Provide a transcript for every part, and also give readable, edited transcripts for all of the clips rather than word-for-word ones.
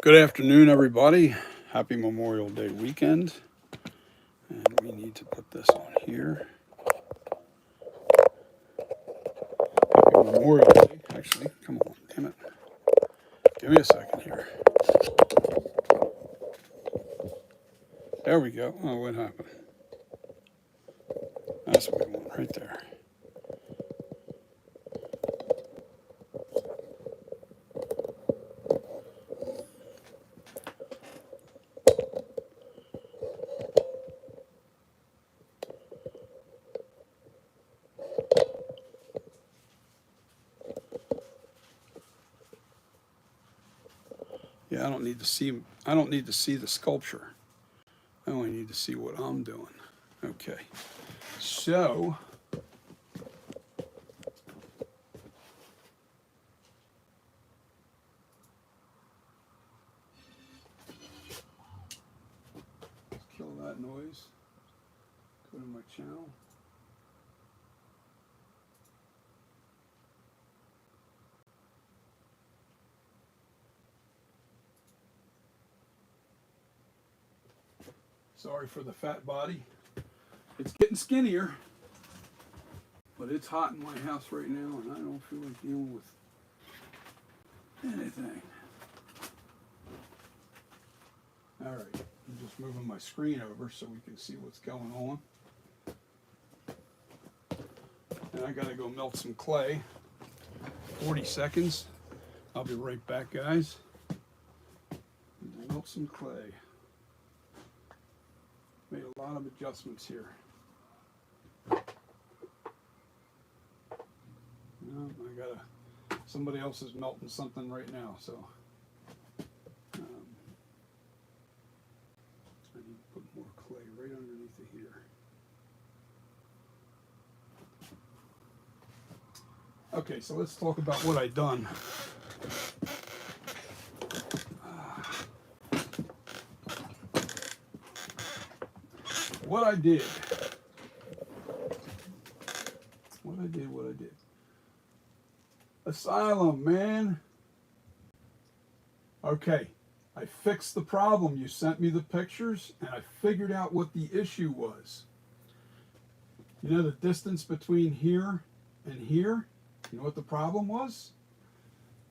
Good afternoon, everybody. Happy Memorial Day weekend. And we need to put this on here. Happy Memorial Day. Actually, come on, damn it. Give me a second here. There we go. Oh, what happened? That's what we want right there. Yeah, I don't need to see the sculpture. I only need to see what I'm doing. Okay. So, let's kill that noise. Go to my channel. Sorry for the fat body. It's getting skinnier, but it's hot in my house right now, and I don't feel like dealing with anything. All right, I'm just moving my screen over so we can see what's going on. And I gotta go melt some clay. 40 seconds. I'll be right back, guys. Melt some clay. Made a lot of adjustments here. Somebody else is melting something right now, so I need to put more clay right underneath it here. Okay, so let's talk about what I've done. What I did. Asylum, man. Okay, I fixed the problem. You sent me the pictures, and I figured out what the issue was. You know the distance between here and here? You know what the problem was?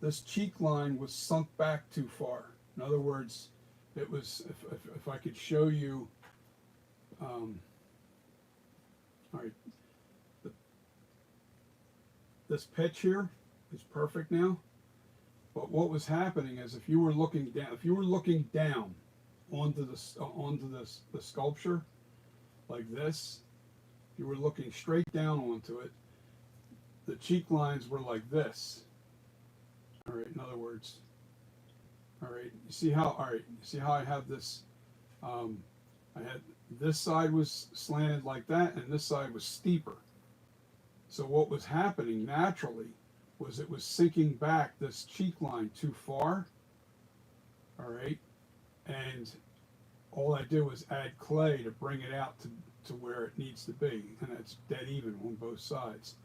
This cheek line was sunk back too far. In other words, it was, if I could show you, all right, this pitch here is perfect now. But what was happening is if you were looking down onto the sculpture like this, if you were looking straight down onto it, the cheek lines were like this. All right, in other words, all right, you see how I have this, I had this side was slanted like that and this side was steeper. So what was happening naturally was it was sinking back this cheek line too far, all right, and all I did was add clay to bring it out to where it needs to be, and it's dead even on both sides.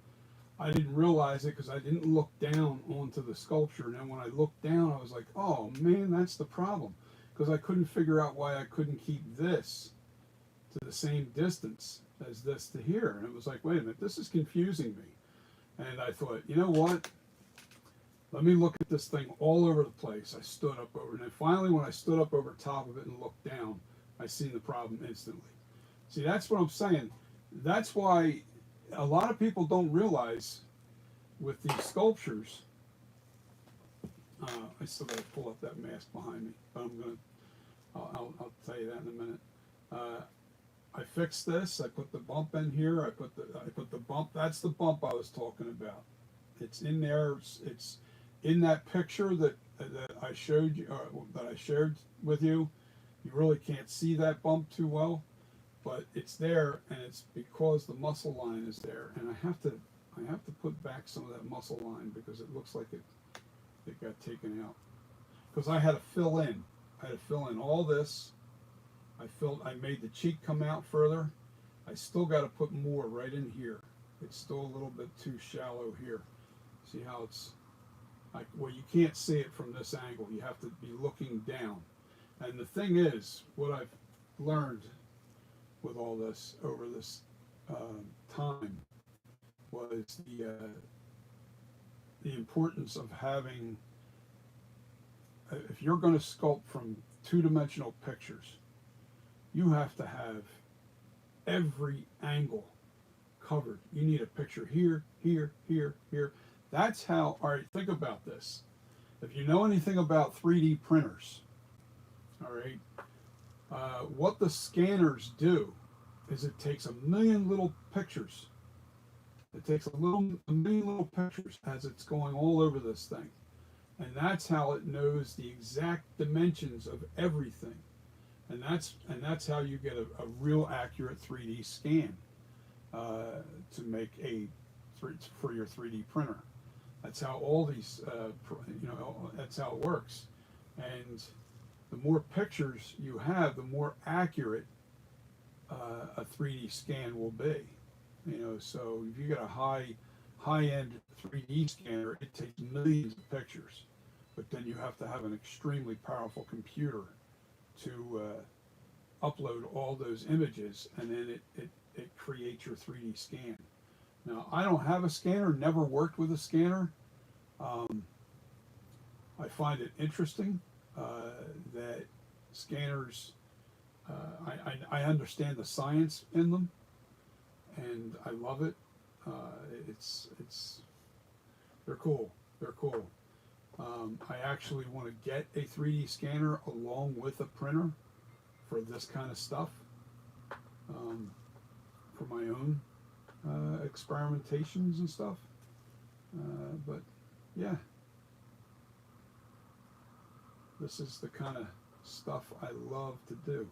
I didn't realize it because I didn't look down onto the sculpture, and then when I looked down, I was like, oh man, that's the problem, because I couldn't figure out why I couldn't keep this to the same distance as this to here, and it was like, wait a minute, this is confusing me. And I thought, you know what? Let me look at this thing all over the place. I stood up over it. And finally, when I stood up over top of it and looked down, I seen the problem instantly. See, that's what I'm saying. That's why a lot of people don't realize with these sculptures, I still got to pull up that mask behind me, but I'll tell you that in a minute. I fixed this. I put the bump in here. I put the bump. That's the bump I was talking about. It's in there. It's in that picture that I showed you, that I shared with you. You really can't see that bump too well, but it's there, and it's because the muscle line is there. And I have to put back some of that muscle line because it looks like it got taken out. Because I had to fill in. I had to fill in all this. I made the cheek come out further. I still got to put more right in here. It's still a little bit too shallow here. See how it's Like, well, you can't see it from this angle. You have to be looking down. And the thing is, what I've learned with all this over this time was the importance of having, if you're going to sculpt from two-dimensional pictures, you have to have every angle covered. You need a picture here, here, here, here. That's how, all right, think about this. If you know anything about 3D printers, all right, what the scanners do is it takes a million little pictures. It takes a million little pictures as it's going all over this thing. And that's how it knows the exact dimensions of everything. And that's how you get a real accurate 3D scan to make for your 3D printer. That's how all these, that's how it works. And the more pictures you have, the more accurate a 3D scan will be. So if you get a high-end 3D scanner, it takes millions of pictures, but then you have to have an extremely powerful computer to upload all those images, and then it creates your 3D scan. Now, I don't have a scanner, never worked with a scanner. I find it interesting that scanners, I understand the science in them, and I love it. They're cool. They're cool. I actually want to get a 3D scanner along with a printer for this kind of stuff, for my own experimentations and stuff. But yeah, this is the kind of stuff I love to do.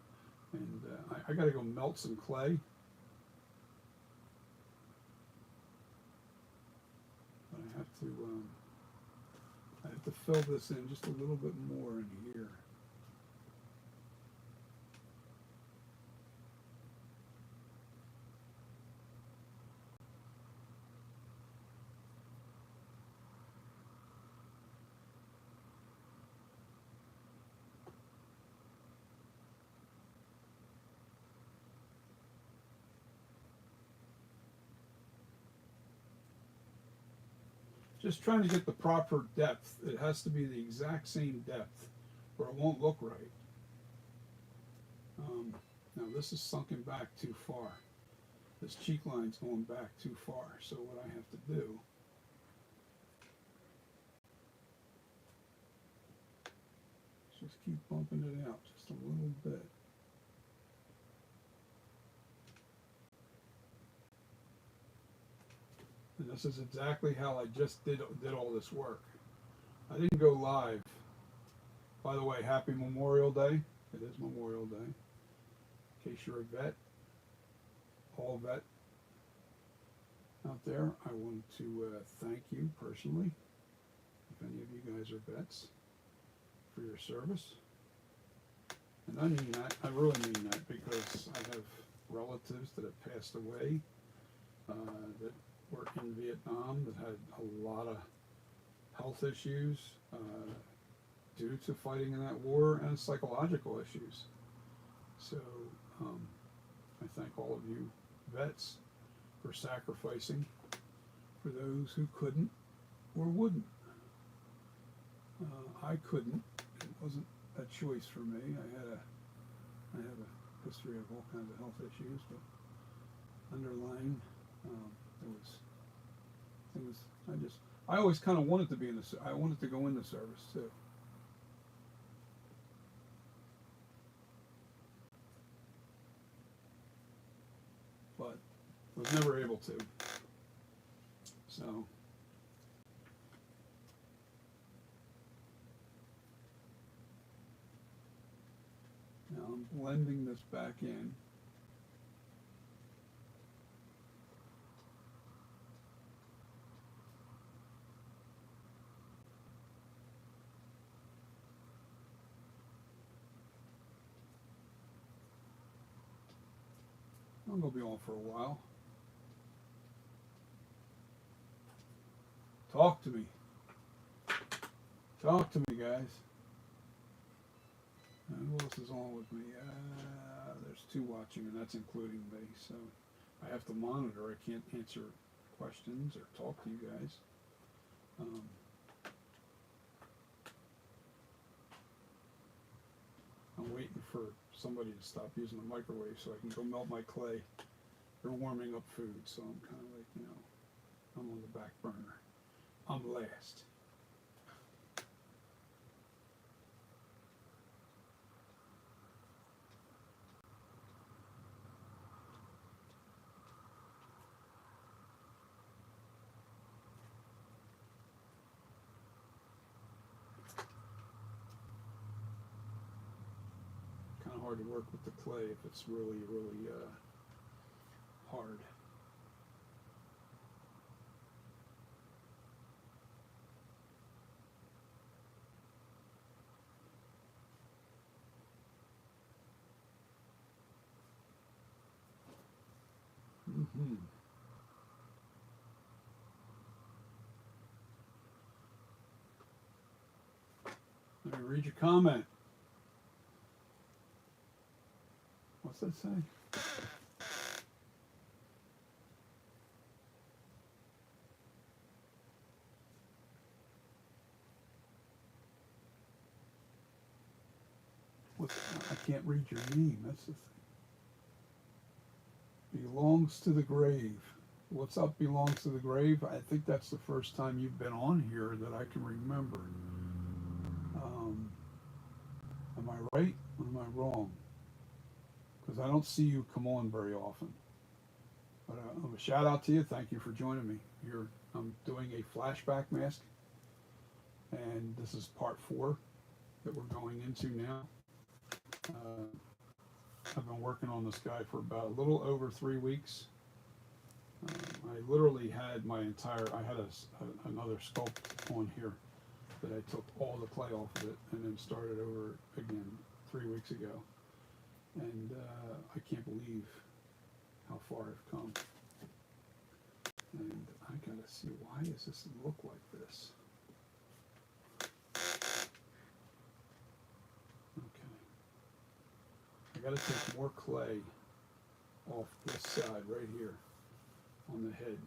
And I got to go melt some clay. But I have to fill this in just a little bit more in here. Just trying to get the proper depth. It has to be the exact same depth or it won't look right. Now this is sunken back too far. This cheek line's going back too far. So what I have to do is just keep bumping it out just a little bit. And this is exactly how I just did all this work. I didn't go live. By the way, happy Memorial Day. It is Memorial Day. In case you're a vet, all vet out there, I want to thank you personally, if any of you guys are vets, for your service. And I mean that, I really mean that, because I have relatives that have passed away that were in Vietnam that had a lot of health issues due to fighting in that war, and psychological issues. So I thank all of you vets for sacrificing for those who couldn't or wouldn't. I couldn't. It wasn't a choice for me. I have a history of all kinds of health issues, but underlying I always kind of wanted to be I wanted to go in the service too. But was never able to. So now I'm blending this back in. I'm going to be on for a while. Talk to me. Talk to me, guys. Who else is on with me? There's two watching, and that's including me. So I have to monitor. I can't answer questions or talk to you guys. I'm waiting for somebody to stop using the microwave so I can go melt my clay. They're warming up food, so I'm kind of like, you know, I'm on the back burner. I'm last. Kind of hard to work with the clay if it's really, really hard. Mm-hmm. Let me read your comment. What's that say? I can't read your name. That's the thing. Belongs to the grave. What's up, belongs to the grave? I think that's the first time you've been on here that I can remember. Am I right or am I wrong? Because I don't see you come on very often. But a shout out to you. Thank you for joining me. I'm doing a flashback mask, and this is part 4 that we're going into now. I've been working on this guy for about a little over 3 weeks. I literally had I had another sculpt on here that I took all the clay off of it and then started over again 3 weeks ago. And I can't believe how far I've come. And I gotta see, why does this look like this? Okay. I gotta take more clay off this side right here on the head.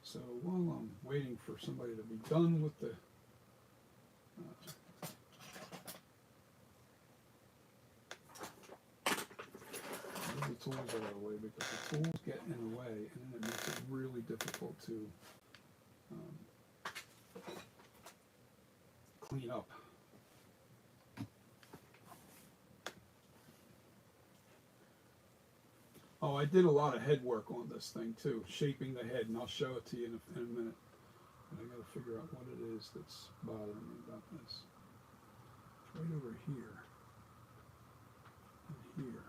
So while I'm waiting for somebody to be done with the move the tools out of the way, because the tools get in the way and then it makes it really difficult to clean up. Oh, I did a lot of head work on this thing too, shaping the head, and I'll show it to you in a minute. But I got to figure out what it is that's bothering me about this. It's right over here and here.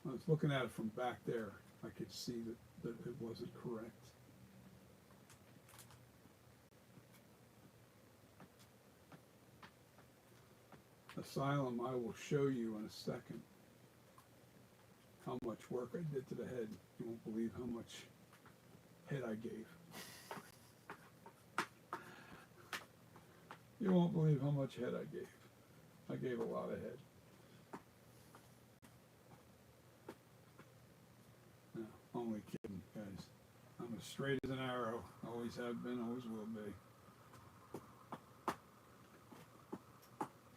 I was looking at it from back there. I could see that it wasn't correct. Asylum, I will show you in a second how much work I did to the head. You won't believe how much head I gave. You won't believe how much head I gave. I gave a lot of head. No, only kidding, guys. I'm as straight as an arrow. Always have been, always will be.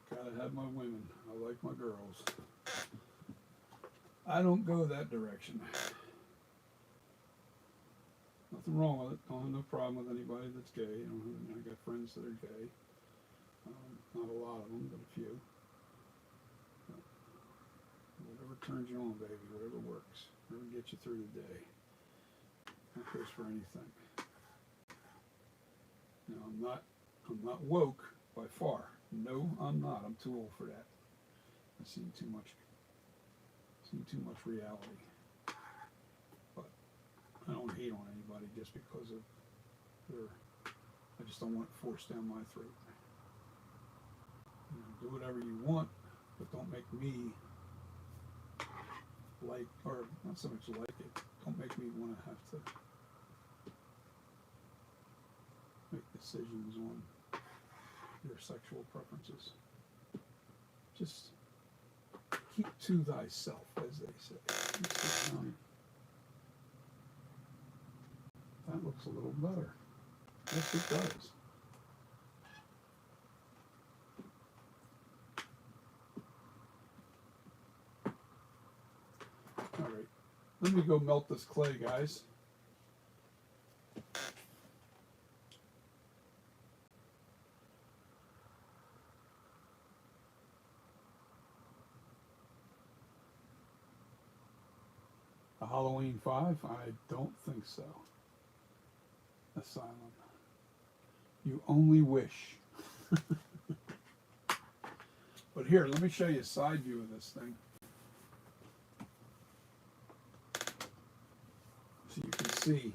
Gotta have my women. I like my girls. I don't go that direction. Nothing wrong with it. I don't have no problem with anybody that's gay. I got friends that are gay. Not a lot of them, but a few. But whatever turns you on, baby, whatever works, whatever gets you through the day. That goes for anything. Now, I'm not woke by far. No, I'm not. I'm too old for that. I've seen too much see too much reality. But I don't hate on anybody just because of their, I just don't want it forced down my throat. You know, do whatever you want, but don't make me like, or not so much like it, don't make me want to have to make decisions on your sexual preferences. Just keep to thyself, as they say. That looks a little better. Yes, it does. All right, let me go melt this clay, guys. A Halloween 5? I don't think so. Asylum. You only wish. But here, let me show you a side view of this thing. So you can see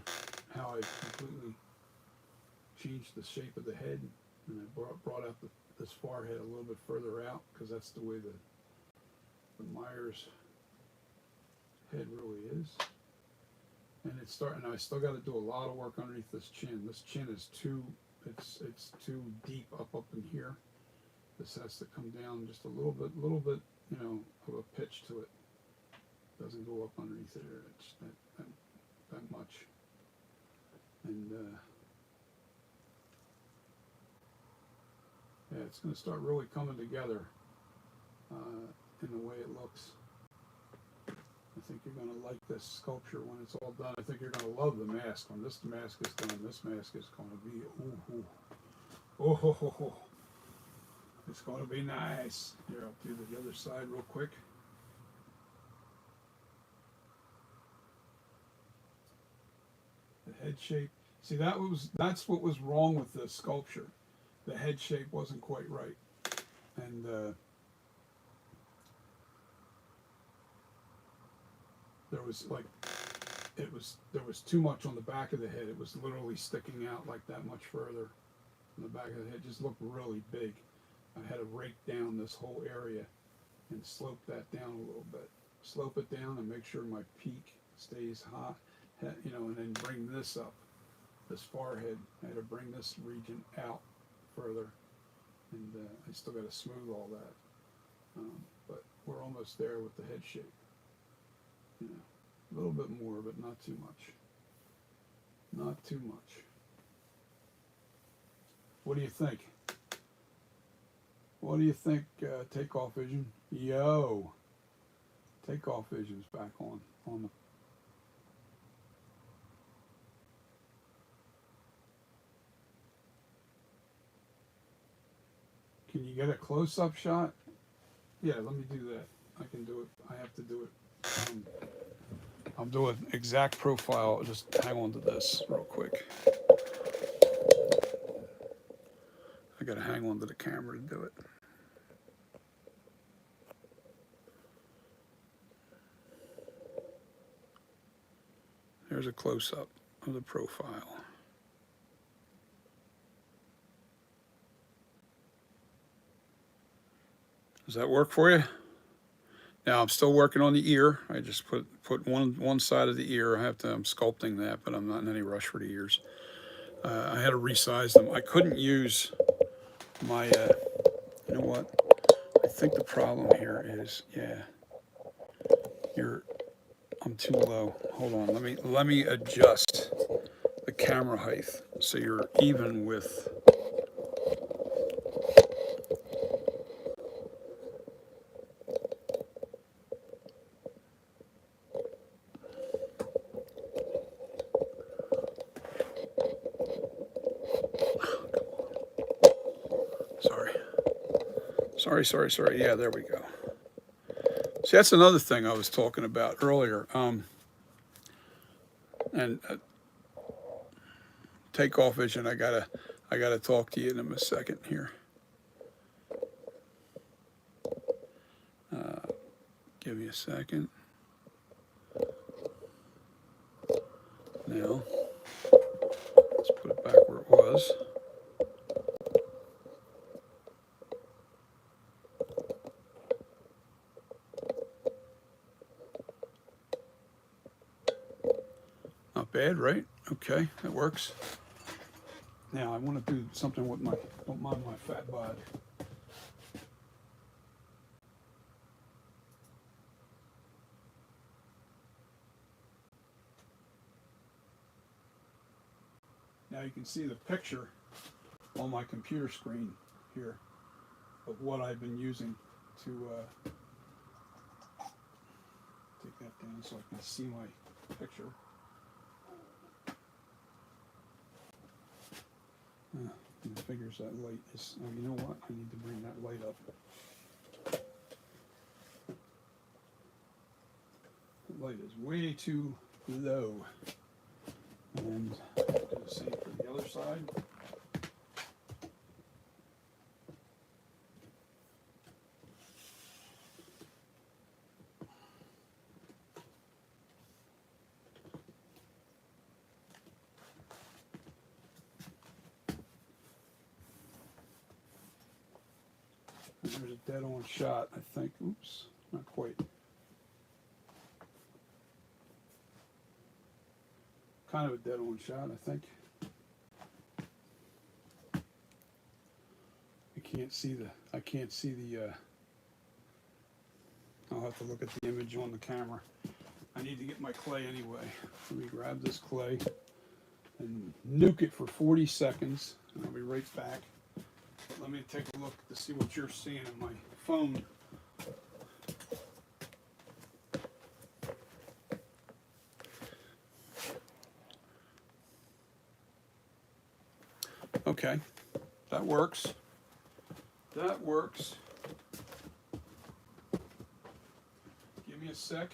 how I completely changed the shape of the head, and I brought out this forehead a little bit further out, because that's the way the Myers head really is. And it's starting. I still got to do a lot of work underneath this chin. This chin is too, it's too deep up in here. This has to come down just a little bit, you know, of a pitch to it. Doesn't go up underneath there. It's that much. And yeah, it's going to start really coming together in the way it looks. I think you're going to like this sculpture when it's all done. I think you're going to love the mask. When this mask is done, this mask is going to be, it's going to be nice. Here, I'll do the other side real quick. The head shape. See, that's what was wrong with the sculpture. The head shape wasn't quite right. And there was there was too much on the back of the head. It was literally sticking out like that much further on the back of the head. It just looked really big. I had to rake down this whole area and slope that down a little bit. Slope it down and make sure my peak stays hot, you know, and then bring this up, this forehead. I had to bring this region out further, and I still got to smooth all that. But we're almost there with the head shape. You know, a little bit more, but not too much. Not too much. What do you think? What do you think, Takeoff Vision? Yo, Takeoff Vision's back on the. Can you get a close-up shot? Yeah, let me do that. I can do it. I have to do it. I'll do an exact profile. Just hang on to this real quick. I gotta hang on to the camera to do it. There's a close-up of the profile. Does that work for you? Now I'm still working on the ear. I just put one side of the ear. I'm sculpting that, but I'm not in any rush for the ears. I had to resize them. I couldn't use my, you know what? I think the problem here is, yeah, I'm too low. Hold on, let me adjust the camera height so you're even with. Sorry. Yeah, there we go. See, that's another thing I was talking about earlier. And Takeoff Vision, I gotta talk to you in a second here. Give me a second. now. Let's put it back where it was. Not bad, right? Okay, that works. Now I want to do something with my, don't mind my fat bod. Now you can see the picture on my computer screen here of what I've been using to take that down so I can see my picture. And figures that light is, oh, you know what? I need to bring that light up. The light is way too low. And do the same for the other side. And there's a dead-on shot, I think. Oops, not quite. Kind of a dead-on shot, I think. I can't see the, I'll have to look at the image on the camera. I need to get my clay anyway. Let me grab this clay and nuke it for 40 seconds, and I'll be right back. But let me take a look to see what you're seeing on my phone. Okay, that works. That works. Give me a sec.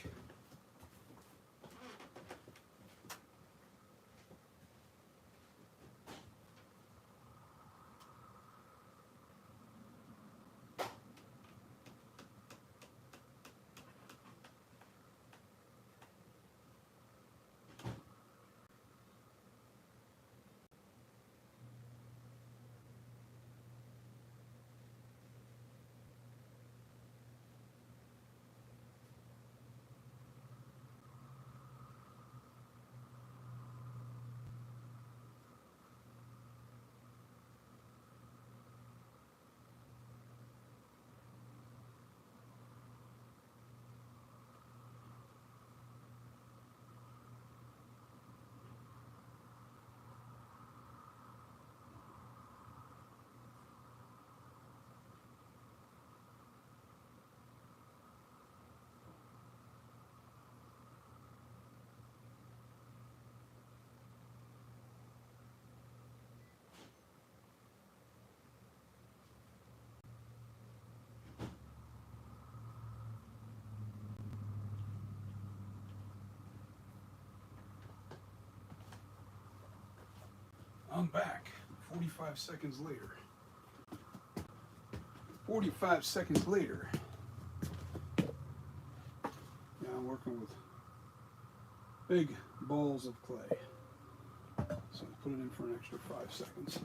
I'm back 45 seconds later. 45 seconds later. Now I'm working with big balls of clay. So I put it in for an extra 5 seconds.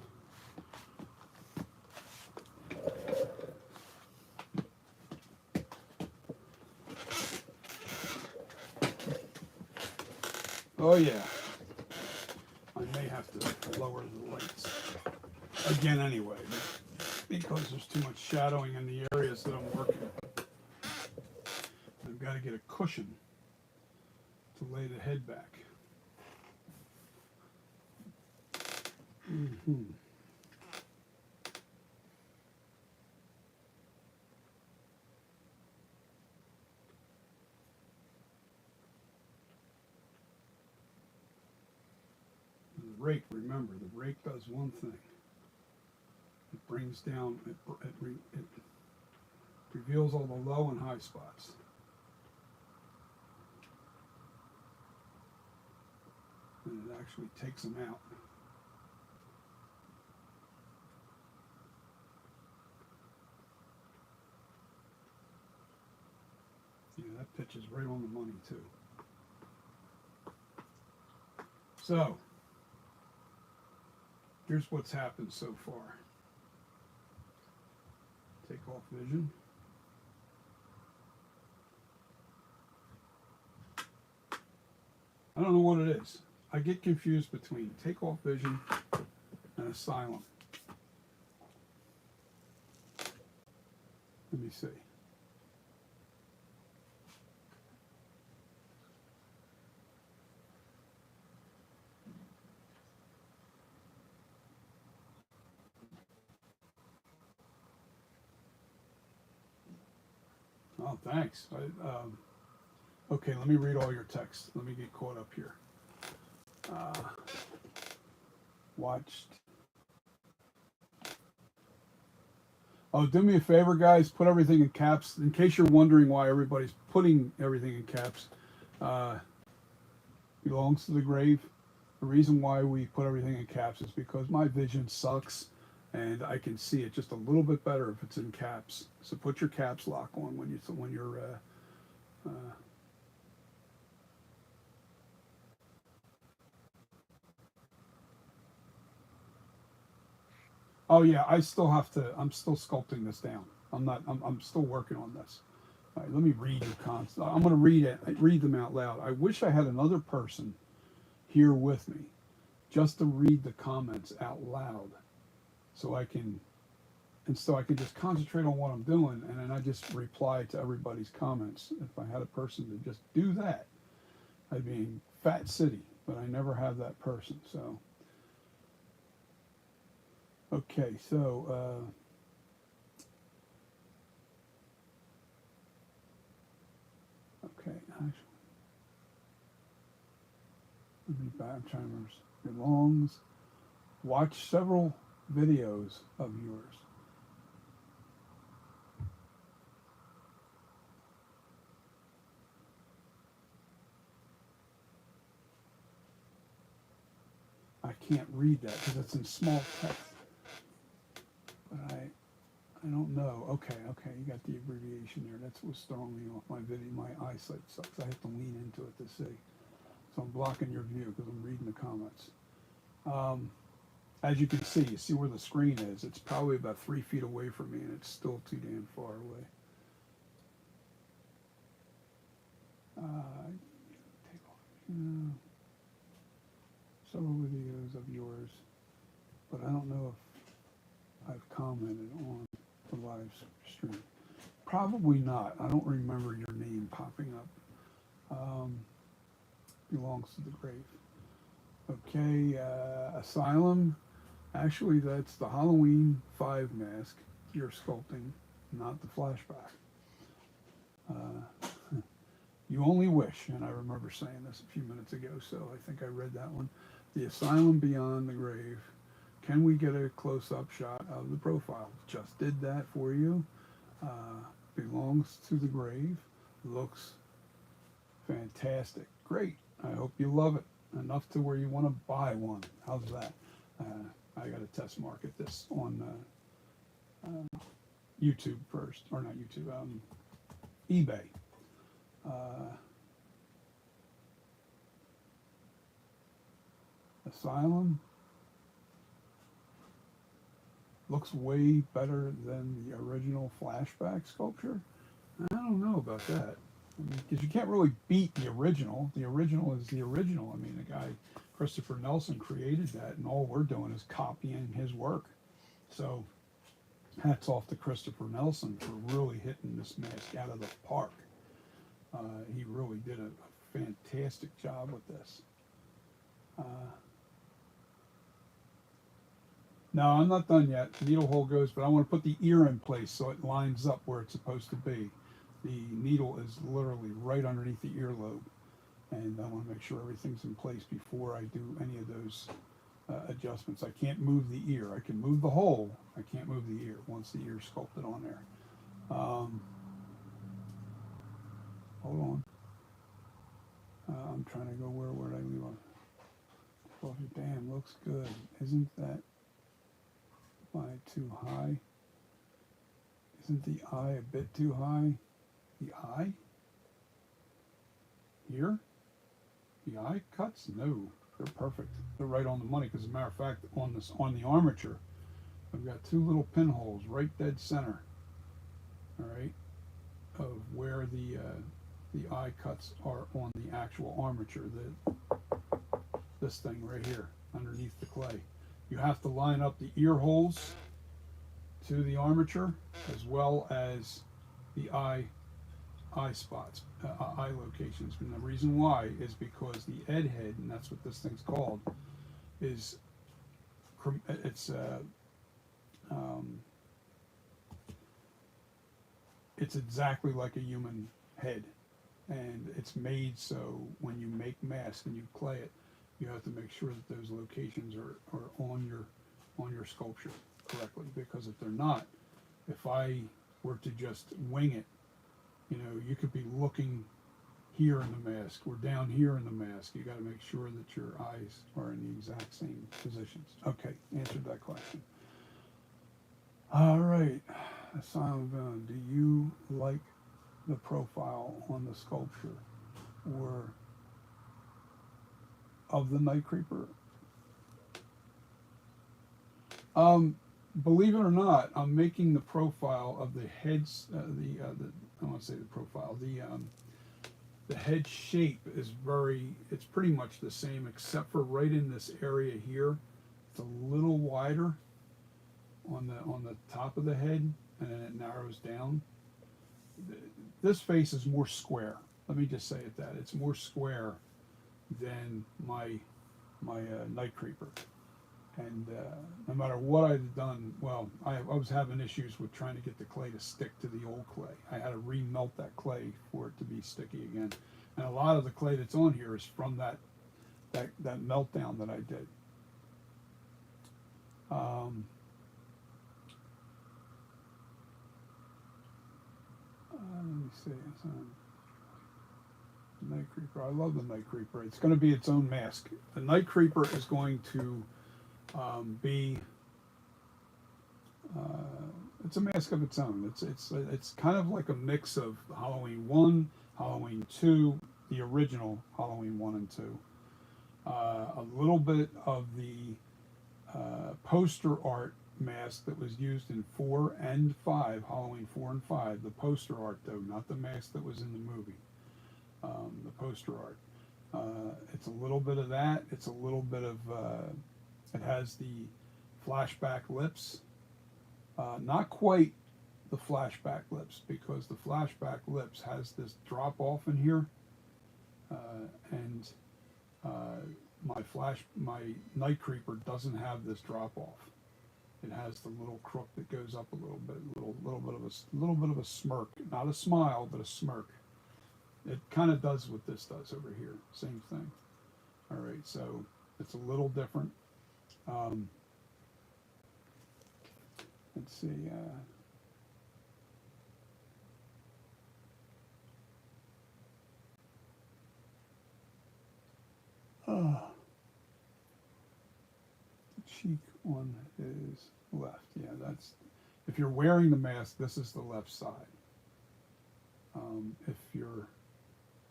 Oh yeah. I may have to lower the lights again anyway, because there's too much shadowing in the areas that I'm working. I've got to get a cushion to lay the head back. The rake, remember, the rake does one thing. It brings down, it reveals all the low and high spots. And it actually takes them out. Yeah, that pitch is right on the money too. So, here's what's happened so far. Take off vision. I don't know what it is. I get confused between take off vision and asylum. Let me see. Oh, thanks. Okay, let me read all your text. Let me get caught up here. Watched. Oh, do me a favor, guys. Put everything in caps. In case you're wondering why everybody's putting everything in caps, belongs to the grave. The reason why we put everything in caps is because my vision sucks, and I can see it just a little bit better if it's in caps. So put your caps lock on when you're. Oh yeah, I still have to. I'm still sculpting this down. I'm not. I'm still working on this. All right, let me read your comments. I'm going to read them out loud. I wish I had another person here with me, just to read the comments out loud, so I can just concentrate on what I'm doing, and then I just reply to everybody's comments. If I had a person to just do that, I'd be in Fat City, but I never have that person. So, okay, so okay, actually, let me back. I'm trying to remember. Belongs. Watch several videos of yours. I can't read that because it's in small text. But I don't know. Okay, you got the abbreviation there. That's what's throwing me off. My video, my eyesight sucks. I have to lean into it to see. So I'm blocking your view because I'm reading the comments. As you can see, you see where the screen is. It's probably about 3 feet away from me, and it's still too damn far away. Take off. Several videos of yours, but I don't know if I've commented on the live stream. Probably not. I don't remember your name popping up. Belongs to the grave. Okay, Asylum. Actually, that's the Halloween 5 mask you're sculpting, not the Flashback. You only wish, and I remember saying this a few minutes ago, so I think I read that one. The Asylum Beyond the Grave. Can we get a close-up shot of the profile? Just did that for you. Belongs to the grave. Looks fantastic. Great. I hope you love it enough to where you want to buy one. How's that? I got to test market this on YouTube first, or not YouTube, eBay. Asylum looks way better than the original Flashback sculpture. I don't know about that. Because you can't really beat the original. The original is the original. I mean, the guy, Christopher Nelson, created that, and all we're doing is copying his work. So, hats off to Christopher Nelson for really hitting this mask out of the park. He really did a fantastic job with this. No, I'm not done yet. The needle hole goes, but I want to put the ear in place so it lines up where it's supposed to be. The needle is literally right underneath the earlobe, and I want to make sure everything's in place before I do any of those adjustments. I can't move the ear. I can move the hole. I can't move the ear once the ear's sculpted on there. Hold on. I'm trying to go where would I leave on? Oh, damn, looks good. Isn't that too high? Isn't the eye a bit too high? The eye? Here? The eye cuts? No. They're perfect. They're right on the money. Because as a matter of fact, on the armature, I've got two little pinholes right dead center. All right, of where the eye cuts are on the actual armature. This thing right here underneath the clay. You have to line up the ear holes to the armature as well as the eye spots, eye locations. And the reason why is because the ed head, and that's what this thing's called, is it's exactly like a human head, and it's made so when you make masks and you clay it, you have to make sure that those locations are on your sculpture correctly, because if they're not, if I were to just wing it, you know, you could be looking here in the mask or down here in the mask. You got to make sure that your eyes are in the exact same positions. Okay, answered that question. All right, Asylum Bone, do you like the profile on the sculpture or of the Night Creeper? Believe it or not, I'm making the profile of the heads. I want to say the profile. The head shape is it's pretty much the same, except for right in this area here. It's a little wider on the top of the head, and then it narrows down. This face is more square. Let me just say it that it's more square than my Night Creeper. And no matter what I've done, well, I was having issues with trying to get the clay to stick to the old clay. I had to remelt that clay for it to be sticky again. And a lot of the clay that's on here is from that meltdown that I did. Let me see. Night Creeper. I love the Night Creeper. It's going to be its own mask. The Night Creeper is going to it's a mask of its own. It's kind of like a mix of Halloween 1, Halloween 2, the original Halloween 1 and 2, a little bit of the poster art mask that was used in 4 and 5, Halloween 4 and 5, the poster art though, not the mask that was in the movie, the poster art. It's a little bit of that. It's a little bit of it has the flashback lips, not quite the flashback lips, because the flashback lips has this drop off in here, and my Night Creeper doesn't have this drop off. It has the little crook that goes up a little bit, little bit of a smirk, not a smile, but a smirk. It kind of does what this does over here, same thing. All right, so it's a little different. Let's see. The cheek on his left. Yeah, that's, if you're wearing the mask, this is the left side. If you're,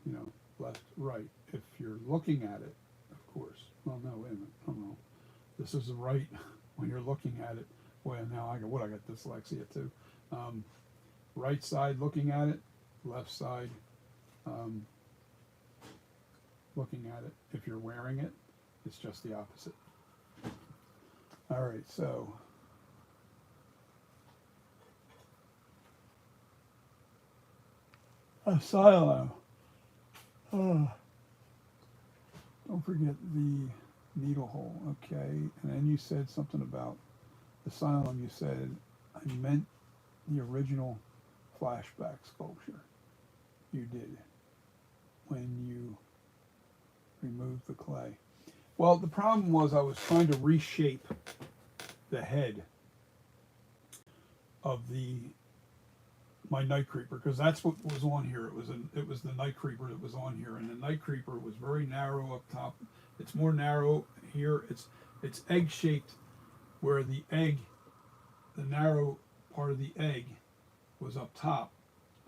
you know, left, right. If you're looking at it, of course. Well, no, wait a minute. Oh no, this is the right. When you're looking at it, well, now I got dyslexia too. Right side looking at it, left side looking at it. If you're wearing it, it's just the opposite. All right, so Asylum. Don't forget the needle hole, okay? And then you said something about Asylum. You said, I meant the original Flashback sculpture. You did, when you removed the clay. Well, the problem was I was trying to reshape the head of my Night Creeper, because that's what was on here. It was the Night Creeper that was on here, and the Night Creeper was very narrow up top. It's more narrow here. It's egg shaped, where the narrow part of the egg was up top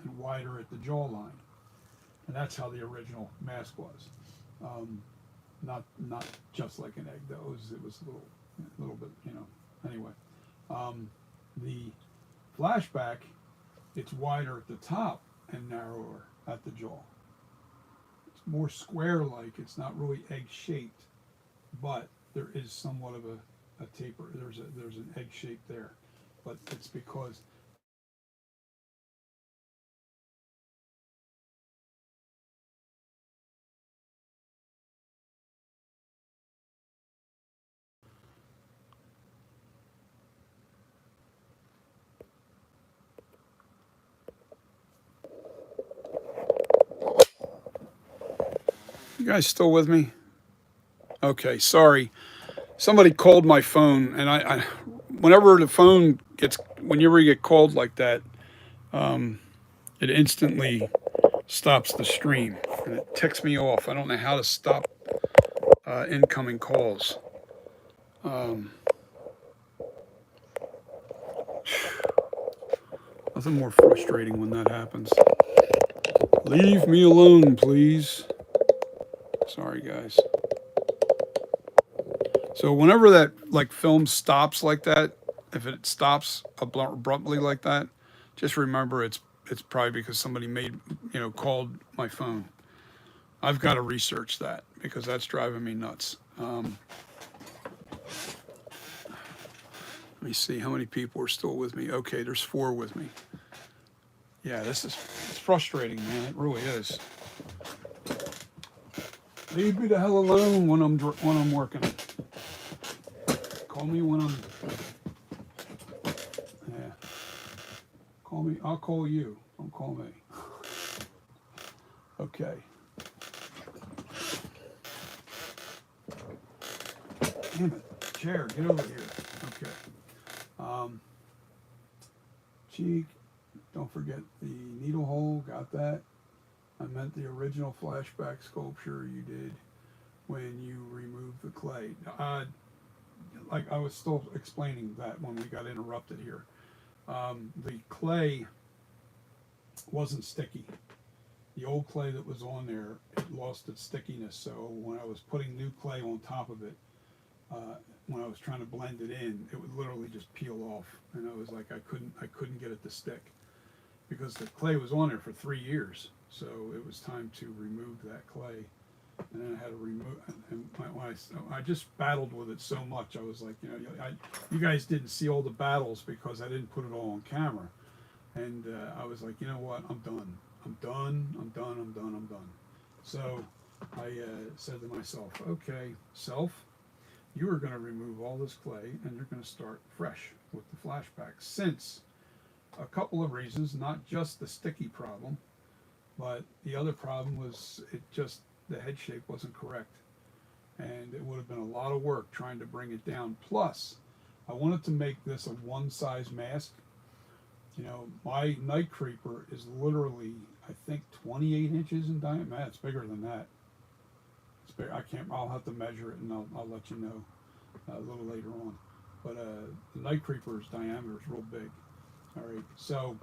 and wider at the jawline, and that's how the original mask was. not just like an egg though. It was a little bit, you know. Anyway, the Flashback, it's wider at the top and narrower at the jaw. It's more square-like. It's not really egg-shaped, but there is somewhat of a taper. There's an egg shape there, but it's because you guys still with me? Okay, sorry. Somebody called my phone, and whenever the phone gets, whenever you get called like that, it instantly stops the stream and it ticks me off. I don't know how to stop incoming calls. Um, Nothing more frustrating when that happens. Leave me alone, please. Sorry, guys. So whenever that like film stops like that, if it stops abruptly like that, just remember it's probably because somebody called my phone. I've got to research that because that's driving me nuts. Let me see how many people are still with me. Okay, there's 4 with me. Yeah, it's frustrating, man. It really is. Leave me the hell alone when I'm working. Call me when I'm. Yeah. Call me. I'll call you. Don't call me. Okay. Damn it. Chair, get over here. Okay. Cheek. Don't forget the needle hole. Got that. I meant the original Flashback sculpture you did when you removed the clay. Like I was still explaining that when we got interrupted here. The clay wasn't sticky. The old clay that was on there, it lost its stickiness. So when I was putting new clay on top of it, when I was trying to blend it in, it would literally just peel off, and I was like, I couldn't get it to stick because the clay was on there for 3 years. So it was time to remove that clay, and then I had to remove. And when I just battled with it so much, I was like, you guys didn't see all the battles because I didn't put it all on camera, and I was like, you know what, I'm done. I'm done. I'm done. I'm done. I'm done. So I said to myself, okay, self, you are going to remove all this clay and you're going to start fresh with the Flashback. Since a couple of reasons, not just the sticky problem, but the other problem was the head shape wasn't correct. And it would have been a lot of work trying to bring it down. Plus, I wanted to make this a one-size mask. My Night Creeper is literally, I think, 28 inches in diameter. It's bigger than that. It's big. I'll have to measure it and I'll let you know a little later on. But the Night Creeper's diameter is real big. All right. So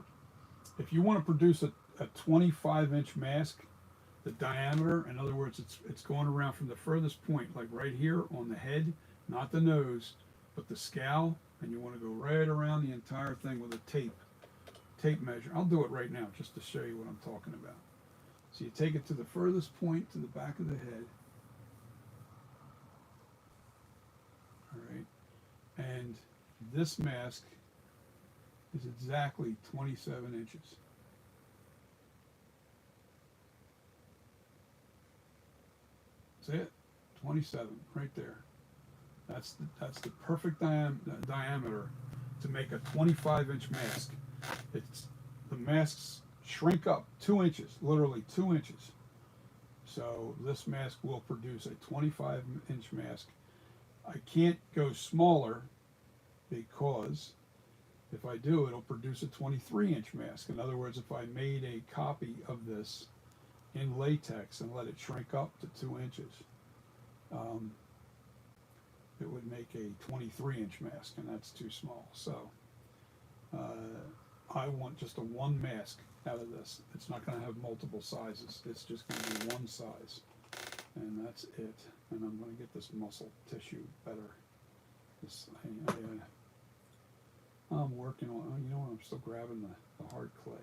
if you want to produce a 25-inch mask, the diameter, in other words, it's going around from the furthest point, like right here on the head, not the nose, but the scowl, and you want to go right around the entire thing with a tape measure. I'll do it right now just to show you what I'm talking about. So you take it to the furthest point to the back of the head. All right. And this mask is exactly 27 inches. See it? 27 right there. That's the perfect diameter to make a 25-inch mask. The masks shrink up 2 inches, literally 2 inches. So this mask will produce a 25-inch mask. I can't go smaller because if I do, it'll produce a 23-inch mask. In other words, if I made a copy of this in latex and let it shrink up to 2 inches, it would make a 23-inch mask, and that's too small. So I want just a one mask out of this. It's not going to have multiple sizes. It's just going to be one size. And that's it. And I'm going to get this muscle tissue better. I'm working on, you know what, I'm still grabbing the hard clay.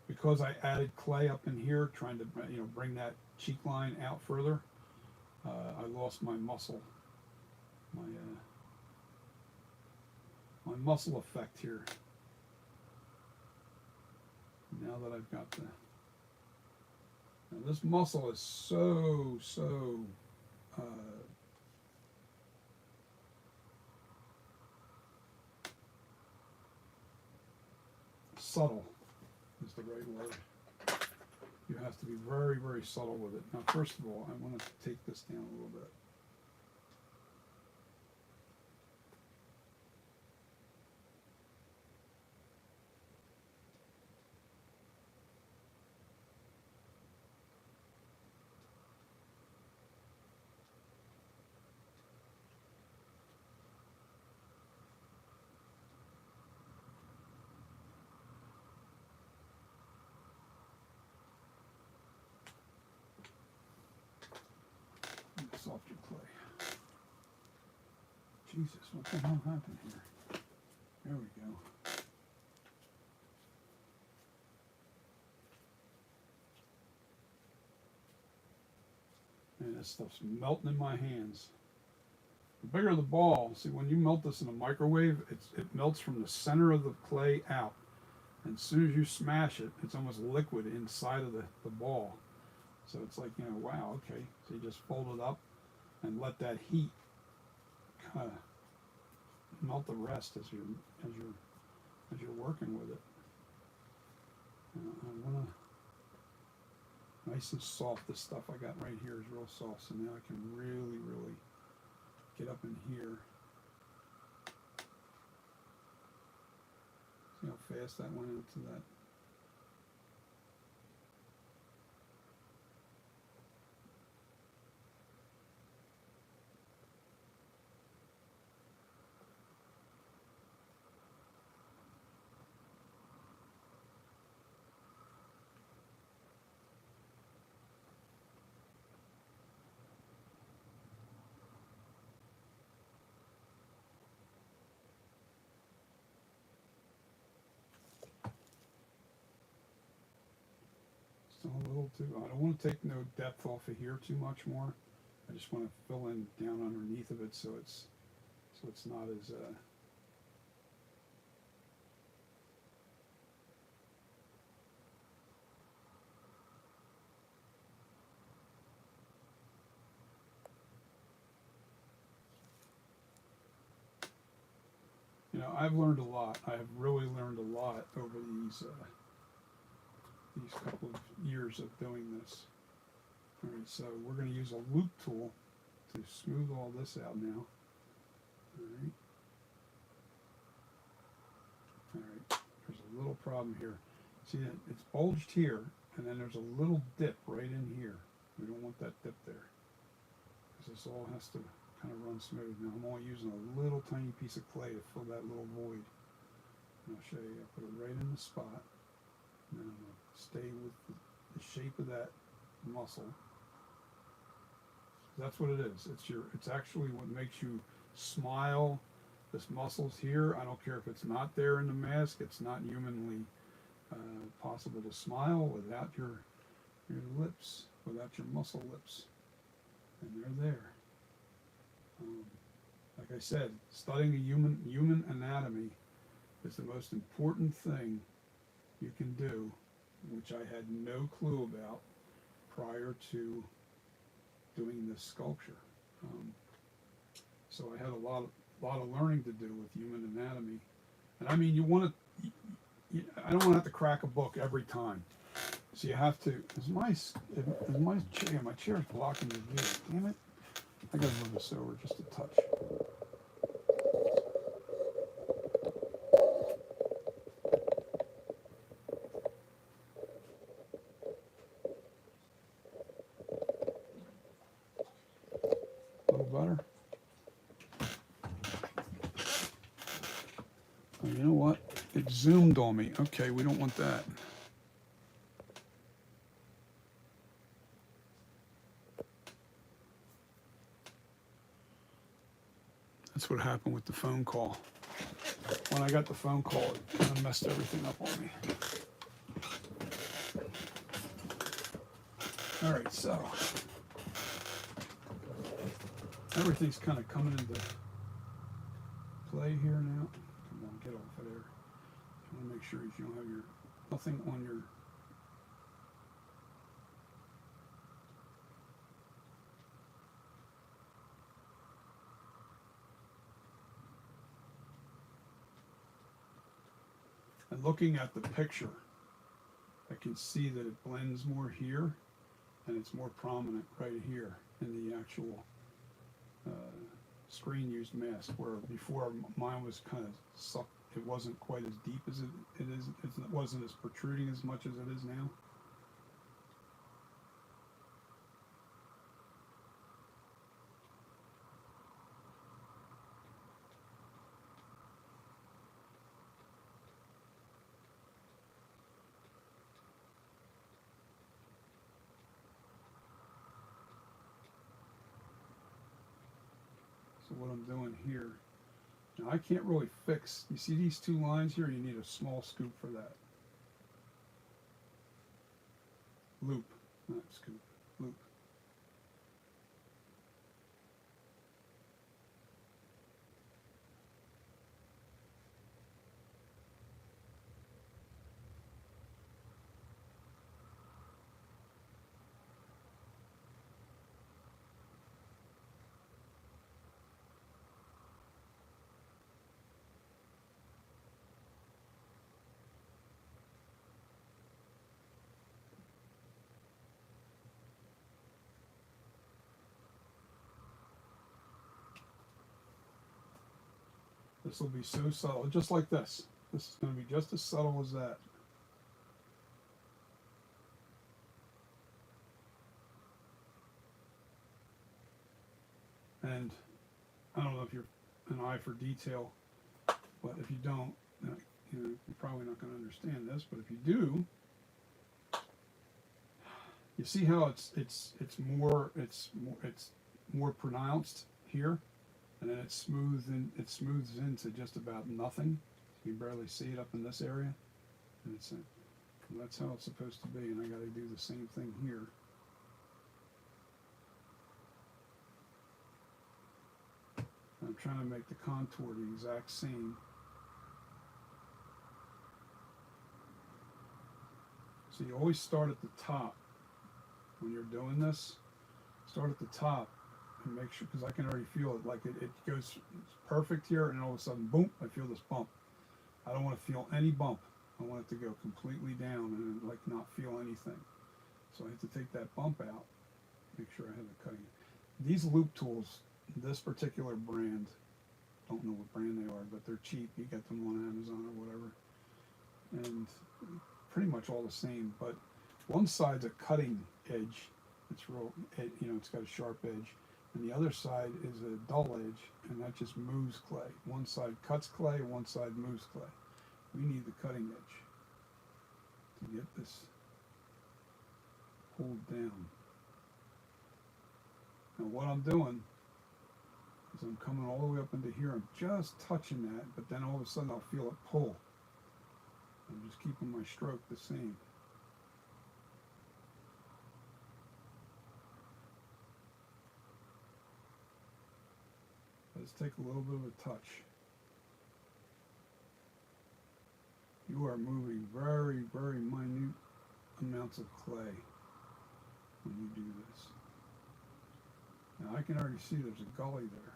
Because I added clay up in here, trying to bring that cheek line out further, I lost my muscle, my muscle effect here. Now that I've got now this muscle is so subtle is the right word. You have to be very, very subtle with it. Now, first of all, I want to take this down a little bit. Softer clay. Jesus, what the hell happened here? There we go. And this stuff's melting in my hands. The bigger the ball, see, when you melt this in a microwave, it melts from the center of the clay out. And as soon as you smash it, it's almost liquid inside of the ball. So it's like, wow, okay. So you just fold it up and let that heat kind of melt the rest as you're working with it. I want to nice and soft. This stuff I got right here is real soft, so now I can really get up in here. See how fast that went into that. A little too, I don't want to take no depth off of here too much more. I just want to fill in down underneath of it so it's not as I've learned a lot. I have really learned a lot over these couple of years of doing this. All right, so we're going to use a loop tool to smooth all this out now. All right. All right. There's a little problem here. See, it's bulged here, and then there's a little dip right in here. We don't want that dip there, because this all has to kind of run smooth. Now I'm only using a little tiny piece of clay to fill that little void. And I'll show you. I put it right in the spot, and then I'm going to stay with the shape of that muscle. That's what it is. It's actually what makes you smile. This muscle's here. I don't care if it's not there in the mask. It's not humanly possible to smile without your lips, without your muscle lips, and they're there. Like I said, studying a human anatomy is the most important thing you can do, which I had no clue about prior to doing this sculpture. So I had a lot of learning to do with human anatomy, and I mean, I don't want to have to crack a book every time. So you have to. My chair's blocking the view. Damn it! I gotta move this over just a touch. A little better. Oh, you know It zoomed on me. Okay, we don't want that. That's what happened with the phone call. When I got the phone call, it kind of messed everything up on me. All right, so everything's kind of coming into play here now. Come on, get off of there. I want to make sure you don't have nothing on your. And looking at the picture, I can see that it blends more here, and it's more prominent right here in the actual screen used mask, where before mine was kind of sucked. It wasn't quite as deep as it is. It wasn't as protruding as much as it is now. So what I'm doing here, now I can't really fix, you see these two lines here? You need a small scoop for that. Loop, not scoop, loop. This will be so subtle, just like this. This is going to be just as subtle as that. And I don't know if you're an eye for detail, but if you don't, you're probably not going to understand this. But if you do, you see how it's more pronounced here, and then it smooths into just about nothing. You can barely see it up in this area, and that's how it's supposed to be. And I got to do the same thing here. I'm trying to make the contour the exact same. So you always start at the top when you're doing this. Start at the top and make sure, because I can already feel it. Like it goes perfect here, and all of a sudden, boom! I feel this bump. I don't want to feel any bump. I want it to go completely down and like not feel anything. So I have to take that bump out. Make sure I have it cutting. These loop tools, this particular brand, don't know what brand they are, but they're cheap. You get them on Amazon or whatever, and pretty much all the same. But one side's a cutting edge. It's real, it's got a sharp edge, and the other side is a dull edge, and that just moves clay. One side cuts clay, one side moves clay. We need the cutting edge to get this pulled down. Now what I'm doing is I'm coming all the way up into here. I'm just touching that, but then all of a sudden I'll feel it pull. I'm just keeping my stroke the same. Let's take a little bit of a touch. You are moving very, very minute amounts of clay when you do this. Now I can already see there's a gully there.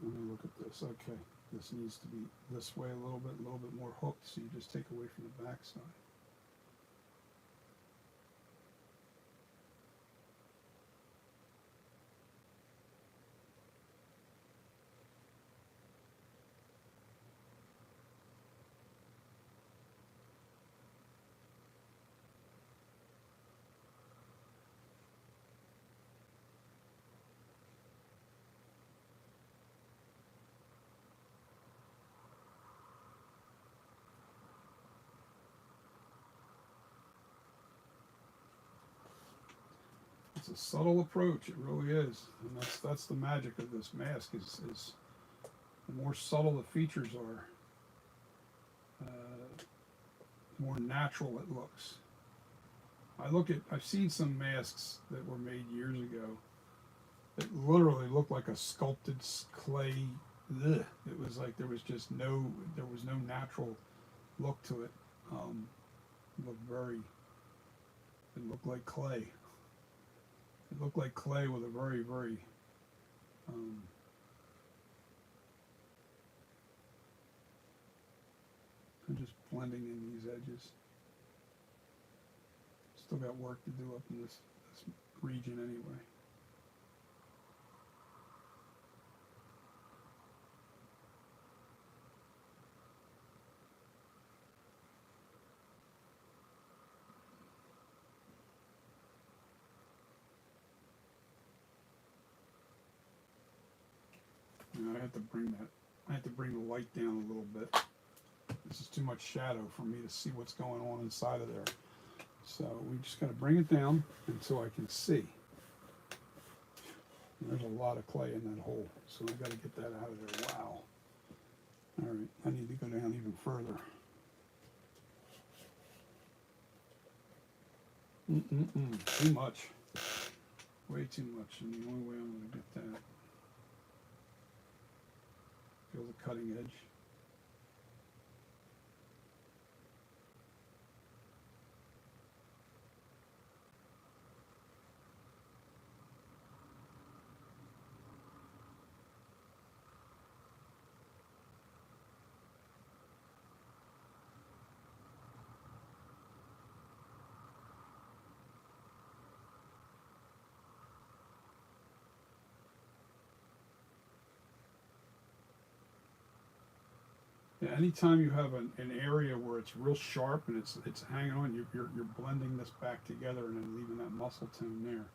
Let me look at this. Okay, this needs to be this way a little bit more hooked, so you just take away from the back side. It's a subtle approach, it really is, and that's the magic of this mask. Is the more subtle the features are, the more natural it looks. I've seen some masks that were made years ago that literally looked like a sculpted clay. Ugh. It was like there was no natural look to it. It looked like clay. It looked like clay with a very, very I'm just blending in these edges. Still got work to do up in this region anyway. I have to bring the light down a little bit. This is too much shadow for me to see what's going on inside of there. So we just got to bring it down until I can see. There's a lot of clay in that hole, so I got to get that out of there. Wow. All right, I need to go down even further. Too much. Way too much, and the only way I'm going to get that. Feel the cutting edge. Yeah, anytime you have an area where it's real sharp and it's hanging on, you're blending this back together and then leaving that muscle tone there.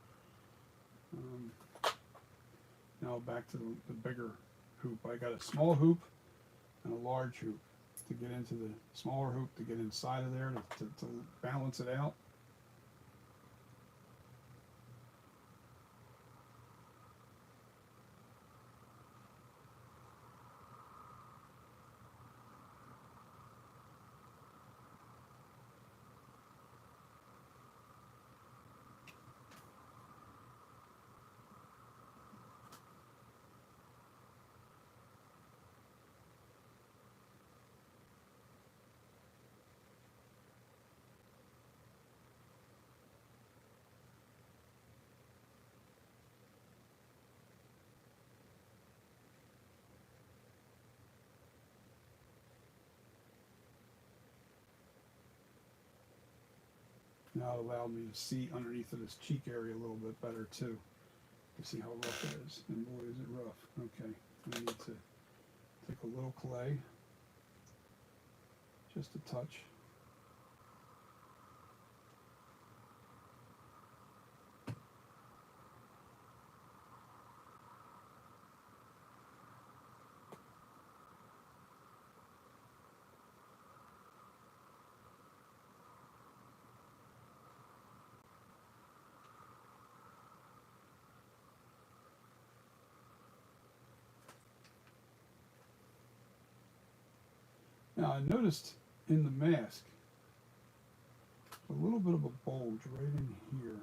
Now back to the bigger hoop. I got a small hoop and a large hoop to get into the smaller hoop to get inside of there to balance it out. Now it allowed me to see underneath of this cheek area a little bit better too, to see how rough it is. And boy, is it rough. Okay, I need to take a little clay, just a touch. Now I noticed in the mask a little bit of a bulge right in here.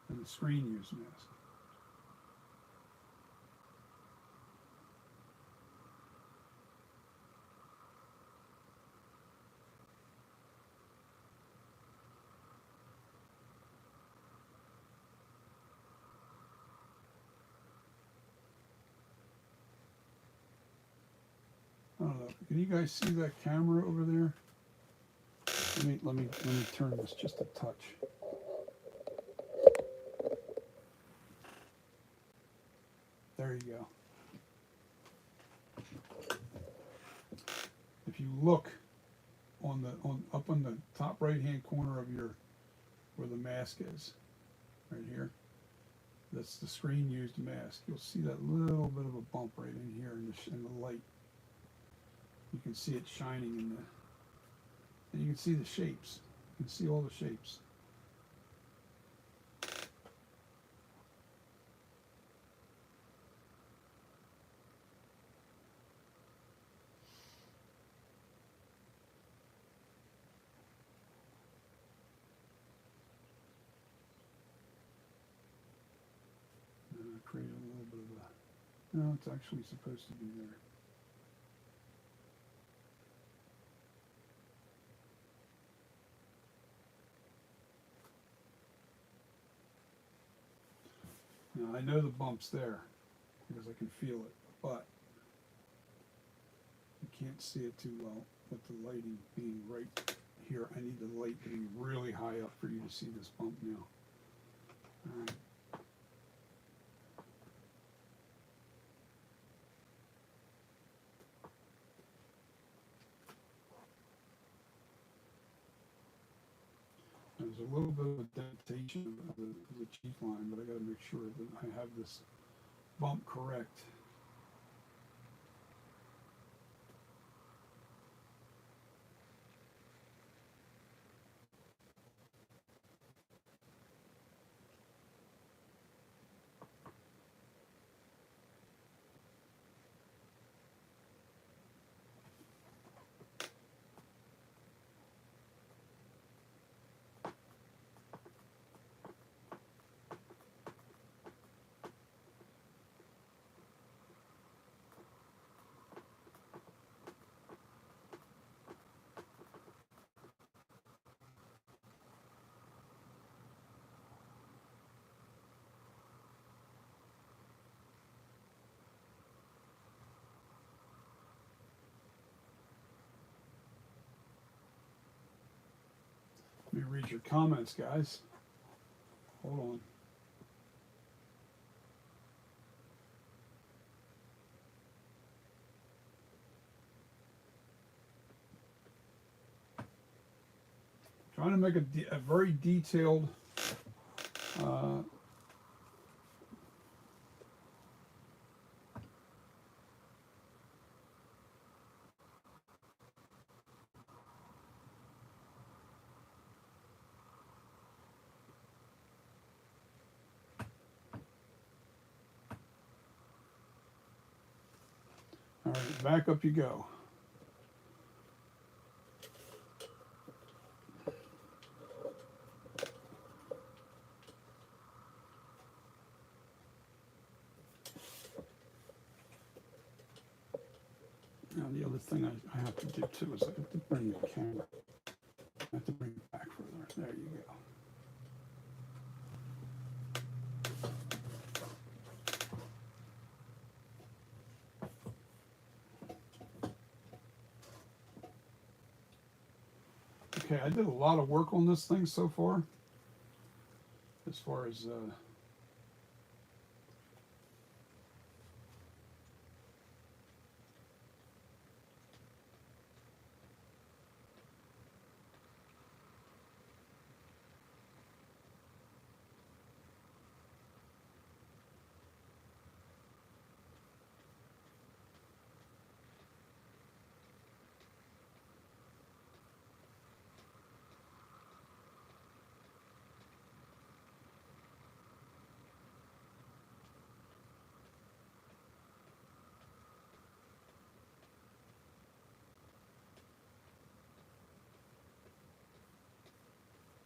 In the screen use mask. I don't know. Can you guys see that camera over there? Let me turn this just a touch. There you go. If you look up on the top right hand corner of where the mask is, right here, that's the screen used mask. You'll see that little bit of a bump right in here in the light. You can see it shining in and you can see the shapes. You can see all the shapes. Create a little bit of a, no, it's actually supposed to be there. Now I know the bump's there because I can feel it, but you can't see it too well with the lighting being right here. I need the light to be really high up for you to see this bump now. All right. There's a little bit of a dentation of the cheek line, but I got to make sure that I have this bump correct. Let me read your comments, guys. Hold on. Trying to make a very detailed all right, back up you go. Now the other thing I have to do too is I have to bring the camera. I have to bring it back further. There you go. Okay, I did a lot of work on this thing so far. As far as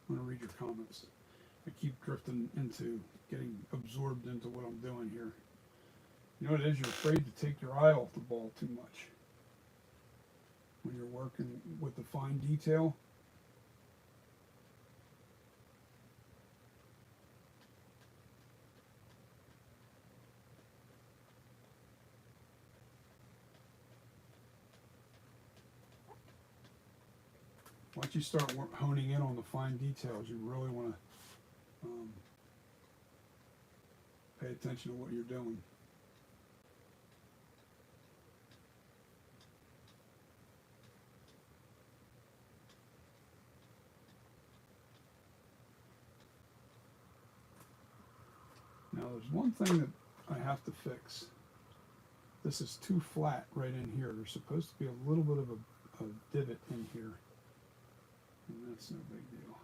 I'm going to read your comments. I keep drifting into getting absorbed into what I'm doing here. You know what it is? You're afraid to take your eye off the ball too much when you're working with the fine detail. Once you start honing in on the fine details, you really want to pay attention to what you're doing. Now there's one thing that I have to fix. This is too flat right in here. There's supposed to be a little bit of a divot in here. And that's no big deal.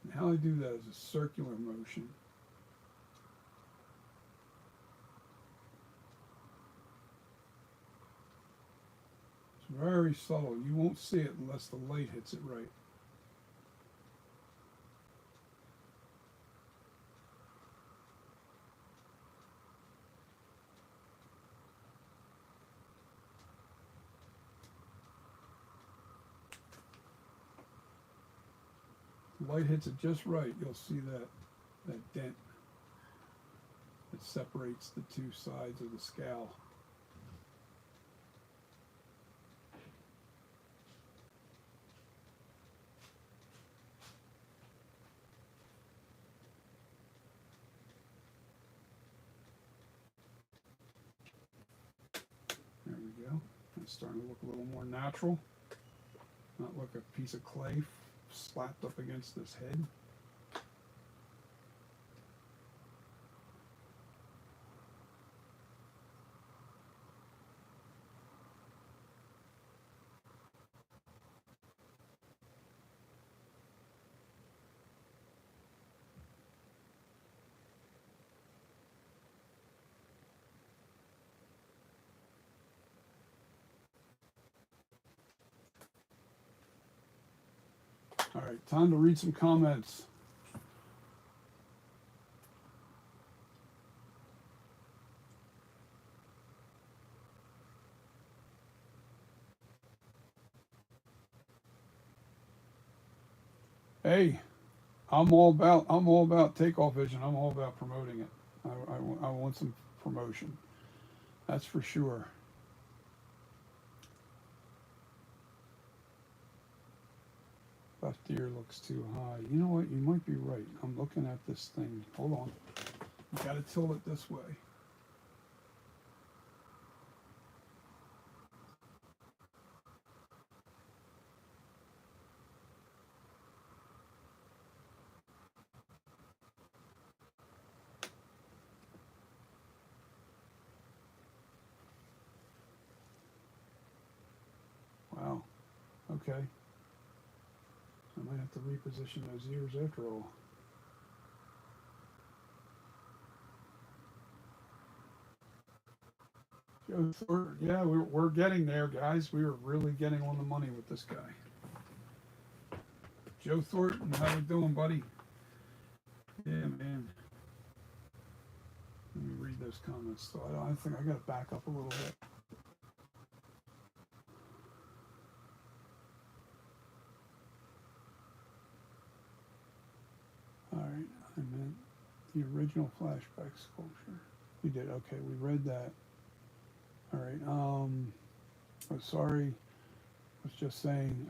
And how I do that is a circular motion. It's very subtle. You won't see it unless the light hits it right. The light hits it just right, you'll see that dent that separates the two sides of the scowl. There we go. It's starting to look a little more natural, not like a piece of clay slapped up against this head. All right, time to read some comments. Hey, I'm all about Takeoff Vision. I'm all about promoting it. I want some promotion. That's for sure. Left ear looks too high. You know what? You might be right. I'm looking at this thing. Hold on. You got to tilt it this way. Wow. Okay. I might have to reposition those ears after all. Joe Thornton, yeah, we're getting there, guys. We are really getting on the money with this guy. Joe Thornton, how we doing, buddy? Yeah, man. Let me read those comments. So I think I got to back up a little bit. All right, I meant the original Flashback sculpture. We did, okay, we read that. All right, oh, sorry, I was just saying,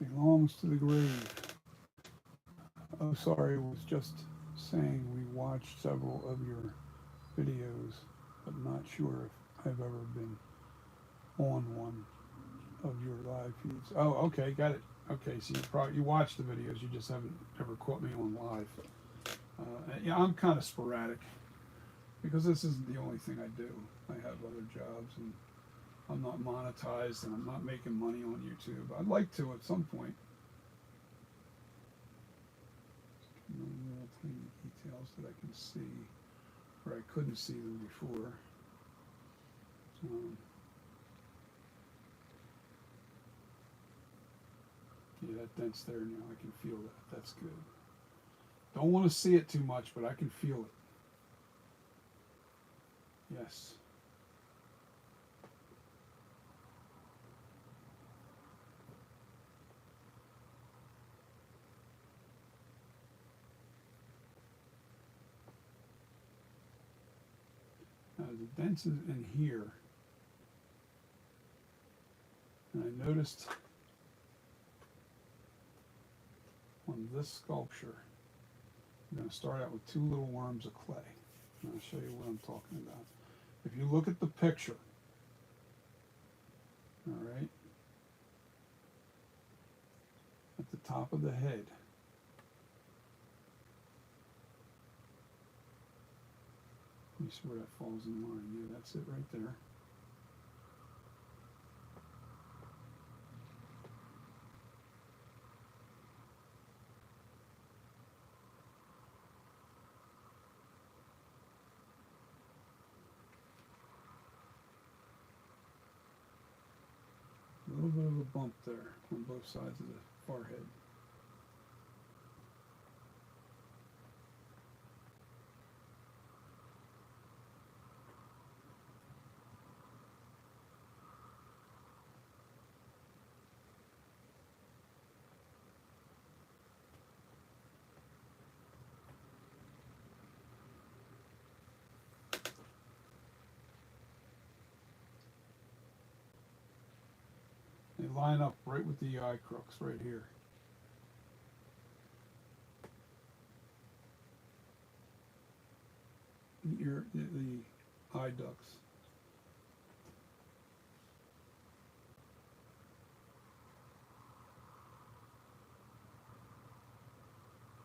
belongs to the grave. Oh, sorry, I was just saying we watched several of your videos, but not sure if I've ever been on one of your live feeds. Oh, okay, got it. Okay, so you watch the videos, you just haven't ever caught me on live. Yeah, I'm kind of sporadic because this isn't the only thing I do. I have other jobs and I'm not monetized and I'm not making money on YouTube. I'd like to at some point. No little tiny details that I can see where I couldn't see them before. Yeah, that dent's there now. I can feel that. That's good. Don't want to see it too much, but I can feel it. Yes. Now the dent's in here. And I noticed on this sculpture, I'm going to start out with two little worms of clay. And I'll show you what I'm talking about. If you look at the picture, all right, at the top of the head, me see where that falls in line. Yeah, that's it right there. A little bit of a bump there on both sides of the forehead. They line up right with the eye crooks right here. The eye ducts.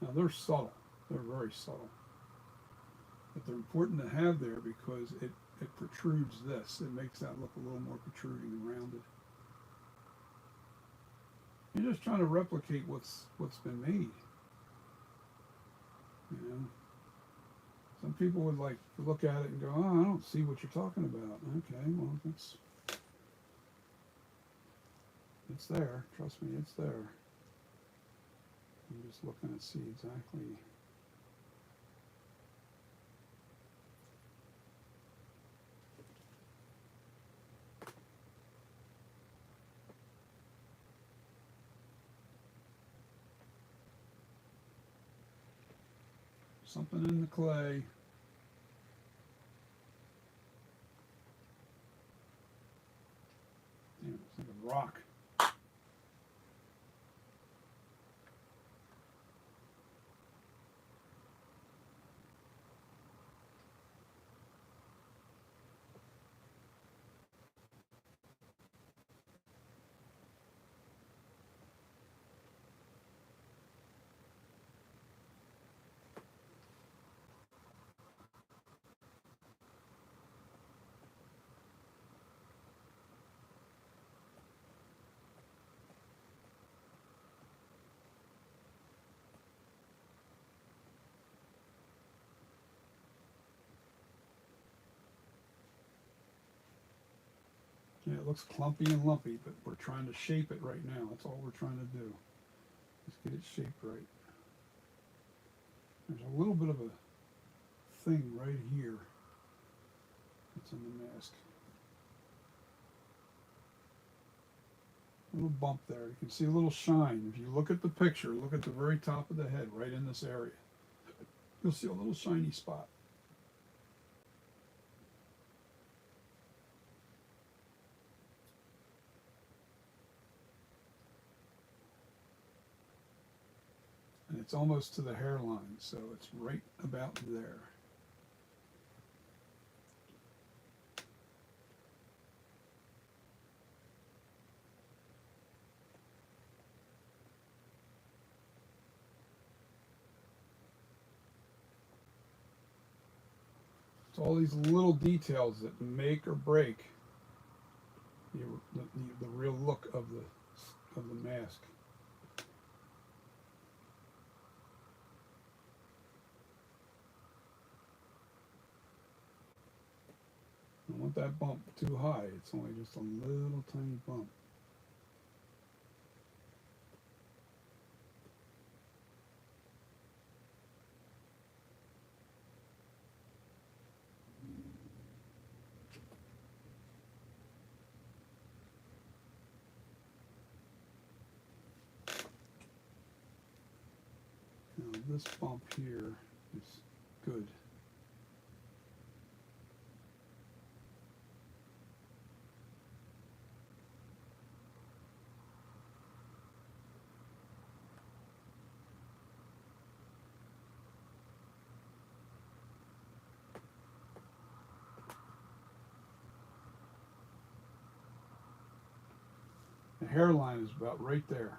Now they're subtle. They're very subtle. But they're important to have there because it protrudes this. It makes that look a little more protruding and rounded. You're just trying to replicate what's been made. You know? Some people would like look at it and go, oh, I don't see what you're talking about. Okay, well, it's there. Trust me, it's there. I'm just looking to see exactly. Something in the clay. Damn, it's like a rock. Yeah, it looks clumpy and lumpy, but we're trying to shape it right now. That's all we're trying to do. Just get it shaped right. There's a little bit of a thing right here. It's in the mask. A little bump there. You can see a little shine. If you look at the picture, look at the very top of the head, right in this area. You'll see a little shiny spot. And it's almost to the hairline, so it's right about there. It's all these little details that make or break the real look of the mask. I don't want that bump too high. It's only just a little tiny bump. Now this bump here is good. The hairline is about right there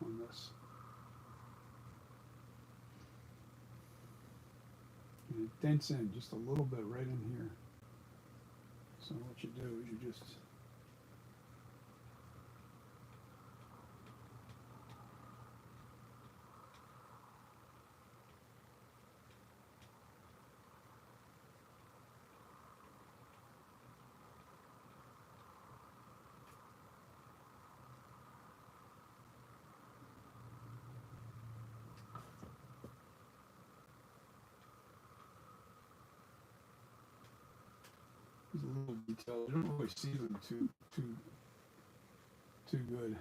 on this. and it dents in just a little bit right in here. So what you do is you just these little details. You don't really see them too good.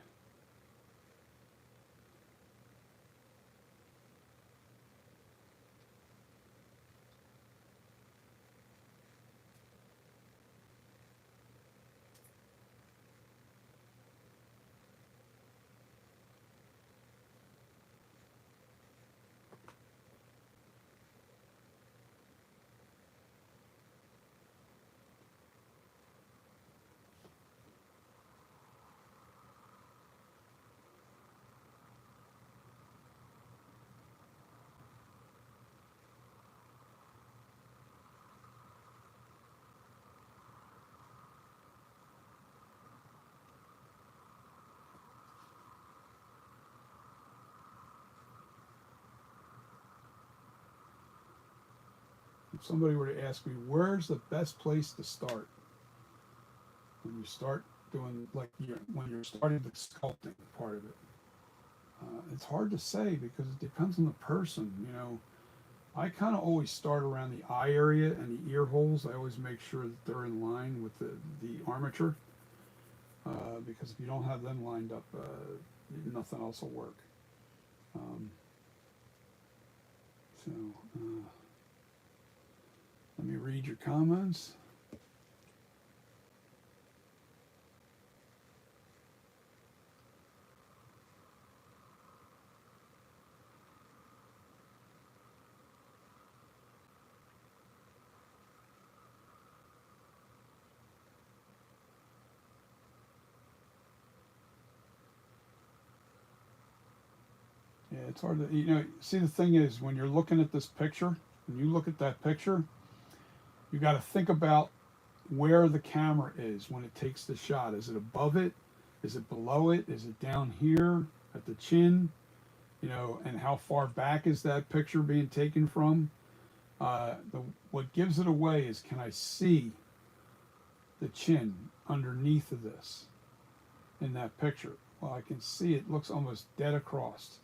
If somebody were to ask me, where's the best place to start when you start doing, like, when you're starting the sculpting part of it, it's hard to say because it depends on the person. You know, I kind of always start around the eye area and the ear holes. I always make sure that they're in line with the armature, because if you don't have them lined up, nothing else will work. Um, so let me read your comments. Yeah, it's hard to, see, the thing is, when you're looking at this picture, when you look at that picture, you got to think about where the camera is when it takes the shot. Is it above it? Is it below it? Is it down here at the chin? And how far back is that picture being taken from? What gives it away is, can I see the chin underneath of this in that picture? Well, I can see it looks almost dead across.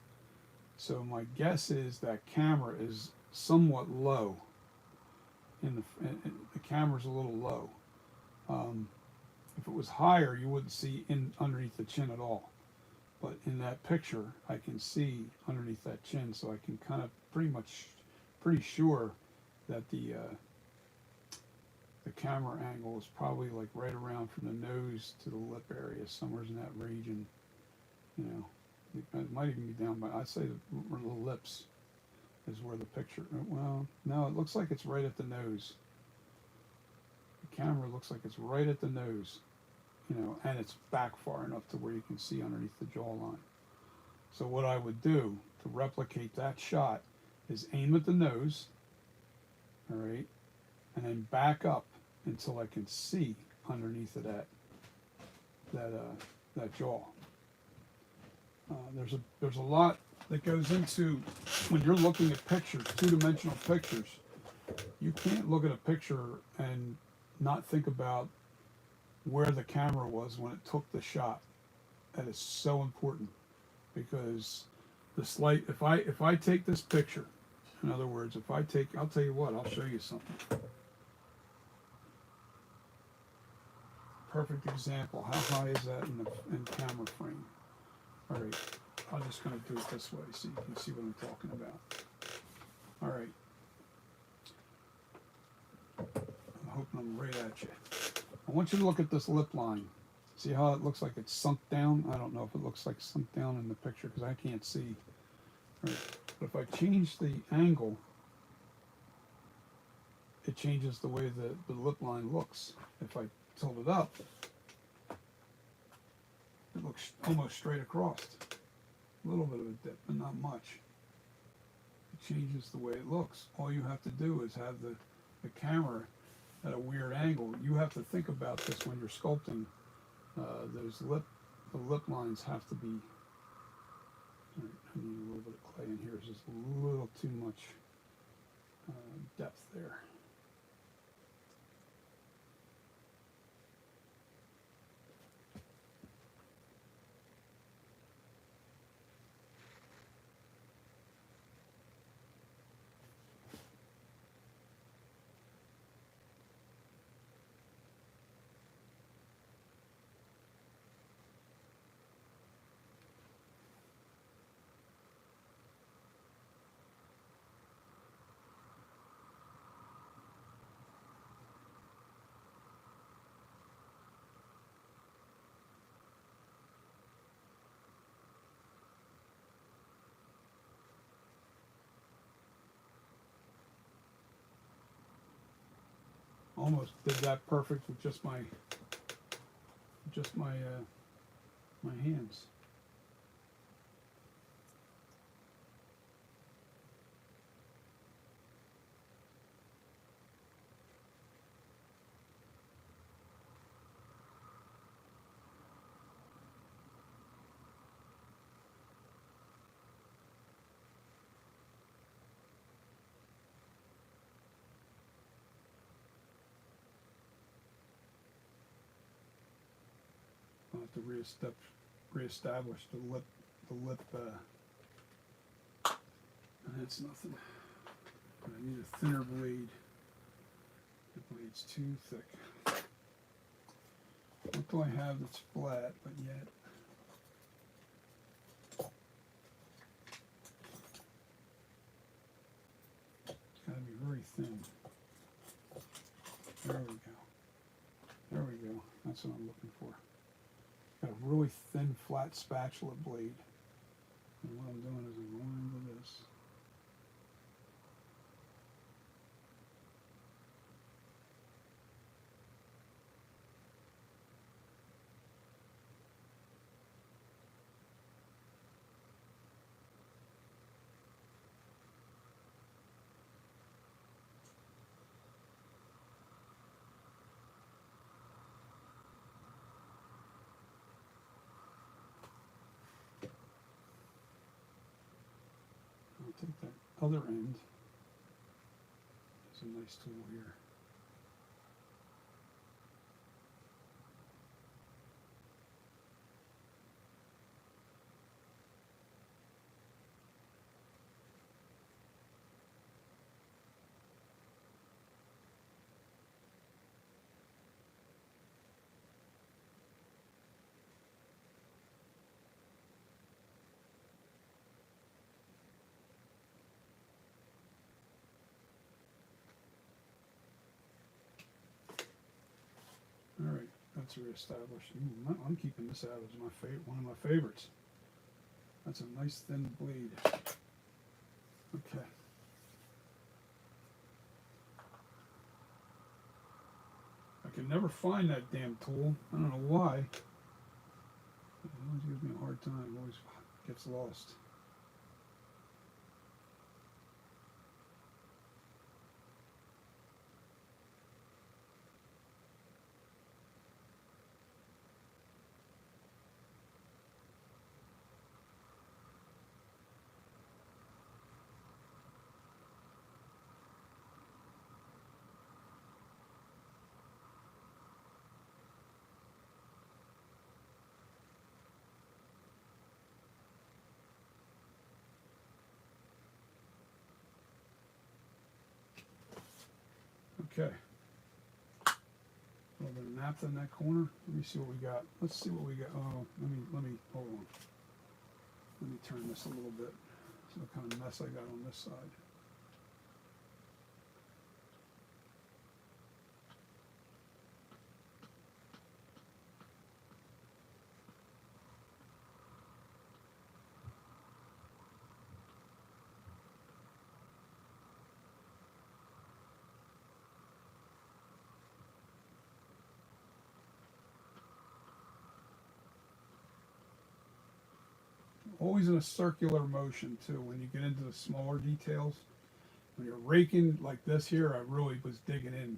So my guess is that camera is somewhat low. The camera's a little low. If it was higher, you wouldn't see in underneath the chin at all. But in that picture, I can see underneath that chin, so I can kind of pretty sure that the camera angle is probably like right around from the nose to the lip area, somewhere in that region. It might even be down by, I'd say the lips is where the picture, well, no, it looks like it's right at the nose. The camera looks like it's right at the nose, and it's back far enough to where you can see underneath the jawline. So what I would do to replicate that shot is aim at the nose, all right, and then back up until I can see underneath of that jaw. There's a lot that goes into when you're looking at pictures, two-dimensional pictures. You can't look at a picture and not think about where the camera was when it took the shot. That is so important, because if I take this picture, in other words, I'll tell you what, I'll show you something. Perfect example. How high is that in camera frame? All right, I'm just going to do it this way so you can see what I'm talking about. All right. I'm hoping I'm right at you. I want you to look at this lip line. See how it looks like it's sunk down? I don't know if it looks like sunk down in the picture because I can't see. All right. But if I change the angle, it changes the way the lip line looks. If I tilt it up, it looks almost straight across. A little bit of a dip, but not much. changes the way it looks. All you have to do is have the camera at a weird angle. You have to think about this when you're sculpting. The lip lines have to be. Right, I need a little bit of clay in here. There's just a little too much depth there. Almost did that perfect with just my my hands. I'll have to reestablish the lip. That's nothing. I need a thinner blade. The blade's too thick. What do I have that's flat, but yet it's got to be very thin. There we go. There we go. That's what I'm looking for. Got a really thin, flat spatula blade. And what I'm doing is I'm going into this. I'll take that other end. There's a nice tool here. All right, that's reestablished. I'm keeping this out as one of my favorites. That's a nice thin blade. Okay. I can never find that damn tool. I don't know why. It always gives me a hard time. It always gets lost. Okay. A little bit of naphtha in that corner. Let me see what we got. Let's see what we got. Oh, let me hold on. Let me turn this a little bit. See what kind of mess I got on this side. always in a circular motion too. When you get into the smaller details, when you're raking like this here, I really was digging in.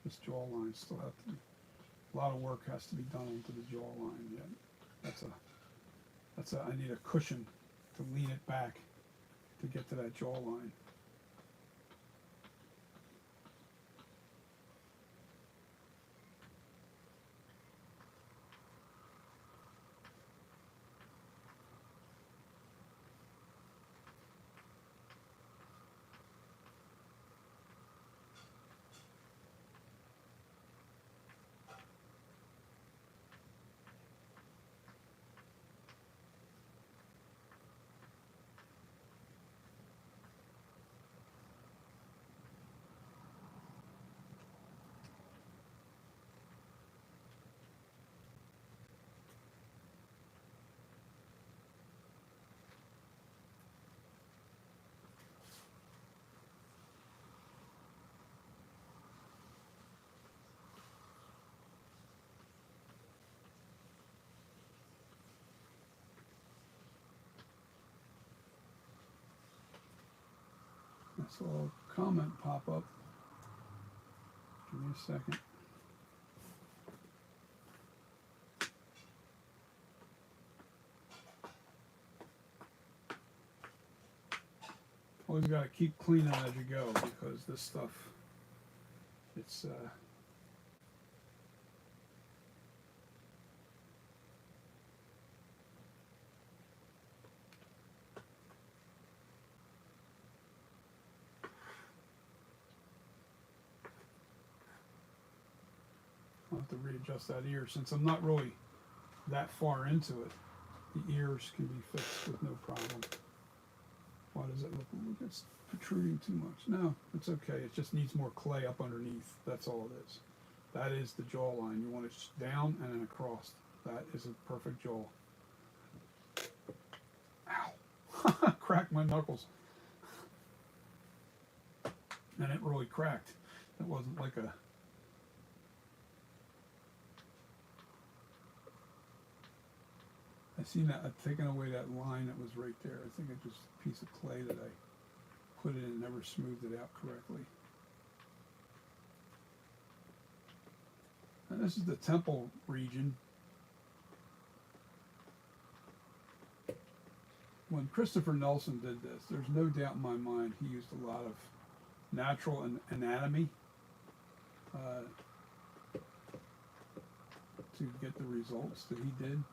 This jawline still have to be, a lot of work has to be done onto the jawline yet. I need a cushion to lean it back to get to that jawline. I saw a comment pop up. Give me a second. Always got to keep cleaning as you go because this stuff, it's I'll have to readjust that ear since I'm not really that far into it. The ears can be fixed with no problem. Why does it look like it's protruding too much? No, it's okay. It just needs more clay up underneath. That's all it is. That is the jawline. You want it down and then across. That is a perfect jaw. Ow! Cracked my knuckles. And it really cracked. It wasn't like a... I seen that, I've taken away that line that was right there. I think it's just a piece of clay that I put in and never smoothed it out correctly. And this is the temple region. When Christopher Nelson did this, there's no doubt in my mind he used a lot of natural anatomy to get the results that he did.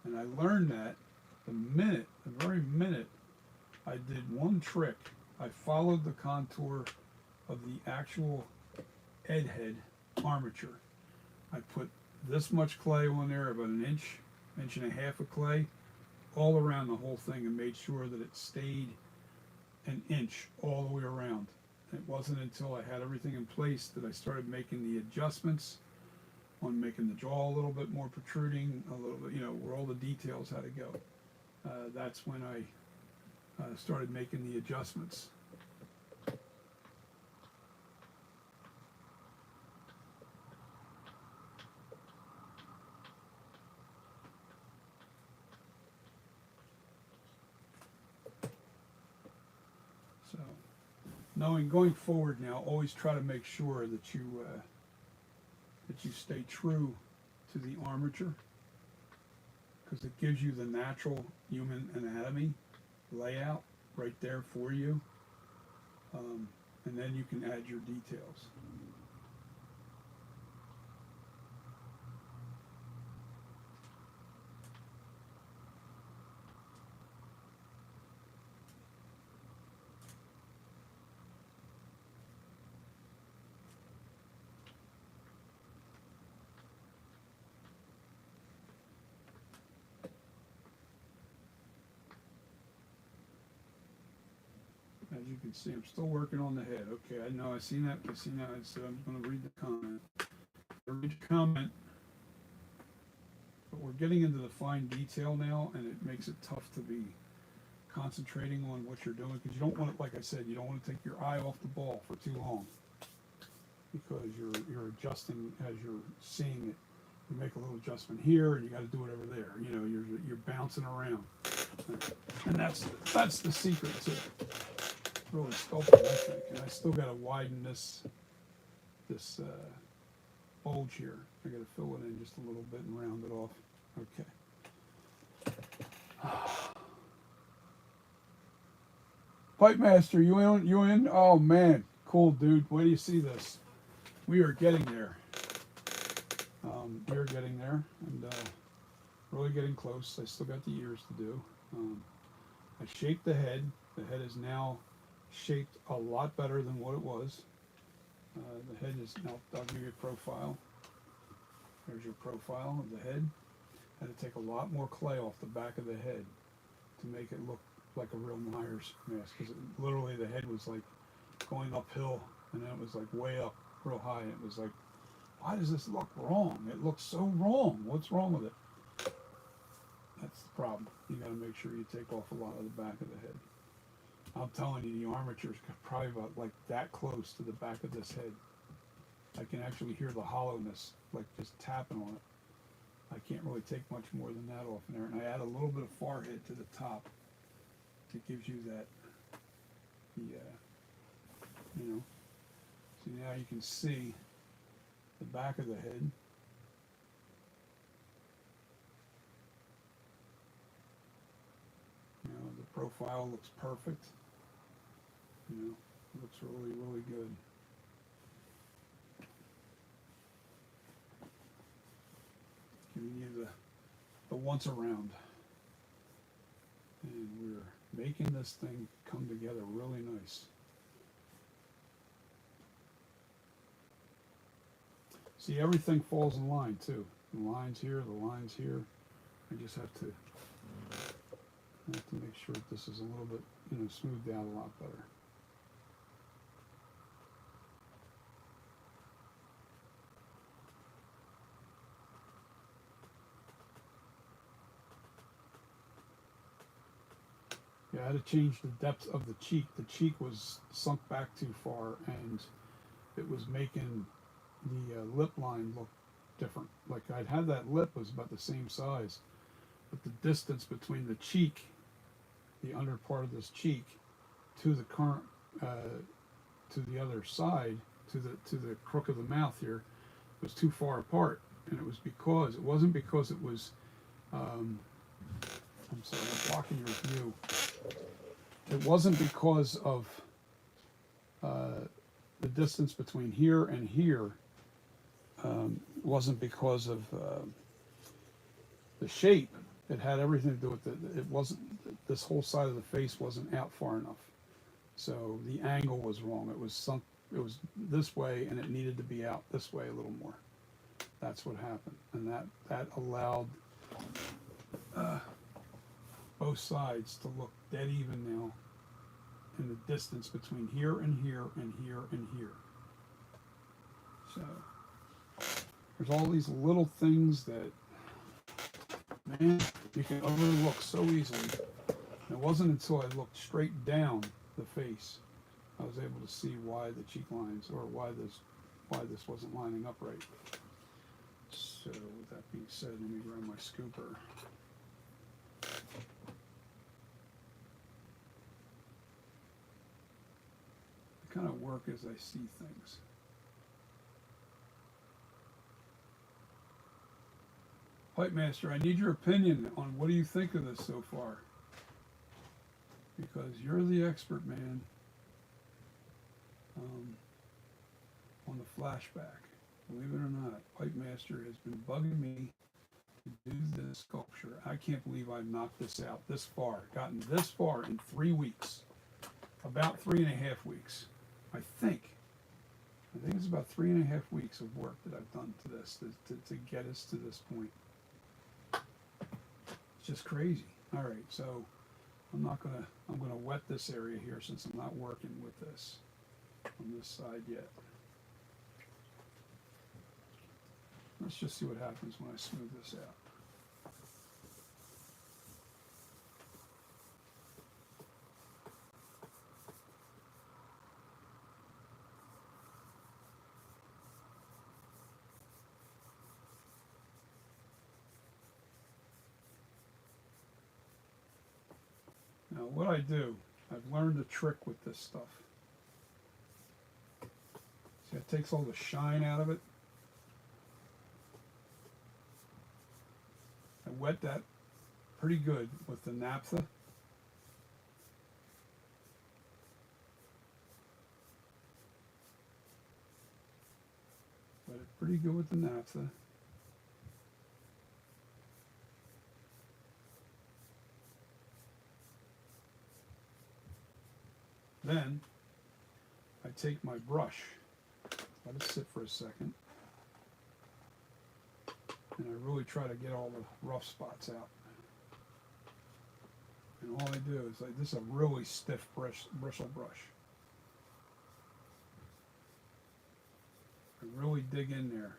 And I learned that the very minute I did one trick. I followed the contour of the actual head armature. I put this much clay on there, about an inch and a half of clay, all around the whole thing, and made sure that it stayed an inch all the way around. It wasn't until I had everything in place that I started making the adjustments on making the jaw a little bit more protruding, a little bit, where all the details had to go. That's when I started making the adjustments. So, going forward now, always try to make sure that you stay true to the armature, because it gives you the natural human anatomy layout right there for you, and then you can add your details. As you can see, I'm still working on the head. Okay, I know, I seen that. I said I'm going to read the comment. But we're getting into the fine detail now, and it makes it tough to be concentrating on what you're doing, because you don't want it, like I said, you don't want to take your eye off the ball for too long. because you're adjusting as you're seeing it. You make a little adjustment here, and you got to do it over there. You know, you're bouncing around, and that's the secret to really sculpting, I think. And I still got to widen this bulge here. I got to fill it in just a little bit and round it off. Okay. Pipe Master, you in? You in? Oh man, cool, dude. Wait do you see this? We are getting there. We are getting there, and really getting close. I still got the ears to do. I shaped the head. The head is now shaped a lot better than what it was. The head is now, I'll give you a profile. There's your profile of the head. I had to take a lot more clay off the back of the head to make it look like a real Myers mask, because literally the head was like going uphill, and then it was like way up real high, and it was like, why does this look wrong? It looks so wrong. What's wrong with it? That's the problem. You got to make sure you take off a lot of the back of the head. I'm telling you, the armature's probably about like that close to the back of this head. I can actually hear the hollowness, like just tapping on it. I can't really take much more than that off in there. And I add a little bit of forehead to the top. It gives you that, you know. So now you can see the back of the head. You know, the profile looks perfect. You know, it looks really, really good. Giving you the once around. And we're making this thing come together really nice. See, everything falls in line too. The lines here, the lines here. I just have to make sure that this is a little bit, you know, smoothed out a lot better. Yeah, I had to change the depth of the cheek. The cheek was sunk back too far, and it was making the lip line look different. Like I'd had that lip was about the same size, but the distance between the cheek, the under part of this cheek, to the current, to the other side, to the crook of the mouth here, was too far apart. And it was because, it wasn't because it was, I'm sorry, I'm blocking your view. It wasn't because of the distance between here and here. It wasn't because of the shape. It had everything to do with it wasn't, this whole side of the face wasn't out far enough. So the angle was wrong. It was sunk, it was this way, and it needed to be out this way a little more. That's what happened. And that allowed both sides to look dead even now in the distance between here and here and here and here. So there's all these little things that, man, you can overlook so easily. And it wasn't until I looked straight down the face I was able to see why the cheek lines, or why this wasn't lining up right. So with that being said, let me grab my scooper. I kind of work as I see things. Pipe Master, I need your opinion on what do you think of this so far? Because you're the expert, man, on the flashback. Believe it or not, Pipe Master has been bugging me to do this sculpture. I can't believe I've knocked this out this far, gotten this far in 3 weeks. About 3.5 weeks, I think. I think it's about 3.5 weeks of work that I've done to this to get us to this point. It's just crazy. All right, so I'm gonna wet this area here since I'm not working with this on this side yet. Let's just see what happens when I smooth this out. Now what I do, I've learned a trick with this stuff. See, it takes all the shine out of it. I wet that pretty good with the naphtha. Wet it pretty good with the naphtha. Then I take my brush, let it sit for a second, and I really try to get all the rough spots out. And all I do is this is a really stiff bristle brush. I really dig in there.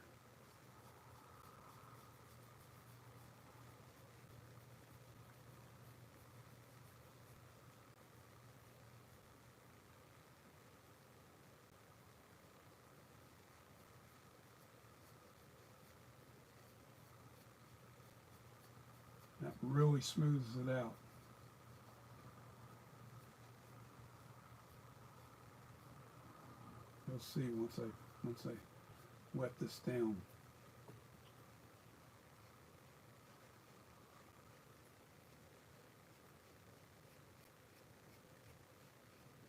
That really smooths it out. You'll see once I wet this down.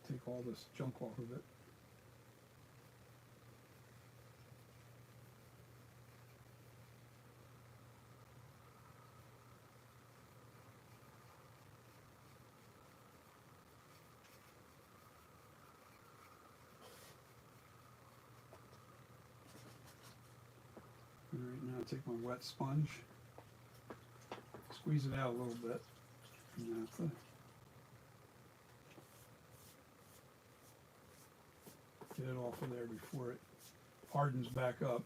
Take all this junk off of it. All right, now I take my wet sponge, squeeze it out a little bit, naphtha. Get it off of there before it hardens back up.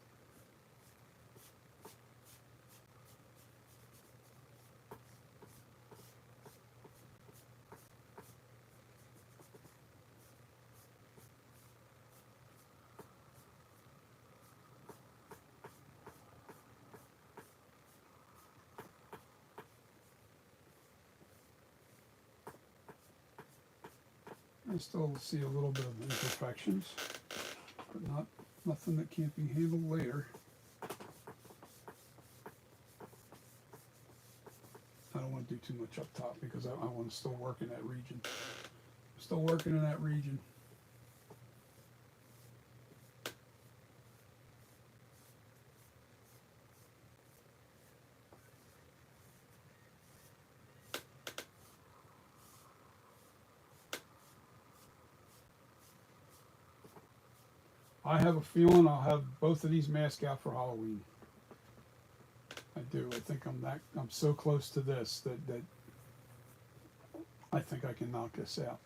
I still see a little bit of imperfections, but nothing that can't be handled later. I don't want to do too much up top because I want to still work in that region. Still working in that region. I have a feeling I'll have both of these masks out for Halloween. I do. I think I'm so close to this that I think I can knock this out.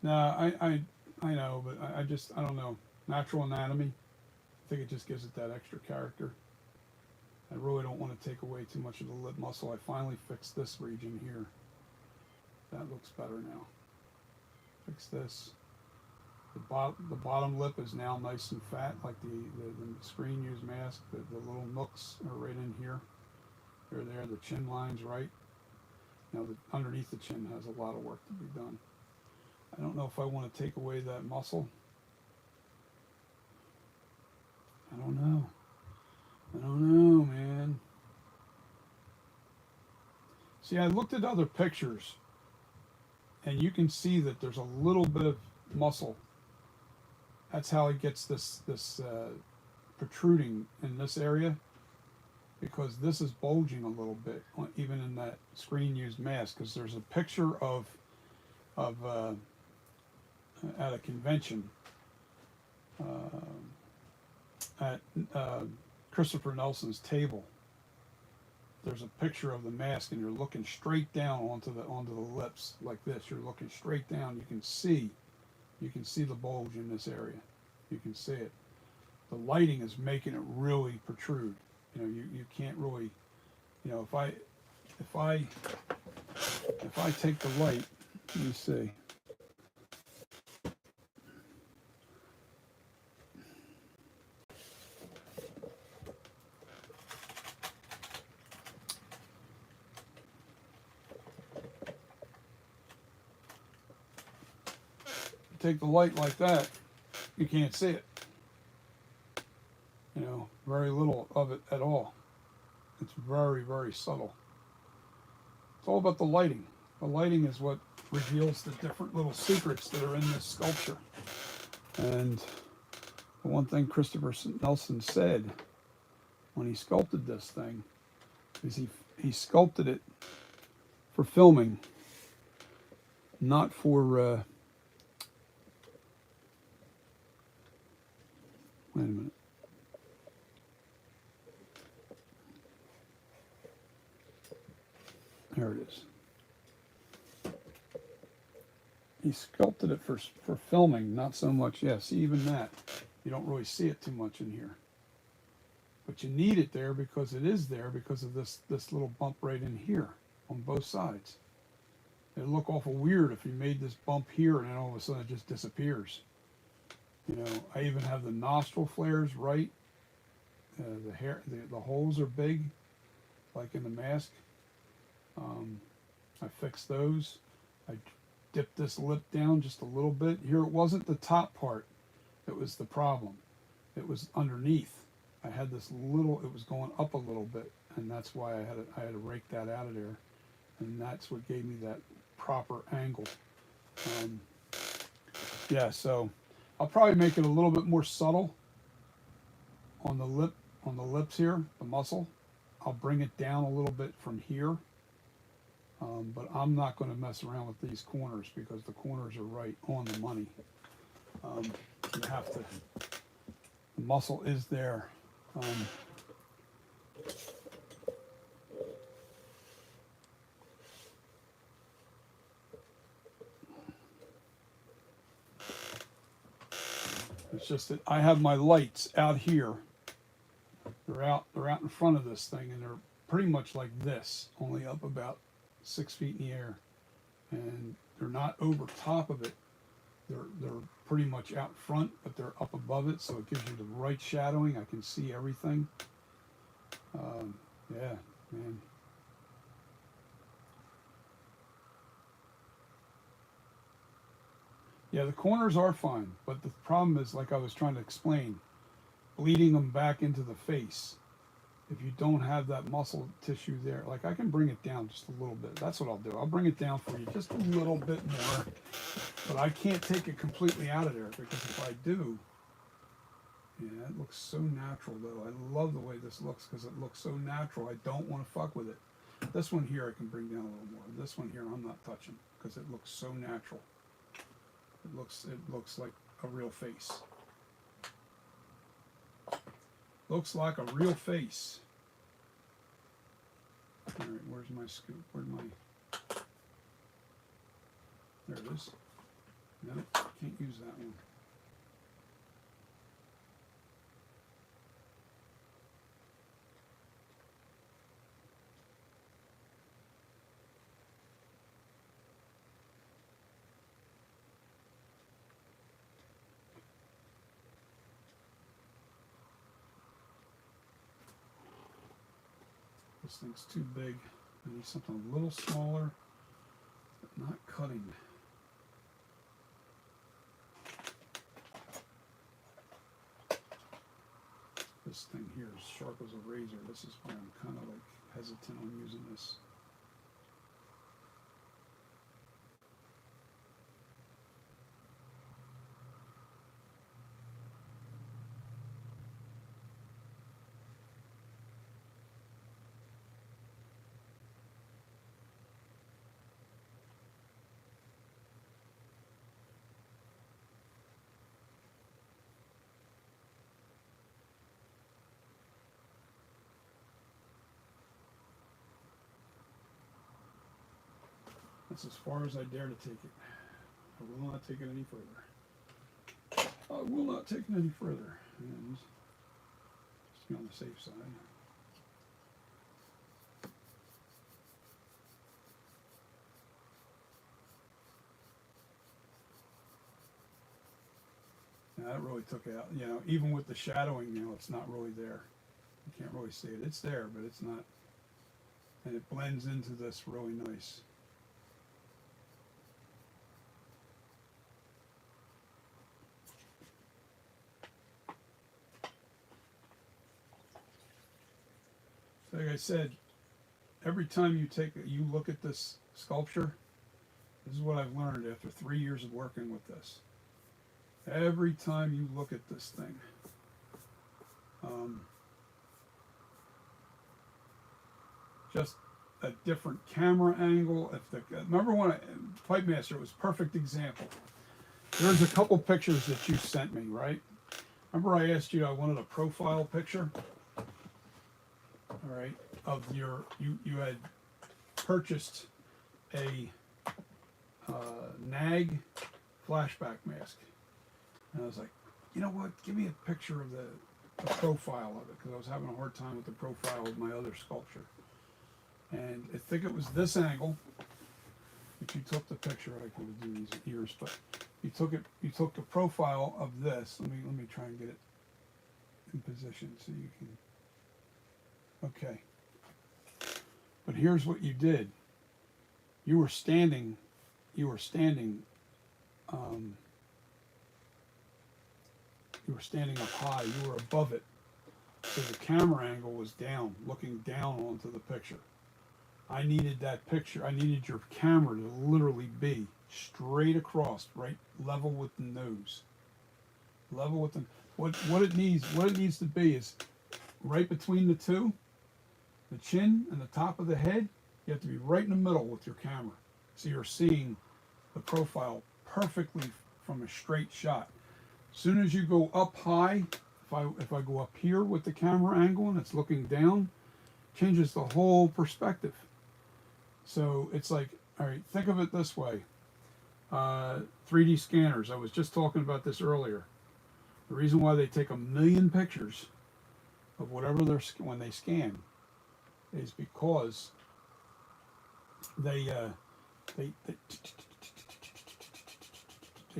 No, I know, but I don't know. Natural anatomy, I think it just gives it that extra character. I really don't want to take away too much of the lip muscle. I finally fixed this region here. That looks better now. Fix this. The bottom lip is now nice and fat, like the screen use mask. The little nooks are right in here. They're there. The chin line's right. Now underneath the chin has a lot of work to be done. I don't know if I want to take away that muscle. I don't know. I don't know, man. See, I looked at other pictures, and you can see that there's a little bit of muscle. That's how it gets this protruding in this area, because this is bulging a little bit, even in that screen used mask. Because there's a picture of at a convention at Christopher Nelson's table. There's a picture of the mask, and you're looking straight down onto the lips like this. You're looking straight down. You can see the bulge in this area. You can see it. The lighting is making it really protrude. You know, you can't really, you know, if I take the light, let me see. take the light like that, you can't see it. You know, very little of it at all. It's very, very subtle. It's all about the lighting. The lighting is what reveals the different little secrets that are in this sculpture. And the one thing Christopher Nelson said when he sculpted this thing is he sculpted it for filming, not for wait a minute. There it is. He sculpted it for filming, not so much. Yeah, see, even that, you don't really see it too much in here. But you need it there because it is there because of this little bump right in here on both sides. It'd look awful weird if you made this bump here and then all of a sudden it just disappears. You know, I even have the nostril flares right. The holes are big, like in the mask. I fixed those. I dipped this lip down just a little bit. Here it wasn't the top part that was the problem. It was underneath. I had this little, it was going up a little bit, and that's why I had to rake that out of there. And that's what gave me that proper angle. Yeah, so I'll probably make it a little bit more subtle on the lips here, the muscle. I'll bring it down a little bit from here. But I'm not going to mess around with these corners because the corners are right on the money. You have to, the muscle is there. It's just that I have my lights out here. They're out in front of this thing, and they're pretty much like this, only up about 6 feet in the air, and they're not over top of it. They're pretty much out front, but they're up above it, so it gives you the right shadowing. I can see everything. Yeah, man. Yeah, the corners are fine, but the problem is, like I was trying to explain, bleeding them back into the face. If you don't have that muscle tissue there, like I can bring it down just a little bit. That's what I'll do. I'll bring it down for you just a little bit more, but I can't take it completely out of there because if I do, yeah, it looks so natural though. I love the way this looks because it looks so natural. I don't want to fuck with it. This one here I can bring down a little more. This one here I'm not touching because it looks so natural. It looks like a real face. Looks like a real face. All right, where's my scoop? Where's my... There it is. No, can't use that one. This thing's too big. I need something a little smaller, but not cutting. This thing here is sharp as a razor. This is why I'm kind of like hesitant on using this. That's as far as I dare to take it. I will not take it any further. I will not take it any further. And just be on the safe side. Now that really took out, you know, even with the shadowing now, it's not really there. You can't really see it. It's there, but it's not. And it blends into this really nice. Like I said, every time you look at this sculpture, this is what I've learned after 3 years of working with this. Every time you look at this thing, just a different camera angle. Remember when Pipe Master was perfect example. There's a couple pictures that you sent me, right? Remember I asked you I wanted a profile picture, all right, of you had purchased a NAG flashback mask, and I was like, you know what? Give me a picture of the profile of it, because I was having a hard time with the profile of my other sculpture. And I think it was this angle. If you took the picture, I could do these ears, but you took the profile of this. Let me try and get it in position so you can. Okay. But here's what you did. You were standing up high. You were above it, so the camera angle was down, looking down onto the picture. I needed that picture. I needed your camera to literally be straight across, right, level with the nose, level with the. What it needs to be is right between the two, the chin and the top of the head. You have to be right in the middle with your camera, so you're seeing the profile perfectly from a straight shot. As soon as you go up high, if I go up here with the camera angle and it's looking down, changes the whole perspective. So it's like, all right, think of it this way. 3D scanners, I was just talking about this earlier. The reason why they take 1 million pictures of whatever when they scan is because they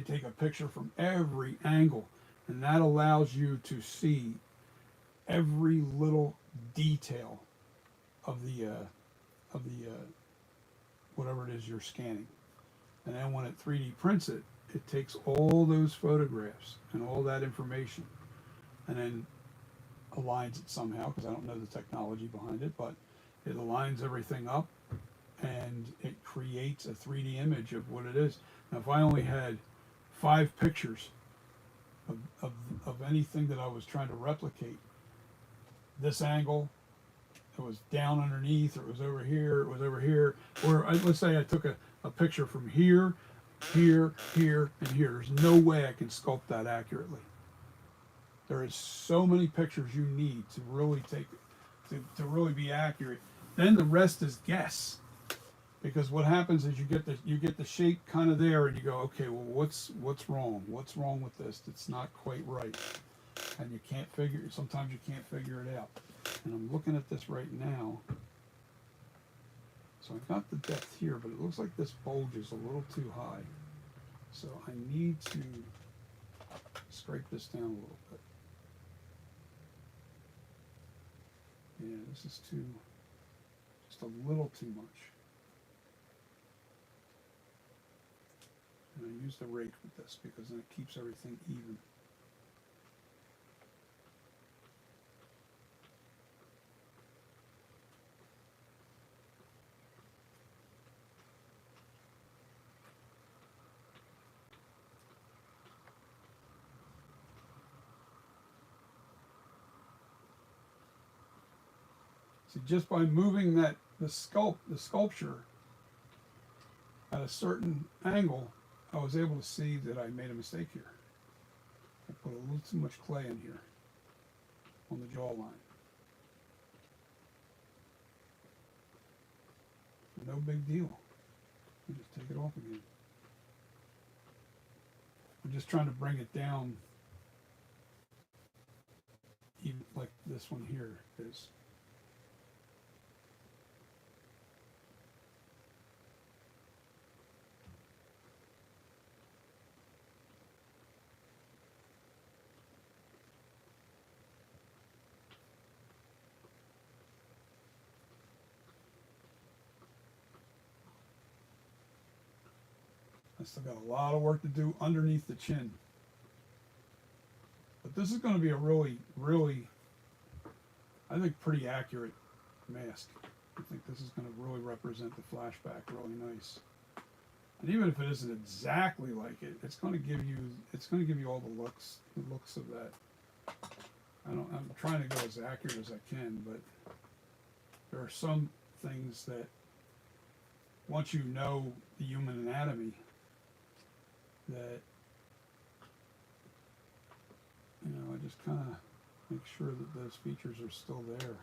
take a picture from every angle, and that allows you to see every little detail of the whatever it is you're scanning. And then when it 3D prints it, it takes all those photographs and all that information and then aligns it somehow, because I don't know the technology behind it, but it aligns everything up and it creates a 3D image of what it is. Now, if I only had 5 pictures of anything that I was trying to replicate, this angle, it was down underneath, or it was over here, or let's say I took a picture from here, here, here, and here. There's no way I can sculpt that accurately. There is so many pictures you need to really to really be accurate. Then the rest is guess, because what happens is you get the shape kind of there, and you go, okay, well, what's wrong? What's wrong with this? It's not quite right, and you can't sometimes you can't figure it out. And I'm looking at this right now. So I've got the depth here, but it looks like this bulge is a little too high. So I need to scrape this down a little bit. Yeah, this is just a little too much. And I use the rake with this because then it keeps everything even. See, just by moving the sculpture at a certain angle, I was able to see that I made a mistake here. I put a little too much clay in here on the jawline. No big deal. You just take it off again. I'm just trying to bring it down, even like this one here is. I still got a lot of work to do underneath the chin. But this is going to be a really, really, I think, pretty accurate mask. I think this is going to really represent the flashback really nice. And even if it isn't exactly like it, it's going to give you all the looks of that. I'm trying to go as accurate as I can, but there are some things that once you know the human anatomy, that I just kind of make sure that those features are still there.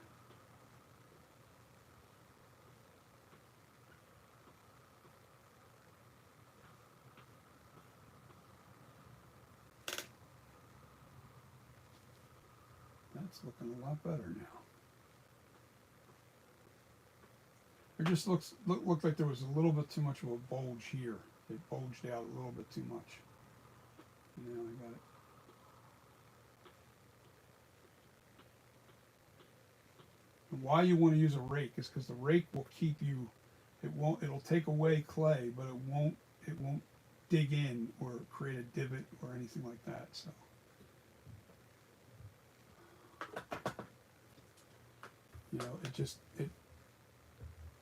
That's looking a lot better now. It just looked like there was a little bit too much of a bulge here. It bulged out a little bit too much. Now I got it. And why you want to use a rake is because the rake will keep you. It'll take away clay, but it won't dig in or create a divot or anything like that. So.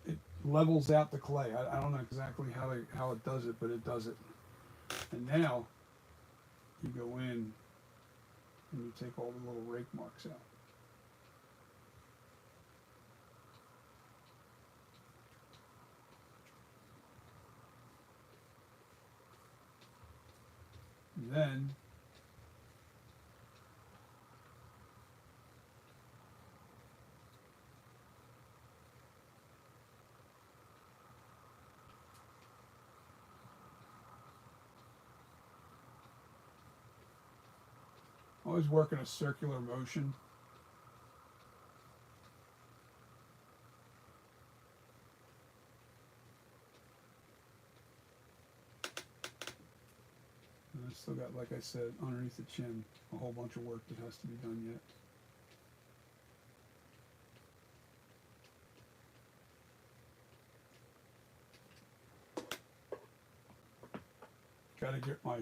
It levels out the clay. I don't know exactly how it does it, but it does it. And now you go in and you take all the little rake marks out. And then always work in a circular motion. And I still got, like I said, underneath the chin, a whole bunch of work that has to be done yet. Got to get my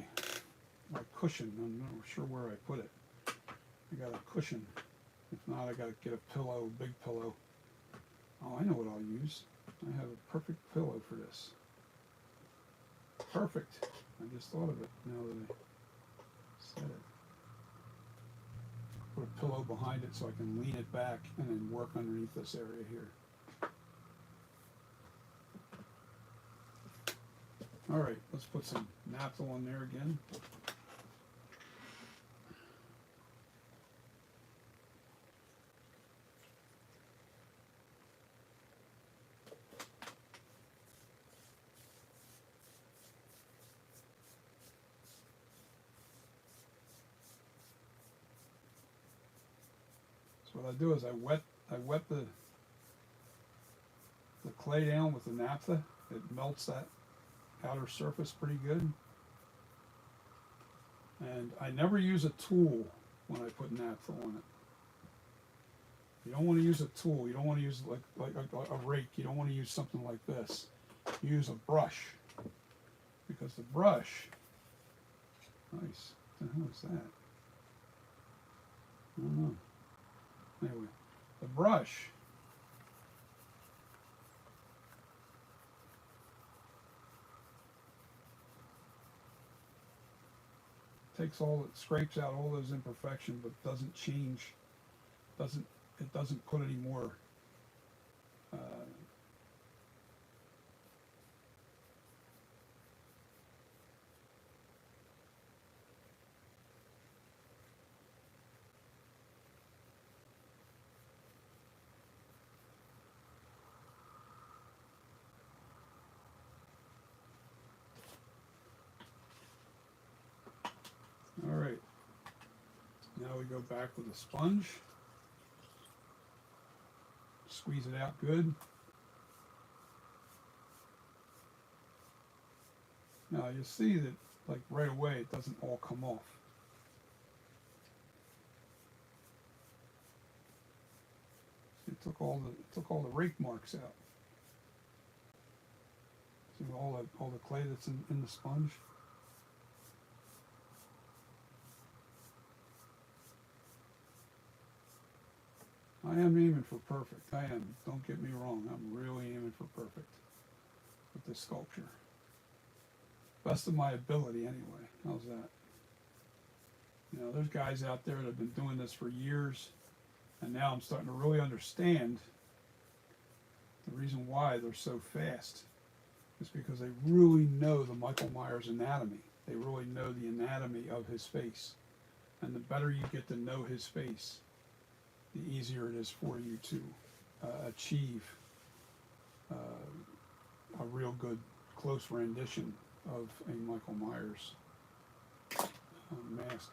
cushion. I'm not sure where I put it. I got a cushion. If not, I got to get a pillow, big pillow. Oh, I know what I'll use. I have a perfect pillow for this. Perfect. I just thought of it now that I said it. Put a pillow behind it so I can lean it back and then work underneath this area here. All right, let's put some naphtha on there again. So what I do is I wet the clay down with the naphtha. It melts that outer surface pretty good. And I never use a tool when I put naphtha on it. You don't want to use a tool. You don't want to use like a rake. You don't want to use something like this. You use a brush, because the brush, nice. What the hell is that? I don't know. Anyway, the brush scrapes out all those imperfections, but doesn't put any more all right. Now we go back with a sponge. Squeeze it out good. Now you see that like right away it doesn't all come off. It took all the rake marks out. See all the clay that's in the sponge. I am aiming for perfect. I am. Don't get me wrong. I'm really aiming for perfect with this sculpture. Best of my ability, anyway. How's that? You know, there's guys out there that have been doing this for years, and now I'm starting to really understand the reason why they're so fast. Is because they really know the Michael Myers anatomy. They really know the anatomy of his face. And the better you get to know his face, the easier it is for you to achieve a real good close rendition of a Michael Myers mask.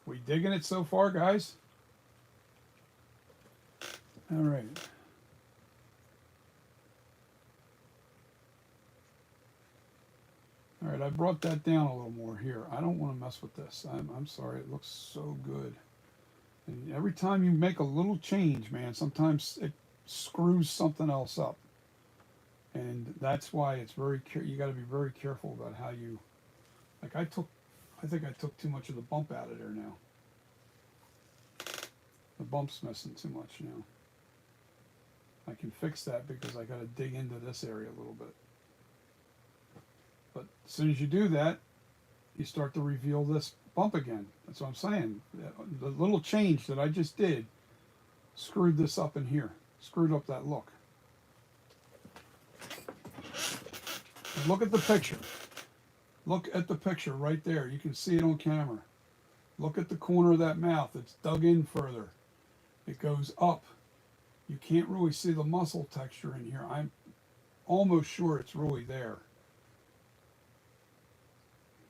We digging it so far, guys? All right. All right, I brought that down a little more here. I don't want to mess with this. I'm sorry, it looks so good. And every time you make a little change, man, sometimes it screws something else up. And that's why it's you got to be very careful about how you, like I think I took too much of the bump out of there now. The bump's missing too much now. I can fix that because I got to dig into this area a little bit. But as soon as you do that, you start to reveal this bump again. That's what I'm saying. The little change that I just did screwed this up in here, screwed up that look. And look at the picture. Look at the picture right there. You can see it on camera. Look at the corner of that mouth. It's dug in further. It goes up. You can't really see the muscle texture in here. I'm almost sure it's really there.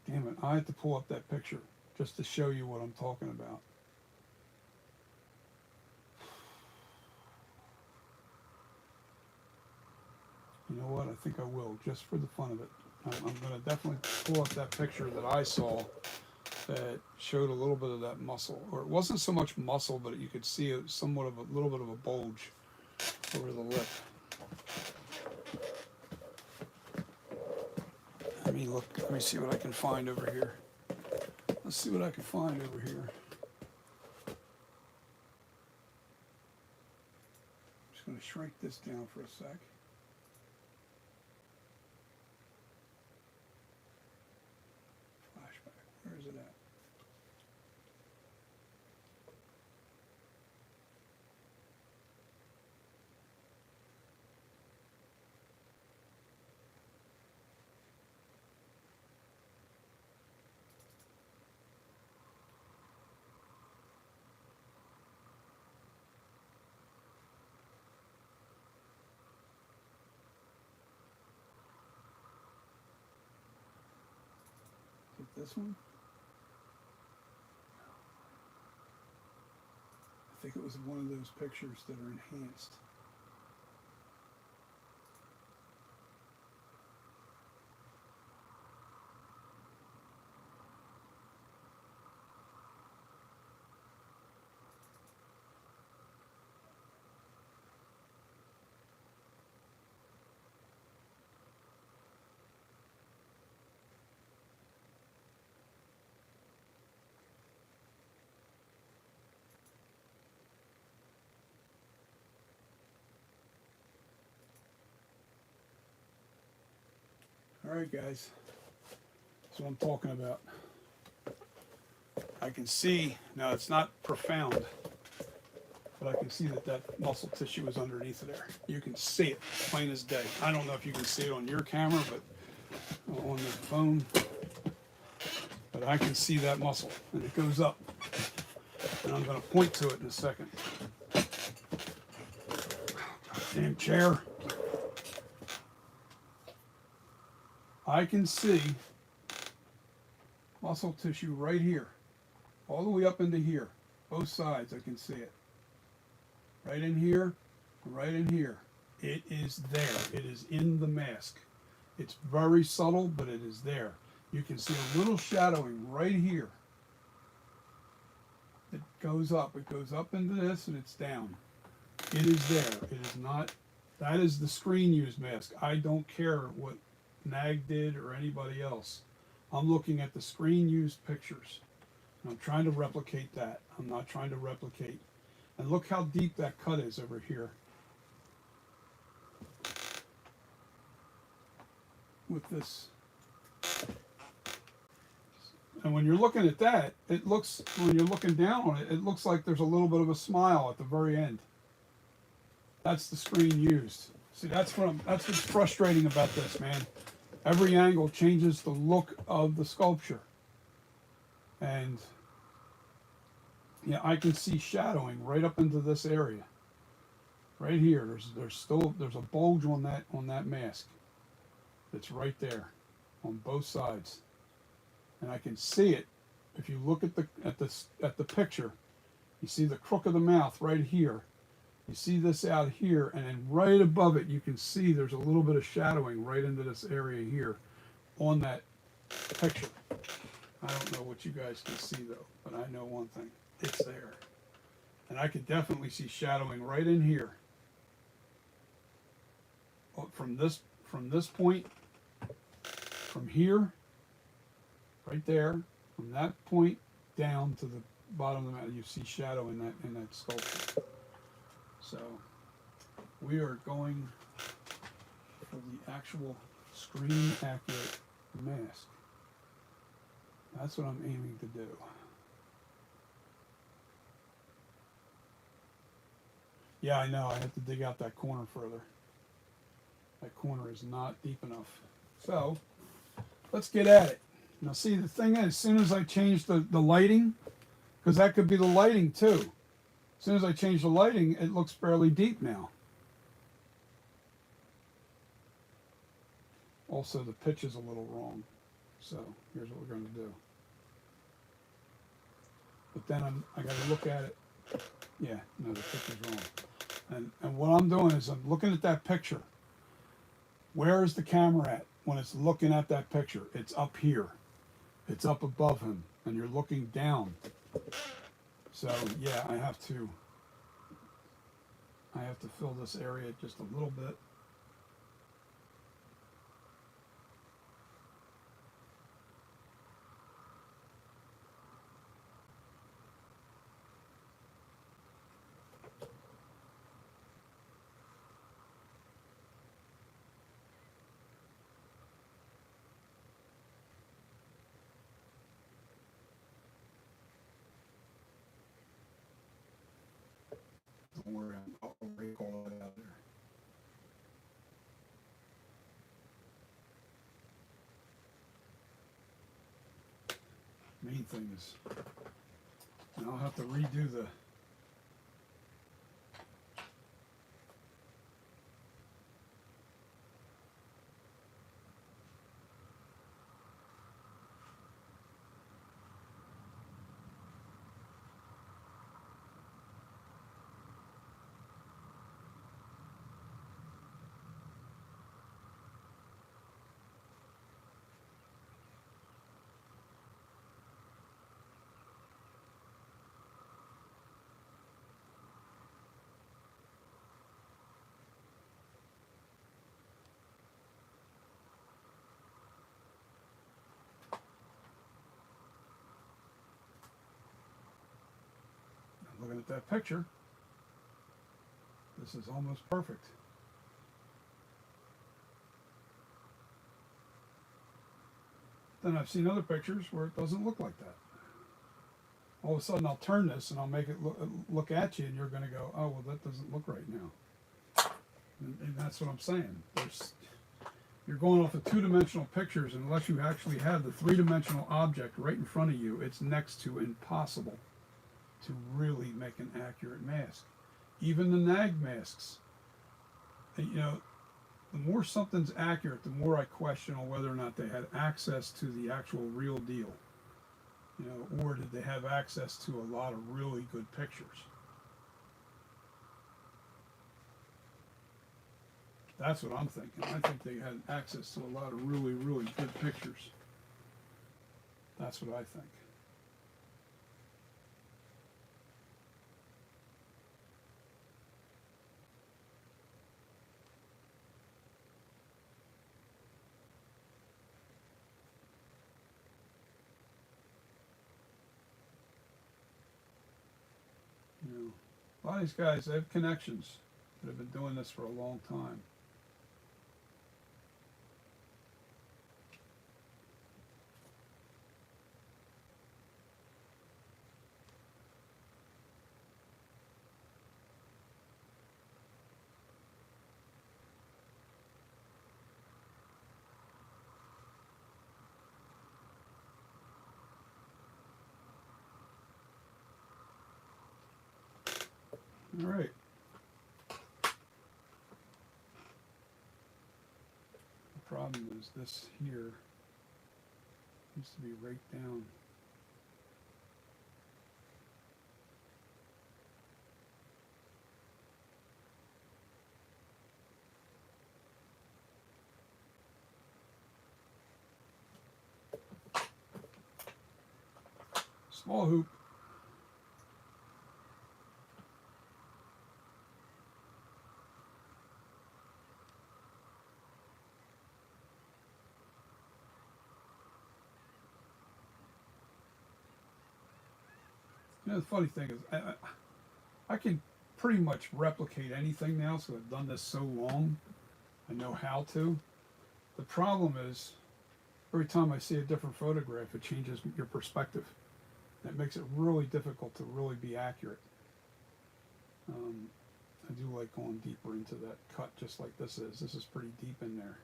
Damn it, I have to pull up that picture just to show you what I'm talking about. You know what, I think I will, just for the fun of it. I'm going to definitely pull up that picture that I saw that showed a little bit of that muscle. Or it wasn't so much muscle, but you could see somewhat of a little bit of a bulge over the lip. Let me see what I can find over here. Let's see what I can find over here. I'm just going to shrink this down for a sec. Flashback, where is it at? This one? I think it was one of those pictures that are enhanced. All right, guys, that's what I'm talking about. I can see, now it's not profound, but I can see that muscle tissue is underneath there. You can see it, plain as day. I don't know if you can see it on your camera, but on the phone, but I can see that muscle, and it goes up. And I'm going to point to it in a second. Damn chair. I can see muscle tissue right here, all the way up into here, both sides. I can see it. Right in here, right in here. It is there. It is in the mask. It's very subtle, but it is there. You can see a little shadowing right here. It goes up. It goes up into this and it's down. It is there. It is not That is the screen used mask. I don't care what NAG did or anybody else. I'm looking at the screen used pictures. And I'm trying to replicate that. I'm not trying to replicate. And look how deep that cut is over here. With this. And when you're looking at that, it looks, when you're looking down on it, it looks like there's a little bit of a smile at the very end. That's the screen used. See, that's what's frustrating about this, man. Every angle changes the look of the sculpture. And yeah, I can see shadowing right up into this area. Right here, there's a bulge on that mask. It's right there on both sides. And I can see it. If you look at the picture, you see the crook of the mouth right here. You see this out here, and then right above it, you can see there's a little bit of shadowing right into this area here on that picture. I don't know what you guys can see though, but I know one thing. It's there. And I could definitely see shadowing right in here. From this point, from here, right there, from that point down to the bottom of the map, you see shadow in that sculpture. So we are going for the actual screen accurate mask. That's what I'm aiming to do. Yeah, I know. I have to dig out that corner further. That corner is not deep enough. So let's get at it. Now see, the thing is, as soon as I change the lighting, because that could be the lighting too. As soon as I change the lighting, it looks fairly deep now. Also, the pitch is a little wrong. So here's what we're going to do. But then I got to look at it. Yeah, no, the pitch is wrong. And what I'm doing is I'm looking at that picture. Where is the camera at when it's looking at that picture? It's up here. It's up above him, and you're looking down. So yeah, I have to fill this area just a little bit. Don't worry, I'll rake all that out there. Main thing is, and I'll have to redo the looking at that picture, this is almost perfect. Then I've seen other pictures where it doesn't look like that. All of a sudden I'll turn this and I'll make it look at you and you're going to go, oh, well, that doesn't look right now. And that's what I'm saying. You're going off of two-dimensional pictures, and unless you actually have the three-dimensional object right in front of you, it's next to impossible to really make an accurate mask. Even the NAG masks, you know, the more something's accurate, the more I question on whether or not they had access to the actual real deal, you know, or did they have access to a lot of really good pictures. That's what I'm thinking. I think they had access to a lot of really, really good pictures. That's what I think. of these guys, they have connections that have been doing this for a long time. All right. The problem is this here needs to be right down. Small hoop. You know, the funny thing is, I can pretty much replicate anything now, so I've done this so long, I know how to. The problem is, every time I see a different photograph, it changes your perspective. It makes it really difficult to really be accurate. I do like going deeper into that cut, just like this is. This is pretty deep in there.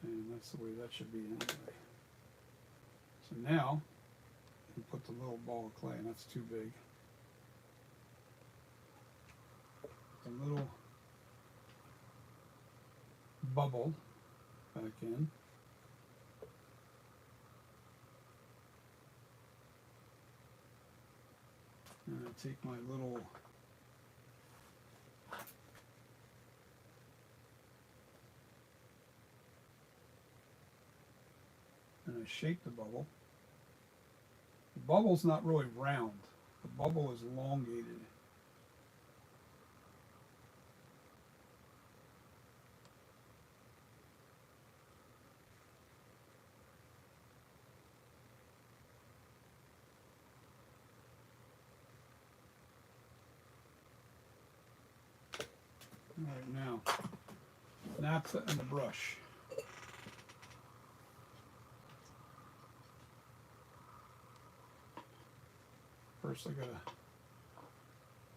And that's the way that should be anyway. So now, you put the little ball of clay, and that's too big. A little bubble back in. And I take my little and I shape the bubble. The bubble's not really round. The bubble is elongated. All right, now, naphtha and the brush. First I gotta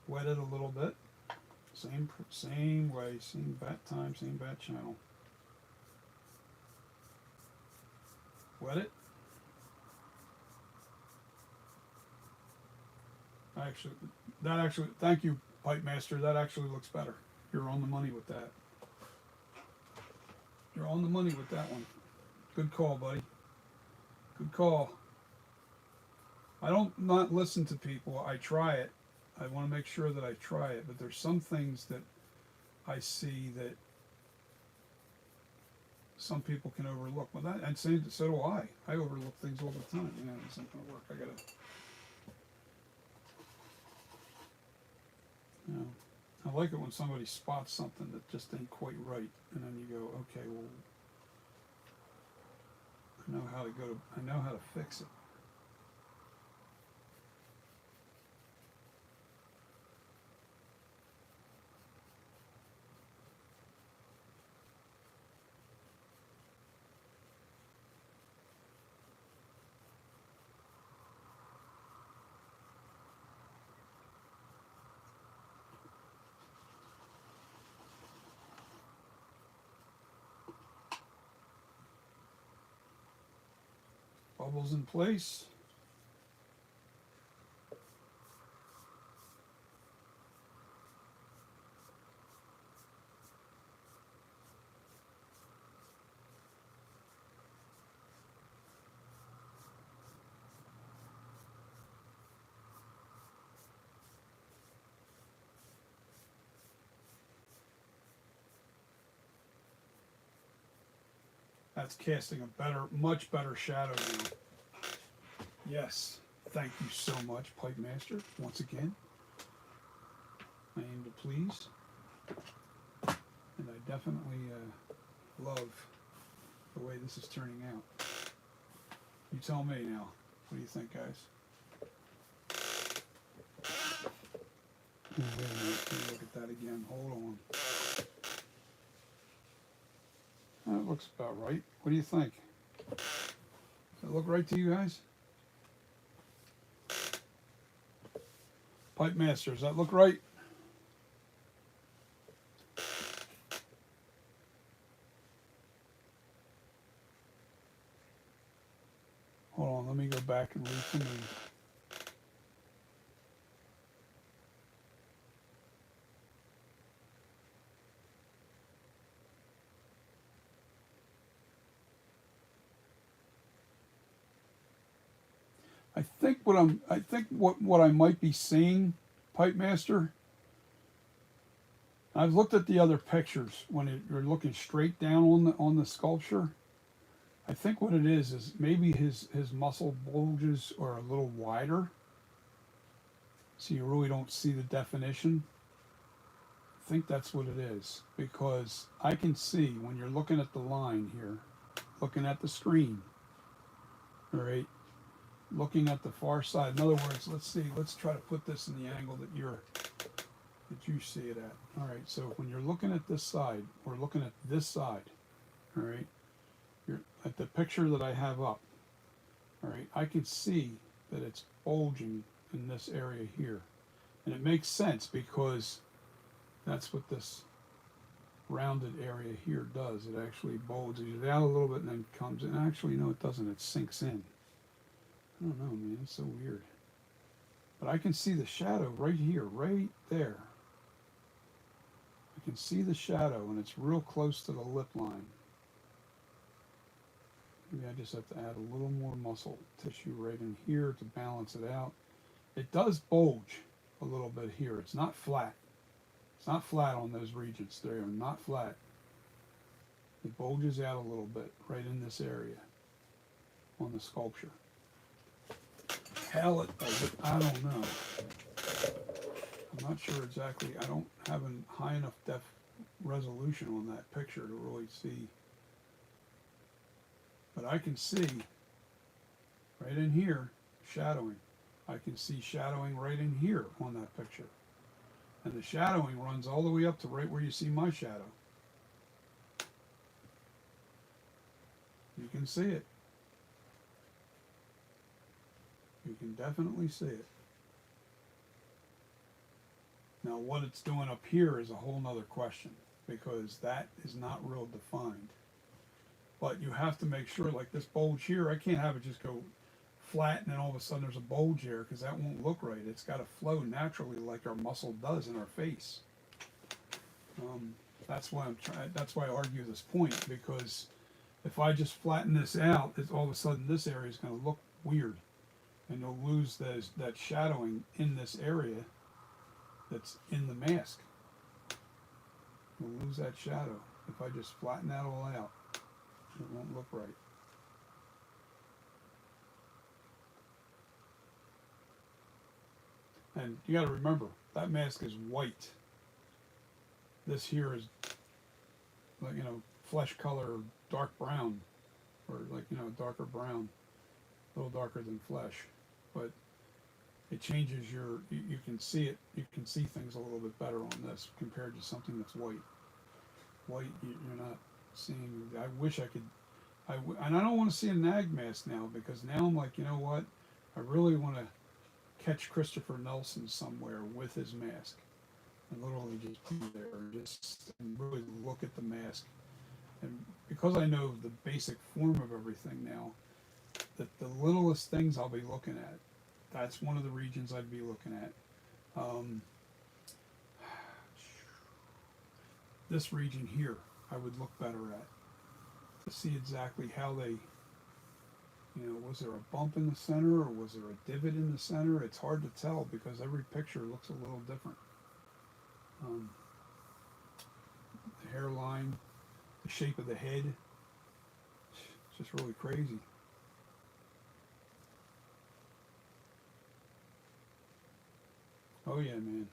wet it a little bit. Same way, same bat time, same bat channel. Wet it. Actually, thank you, Pipe Master. That actually looks better. You're on the money with that. You're on the money with that one. Good call, buddy. Good call. I don't not listen to people. I try it. I want to make sure that I try it. But there's some things that I see that some people can overlook. Well, that and so do I. I overlook things all the time. Yeah, this isn't gonna work. I gotta. You know, I like it when somebody spots something that just ain't quite right, and then you go, okay, well, I know how to go. I know how to fix it. Bubbles in place. That's casting a better, much better shadow now. Yes, thank you so much, Pipe Master. Once again, I aim to please, and I definitely love the way this is turning out. You tell me now. What do you think, guys? Wait a minute, let me look at that again. Hold on. That looks about right. What do you think? Does that look right to you guys? Pipe Master, does that look right? Hold on, let me go back and read some of these. I think what I might be seeing, Pipe Master. I've looked at the other pictures when you're looking straight down on the sculpture. I think what it is maybe his muscle bulges are a little wider, so you really don't see the definition. I think that's what it is, because I can see when you're looking at the line here, looking at the screen, all right, looking at the far side. In other words, let's try to put this in the angle that you see it at. All right, so when you're looking at this side, we're looking at this side, all right, you're at the picture that I have up, all right, I can see that it's bulging in this area here. And it makes sense because that's what this rounded area here does. It actually bulges it out a little bit and then comes in. Actually, no, it doesn't. It sinks in. I don't know, man. It's so weird. But I can see the shadow right here, right there. I can see the shadow, and it's real close to the lip line. Maybe I just have to add a little more muscle tissue right in here to balance it out. It does bulge a little bit here. It's not flat. It's not flat on those regions. They are not flat. It bulges out a little bit right in this area on the sculpture. How it does it, I don't know. I'm not sure exactly. I don't have a high enough depth resolution on that picture to really see. But I can see right in here shadowing. I can see shadowing right in here on that picture. And the shadowing runs all the way up to right where you see my shadow. You can see it. You can definitely see it. Now what it's doing up here is a whole nother question, because that is not real defined. But you have to make sure, like this bulge here, I can't have it just go flat and then all of a sudden there's a bulge here, because that won't look right. It's got to flow naturally like our muscle does in our face. That's why that's why I argue this point, because if I just flatten this out, it's all of a sudden this area is going to look weird, and you'll lose that shadowing in this area that's in the mask. You'll lose that shadow if I just flatten that all out. It won't look right. And you got to remember, that mask is white. This here is, like, flesh color, dark brown, or like, darker brown, a little darker than flesh. But it changes you can see it, you can see things a little bit better on this compared to something that's white. White, you're not seeing. I wish I could, and I don't want to see a nag mask now, because now I'm like, you know what? I really want to catch Christopher Nelson somewhere with his mask and literally just be there and really look at the mask. And because I know the basic form of everything now, that the littlest things I'll be looking at, that's one of the regions I'd be looking at. This region here, I would look better at, to see exactly how they, was there a bump in the center, or was there a divot in the center? It's hard to tell because every picture looks a little different. The hairline, the shape of the head, it's just really crazy. Oh yeah, man.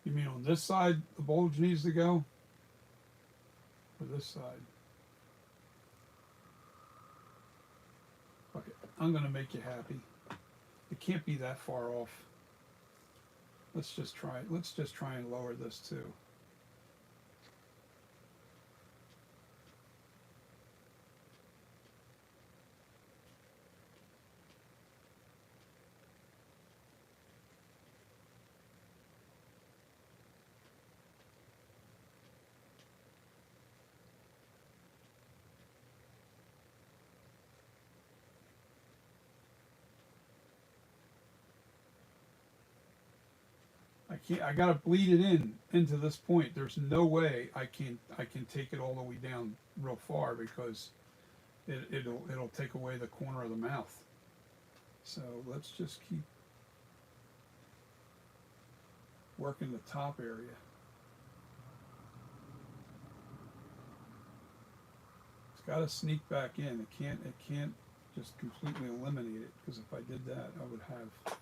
You mean on this side the bulge needs to go? Or this side? Okay, I'm gonna make you happy. It can't be that far off. Let's just try and lower this too. I gotta bleed it into this point. There's no way I can take it all the way down real far because it'll take away the corner of the mouth. So let's just keep working the top area. It's got to sneak back in. It can't just completely eliminate it, because if I did that, I would have.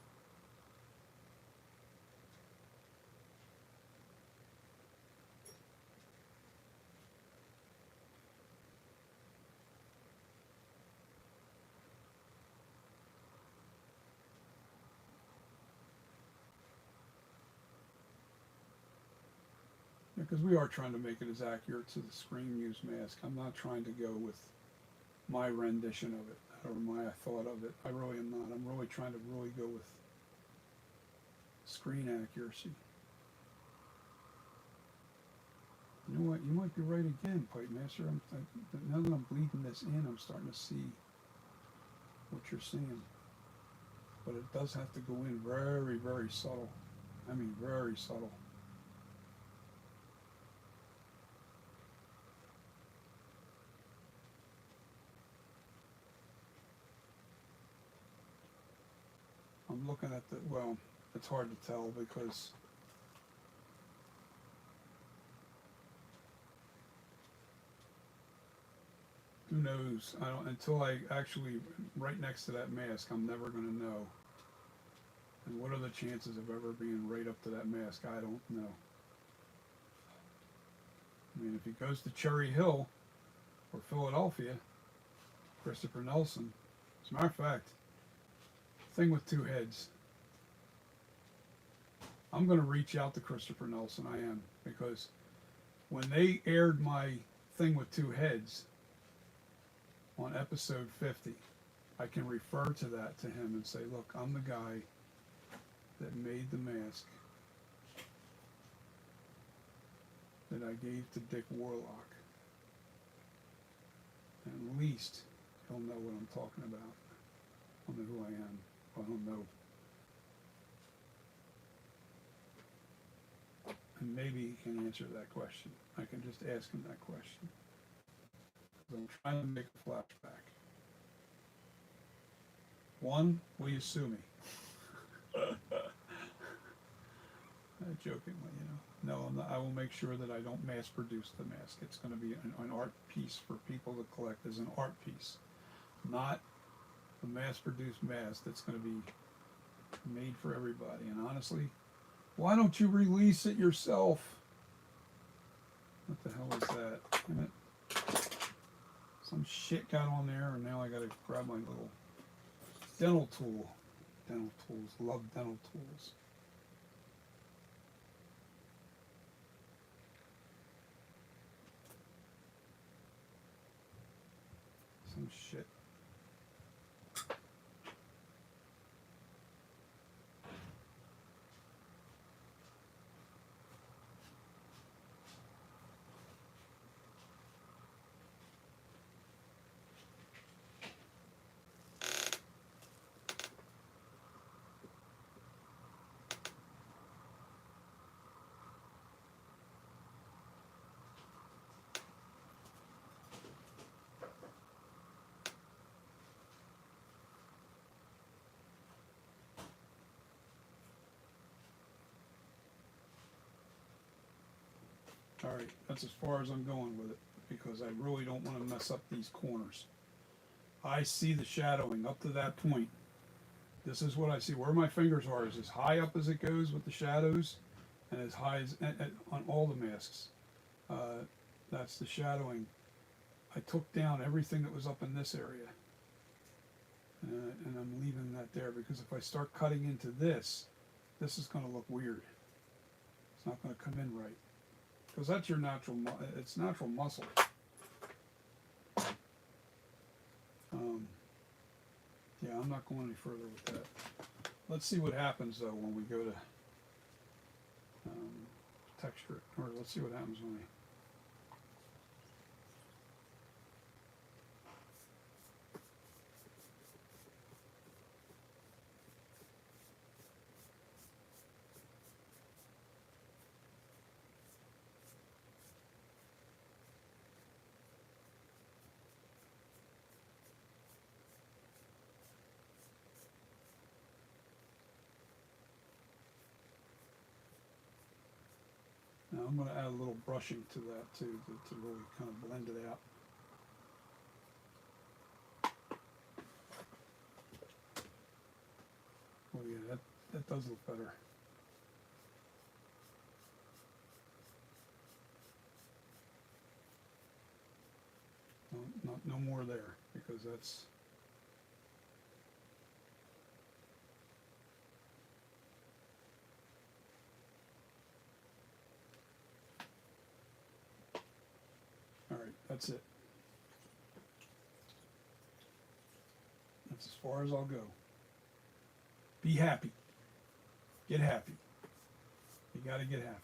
Because we are trying to make it as accurate to the screen use mask. I'm not trying to go with my rendition of it or my thought of it. I really am not. I'm really trying to really go with screen accuracy. You know what? You might be right again, Pipe Master. Now that I'm bleeding this in, I'm starting to see what you're seeing. But it does have to go in very, very subtle. I mean, very subtle. I'm looking at the, well, it's hard to tell because who knows? I don't, until I actually, right next to that mask, I'm never going to know. And what are the chances of ever being right up to that mask? I don't know. I mean, if he goes to Cherry Hill or Philadelphia, Christopher Nelson, as a matter of fact, thing with two heads. I'm going to reach out to Christopher Nelson, I am, because when they aired my thing with two heads on episode 50, I can refer to that to him and say, look, I'm the guy that made the mask that I gave to Dick Warlock. And at least he'll know what I'm talking about. He'll know who I am. I don't know. And maybe he can answer that question. I can just ask him that question. I'm trying to make a flashback. One, will you sue me? Jokingly, you know. No, I'm not, I will make sure that I don't mass produce the mask. It's going to be an art piece for people to collect as an art piece, not a mass-produced mask that's going to be made for everybody. And honestly, why don't you release it yourself? What the hell is that? Damn it. Some shit got on there, and now I got to grab my little dental tool. Dental tools. Love dental tools. Some shit. Alright, that's as far as I'm going with it, because I really don't want to mess up these corners. I see the shadowing up to that point. This is what I see. Where my fingers are is as high up as it goes with the shadows, and as high as on all the masks. That's the shadowing. I took down everything that was up in this area, and I'm leaving that there because if I start cutting into this is going to look weird. It's not going to come in right because that's your natural. It's natural muscle. Yeah, I'm not going any further with that. Let's see what happens though when we go to texture, or let's see what happens when we. Now I'm going to add a little brushing to that too, to really kind of blend it out. Oh yeah, that does look better. No more there because that's. All right, that's it. That's as far as I'll go. Be happy. Get happy. You got to get happy.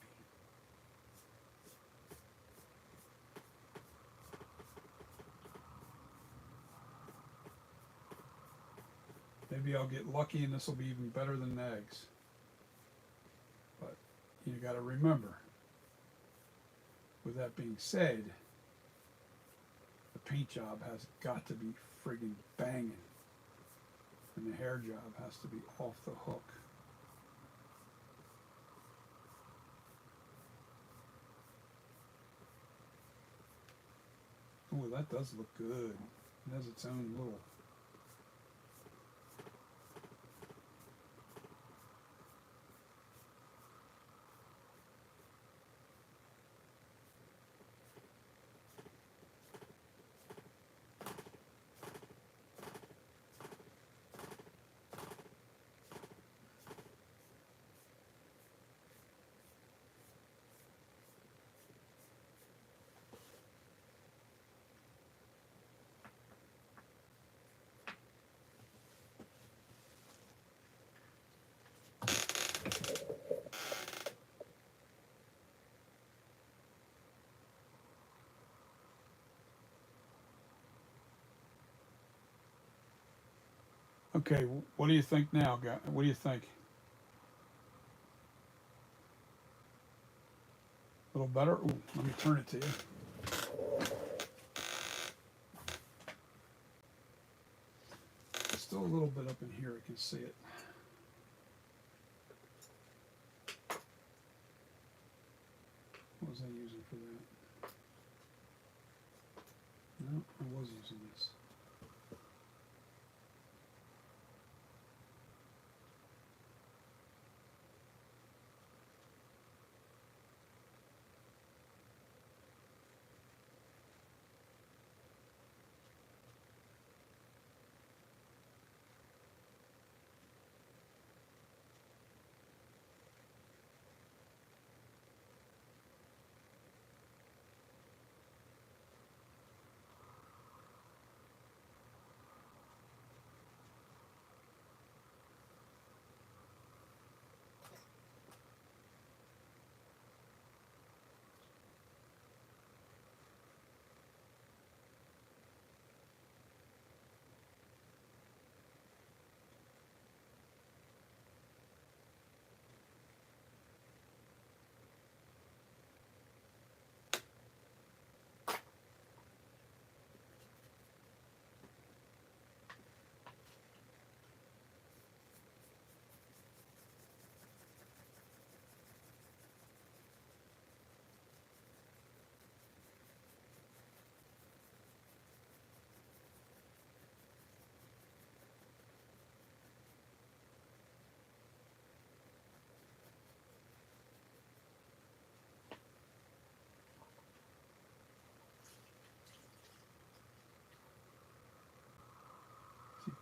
Maybe I'll get lucky and this will be even better than Mags. But you got to remember, with that being said, the paint job has got to be friggin' banging. And the hair job has to be off the hook. Oh, that does look good. It has its own little. Okay, what do you think now, guy? What do you think? A little better? Ooh, let me turn it to you. Still a little bit up in here, I can see it. What was I using for that? No, I was using this.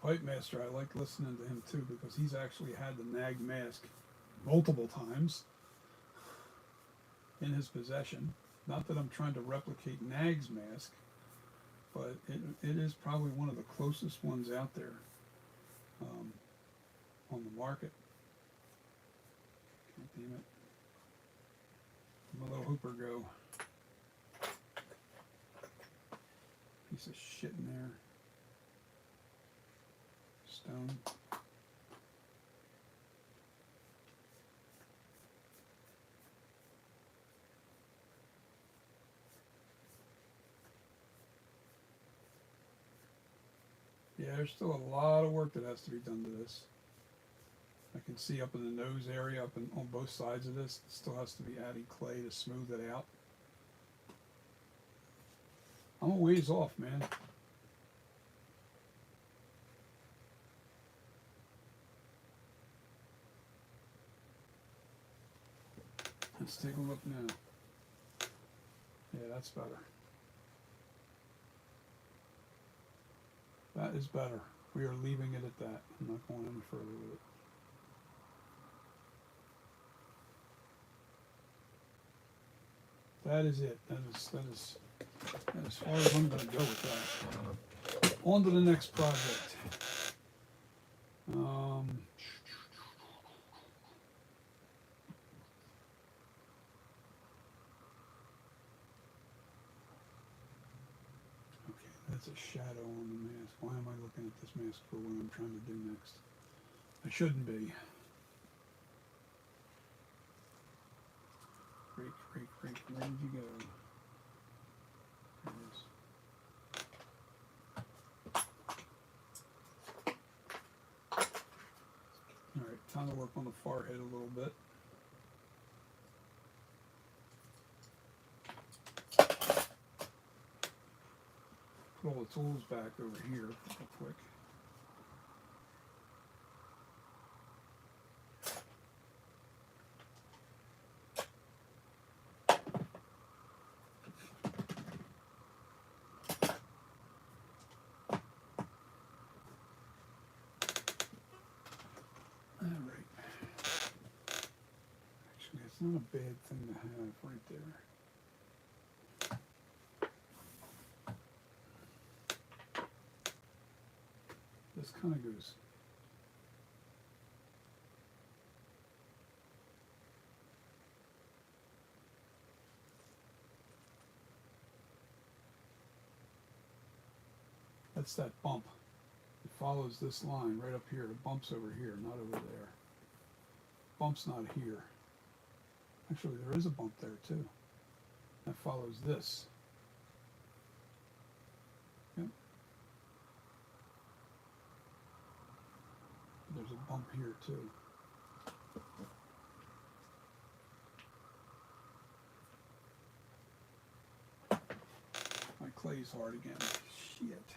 Pipe Master, I like listening to him too because he's actually had the nag mask multiple times in his possession. Not that I'm trying to replicate Nag's mask, but it is probably one of the closest ones out there on the market. God damn it. My little hooper go. Piece of shit in there. Stone. Yeah, there's still a lot of work that has to be done to this. I can see up in the nose area, on both sides of this, it still has to be adding clay to smooth it out. I'm a ways off, man. Let's take a look now. Yeah, that's better. That is better. We are leaving it at that. I'm not going any further with it. That is it. That is as far as I'm going to go with that. On to the next project. Okay, that's a shadow on the mask. Why am I looking at this mask for what I'm trying to do next? I shouldn't be. Break. Where did you go? There it is. Alright, time to work on the forehead a little bit. Put all the tools back over here real quick. It's not a bad thing to have right there. This kind of goes. That's that bump. It follows this line right up here. The bump's over here, not over there. Bump's not here. Actually, there is a bump there too. That follows this. Yep. There's a bump here too. My clay's hard again. Shit.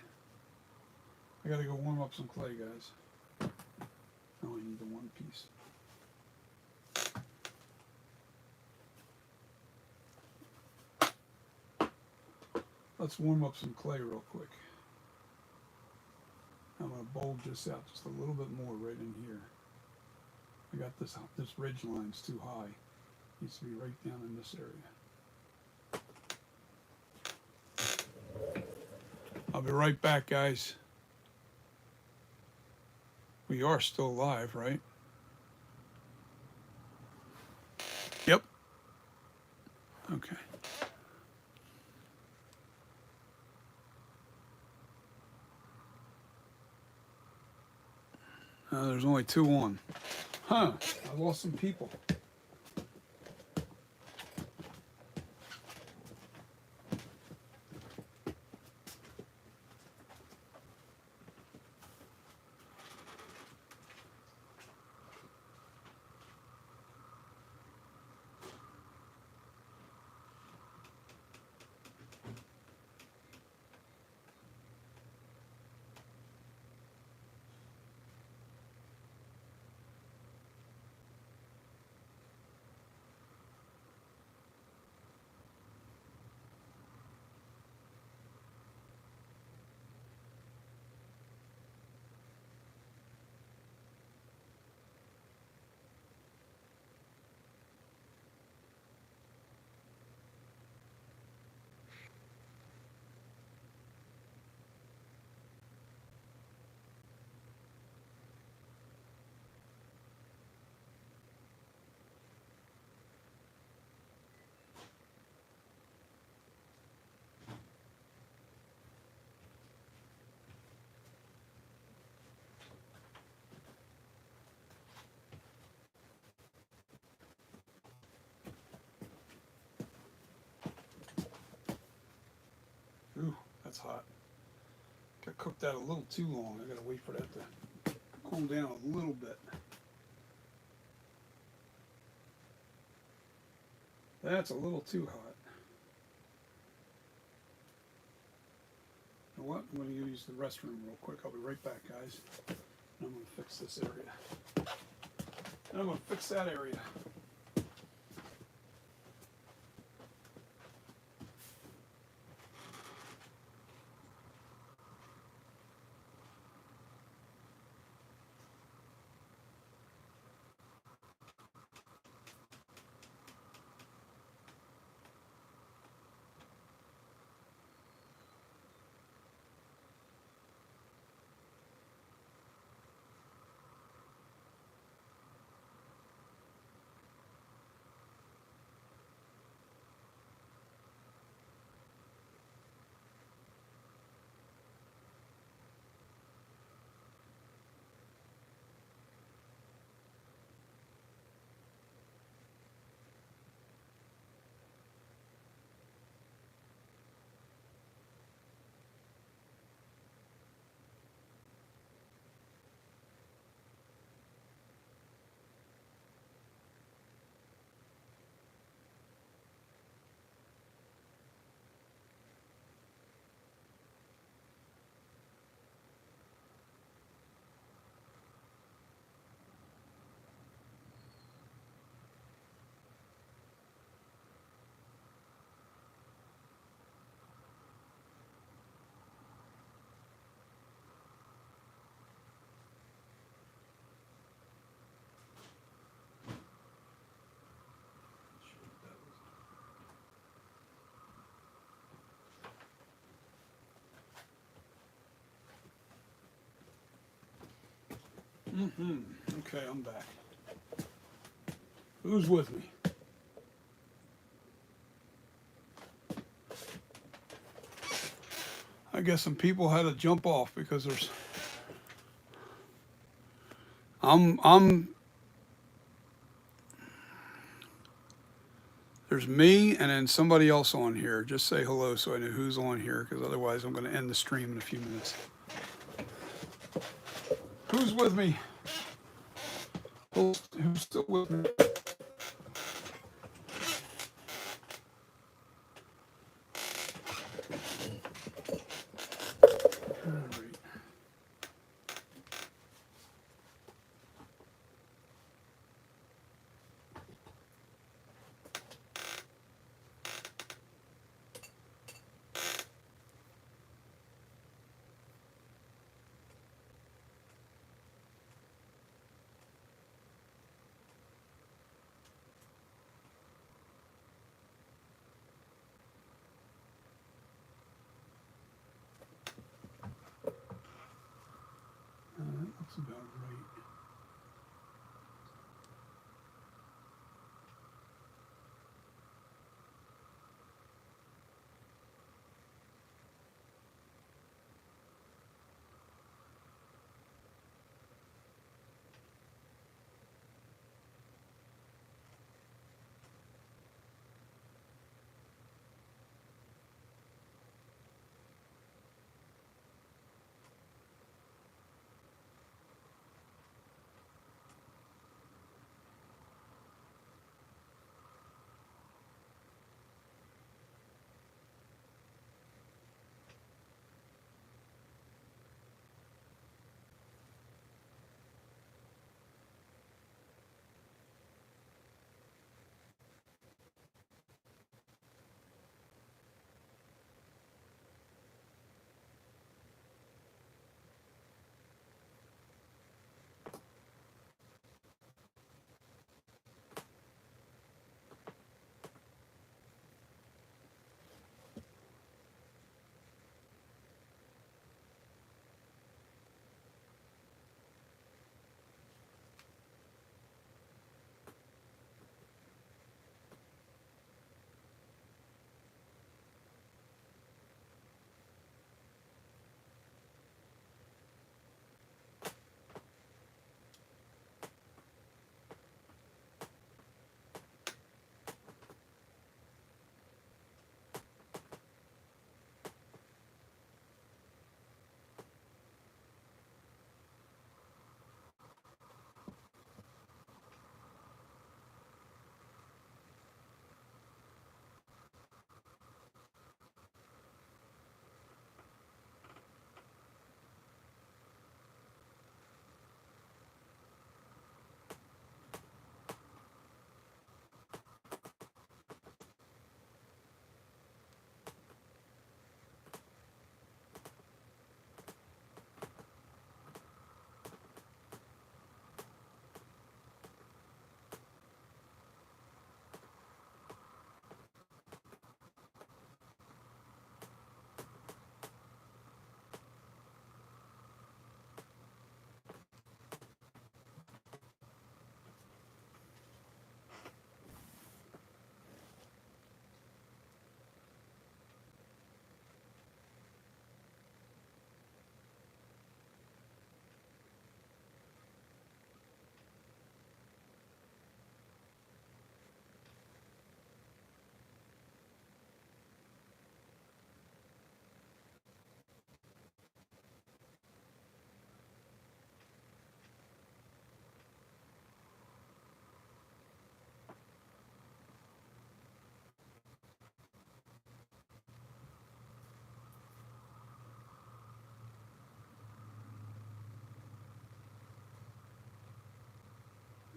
I gotta go warm up some clay, guys. Now I need the one piece. Let's warm up some clay real quick. I'm going to bulge this out just a little bit more right in here. I got this ridge line's too high. Needs to be right down in this area. I'll be right back, guys. We are still live, right? Yep. Okay. There's only 2 on. Huh, I lost some people. that's hot. I cooked that a little too long. I gotta wait for that to cool down a little bit. That's a little too hot. You know what? I'm going to use the restroom real quick. I'll be right back, guys. And I'm going to fix this area. And I'm going to fix that area. Okay, I'm back. Who's with me? I guess some people had to jump off because there's there's me and then somebody else on here. Just say hello so I know who's on here, because otherwise I'm going to end the stream in a few minutes. Who's with me? Who's still with me?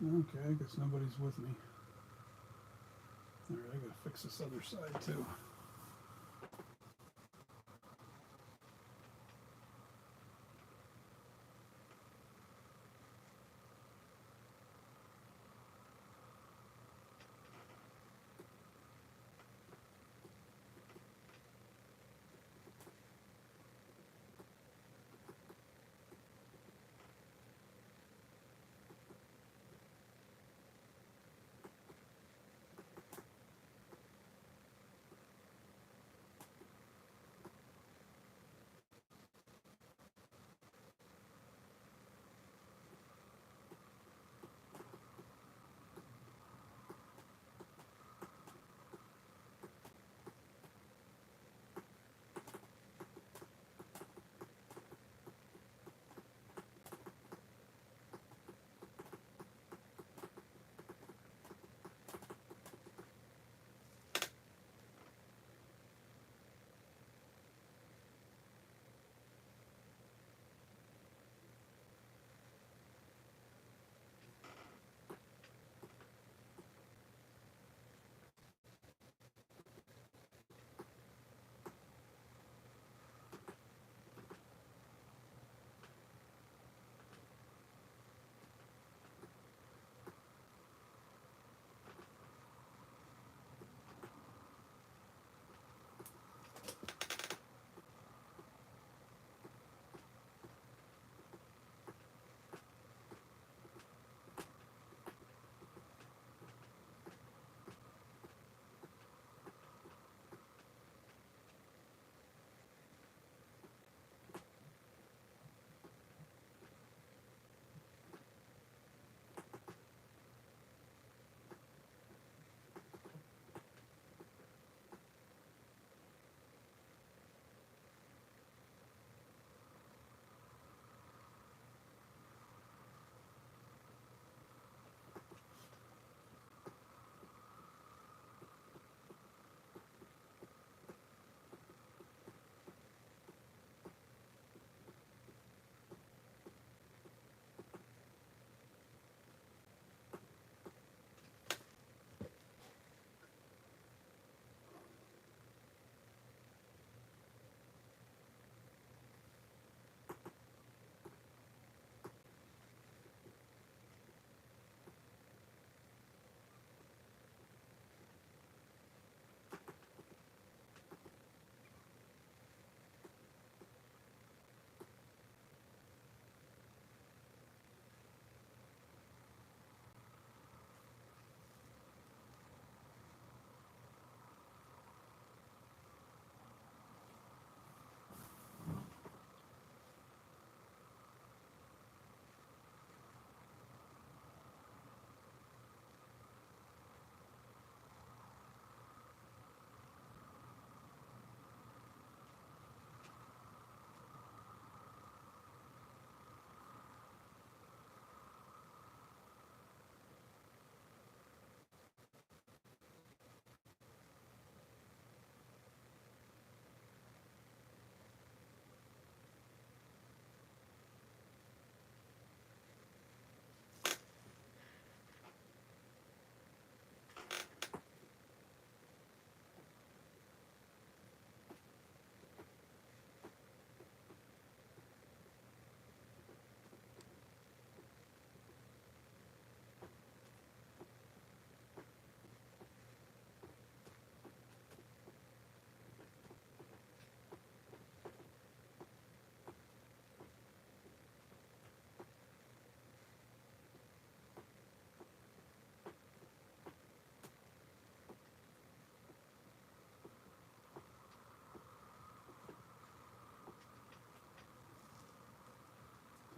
Okay, I guess nobody's with me. All right, I gotta fix this other side too.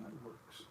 That works.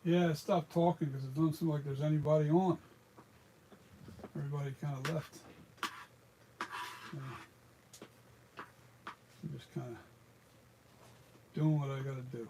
Yeah, stop talking because it doesn't seem like there's anybody on. Everybody kind of left. Yeah. I'm just kind of doing what I got to do.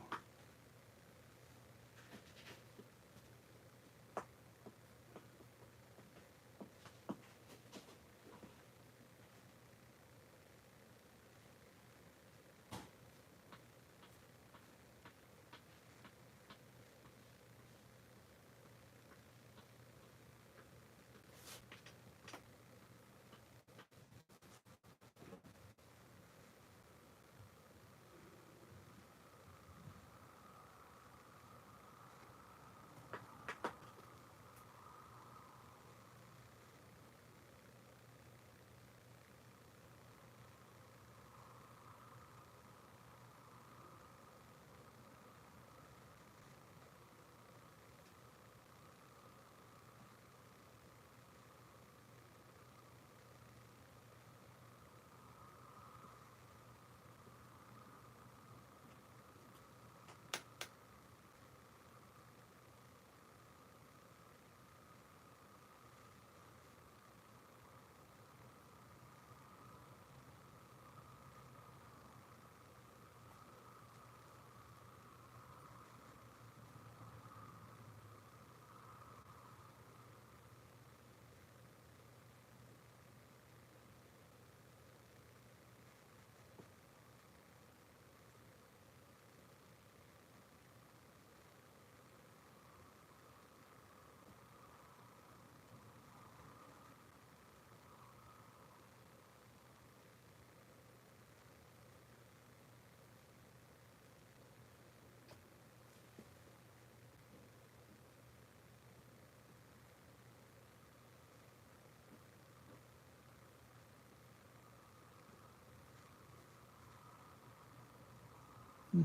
Hmm.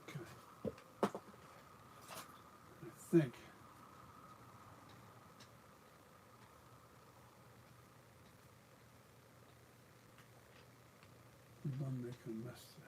Okay. I think I'm done making a mess today.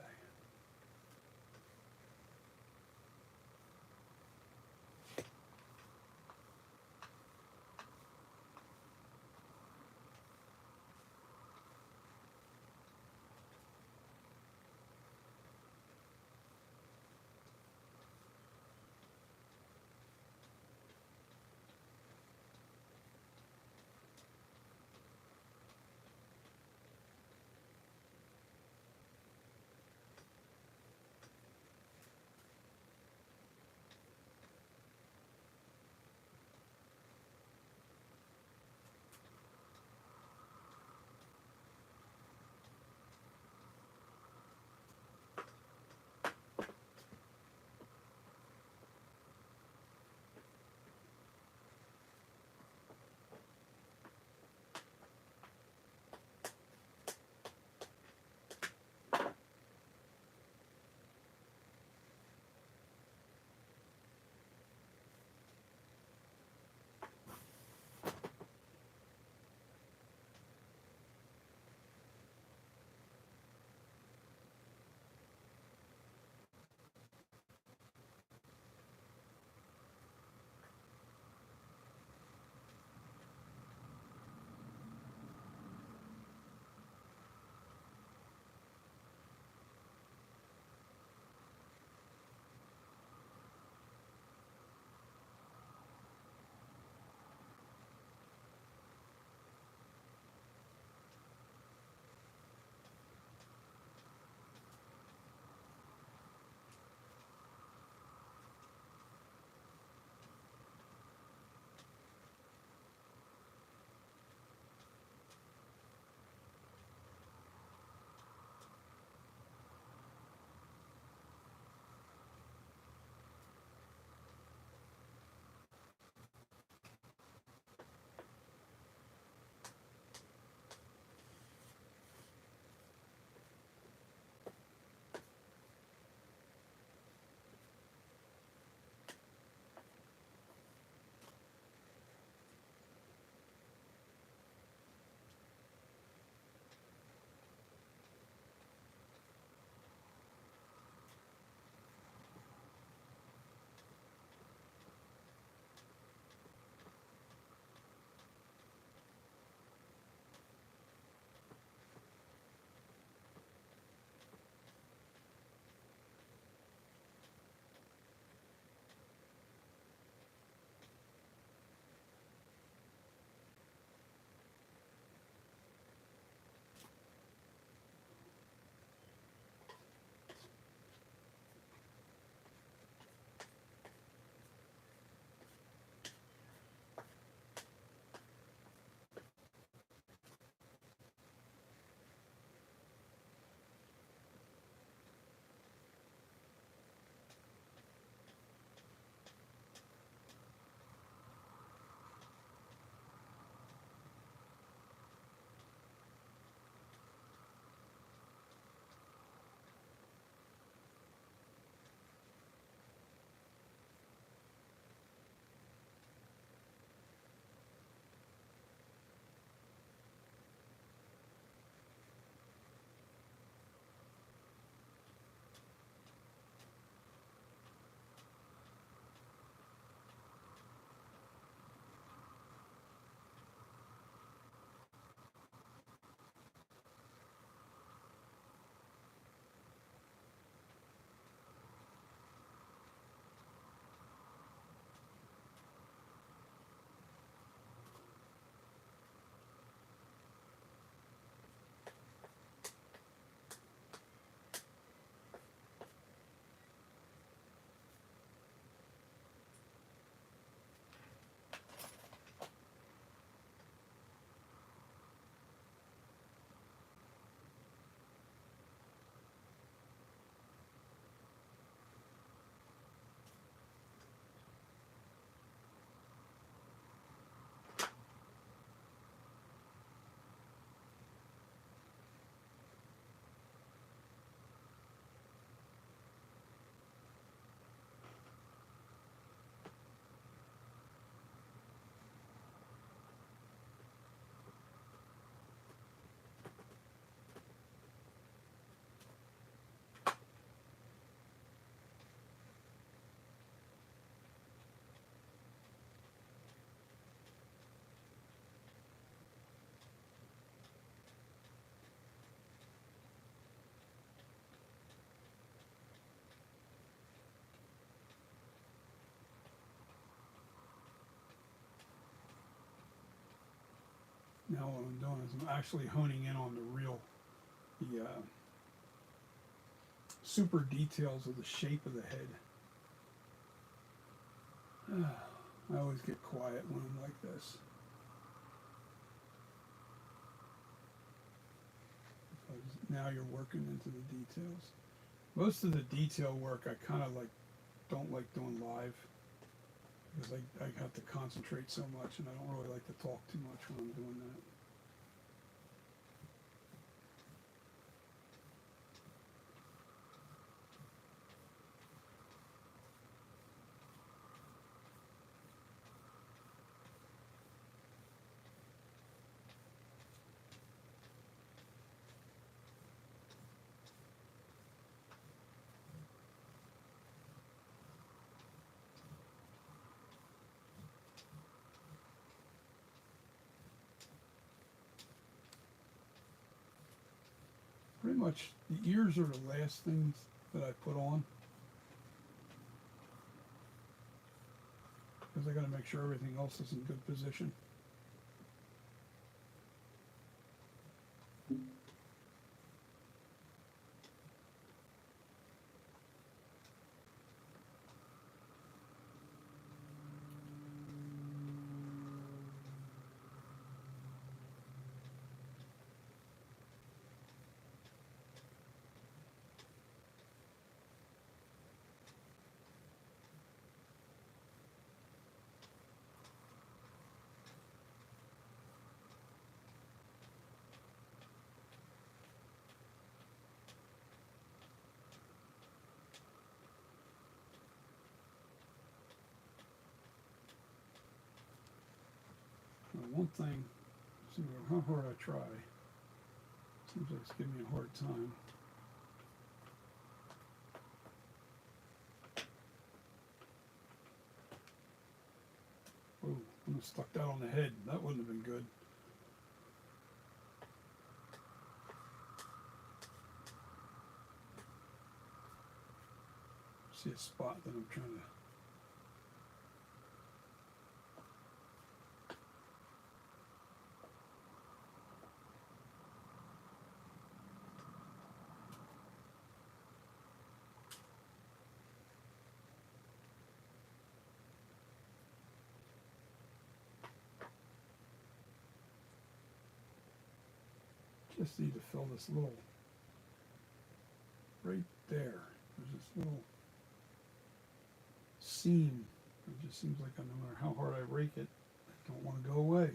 Now what I'm doing is I'm actually honing in on the super details of the shape of the head. I always get quiet when I'm like this. Because now you're working into the details. Most of the detail work I kind of don't like doing live because I have to concentrate so much, and I don't really like to talk too much when I'm doing that. Pretty much the ears are the last things that I put on because I got to make sure everything else is in good position. One thing, no matter how hard I try, seems like it's giving me a hard time. Oh, almost stuck that on the head. That wouldn't have been good. See a spot that I'm trying to. Just need to fill this little, right there, there's this little seam. It just seems like no matter how hard I rake it, I don't want to go away.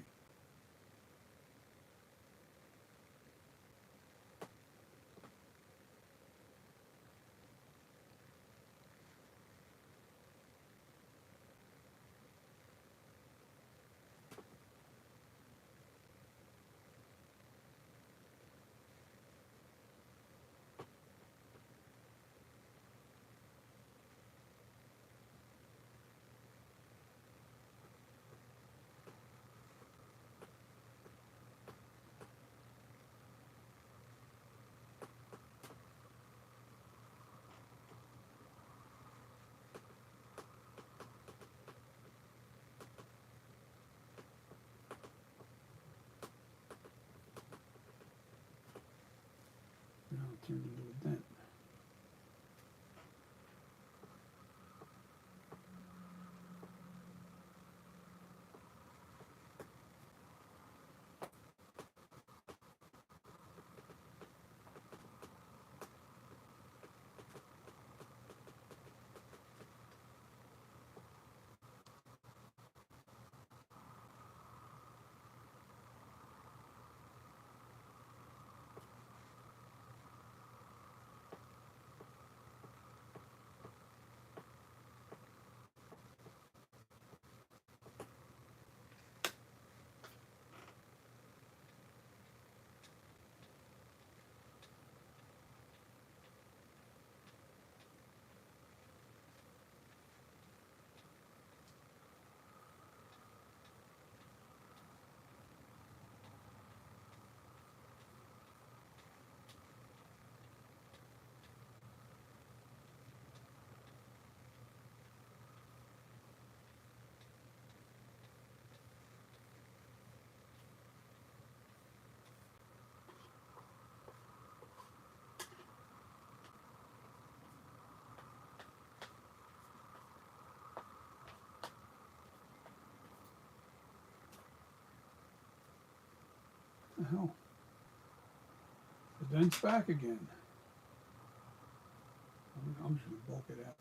The hell? The dent's back again. I'm just gonna bulk it out.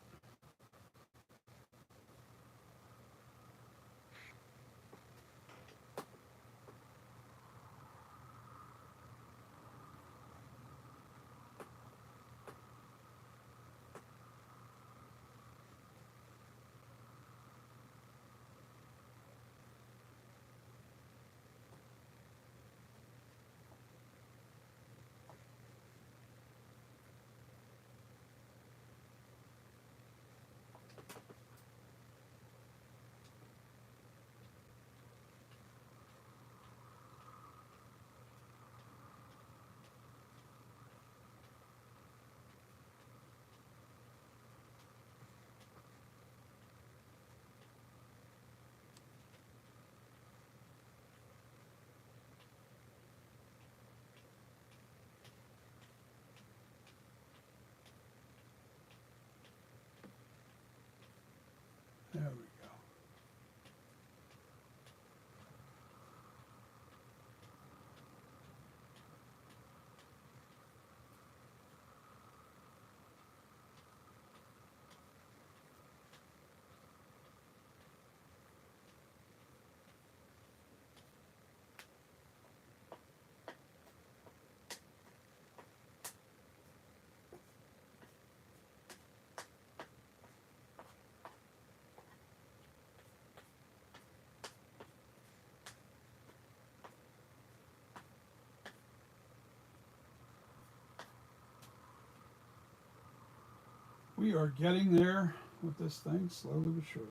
There we go. We are getting there with this thing, slowly but surely.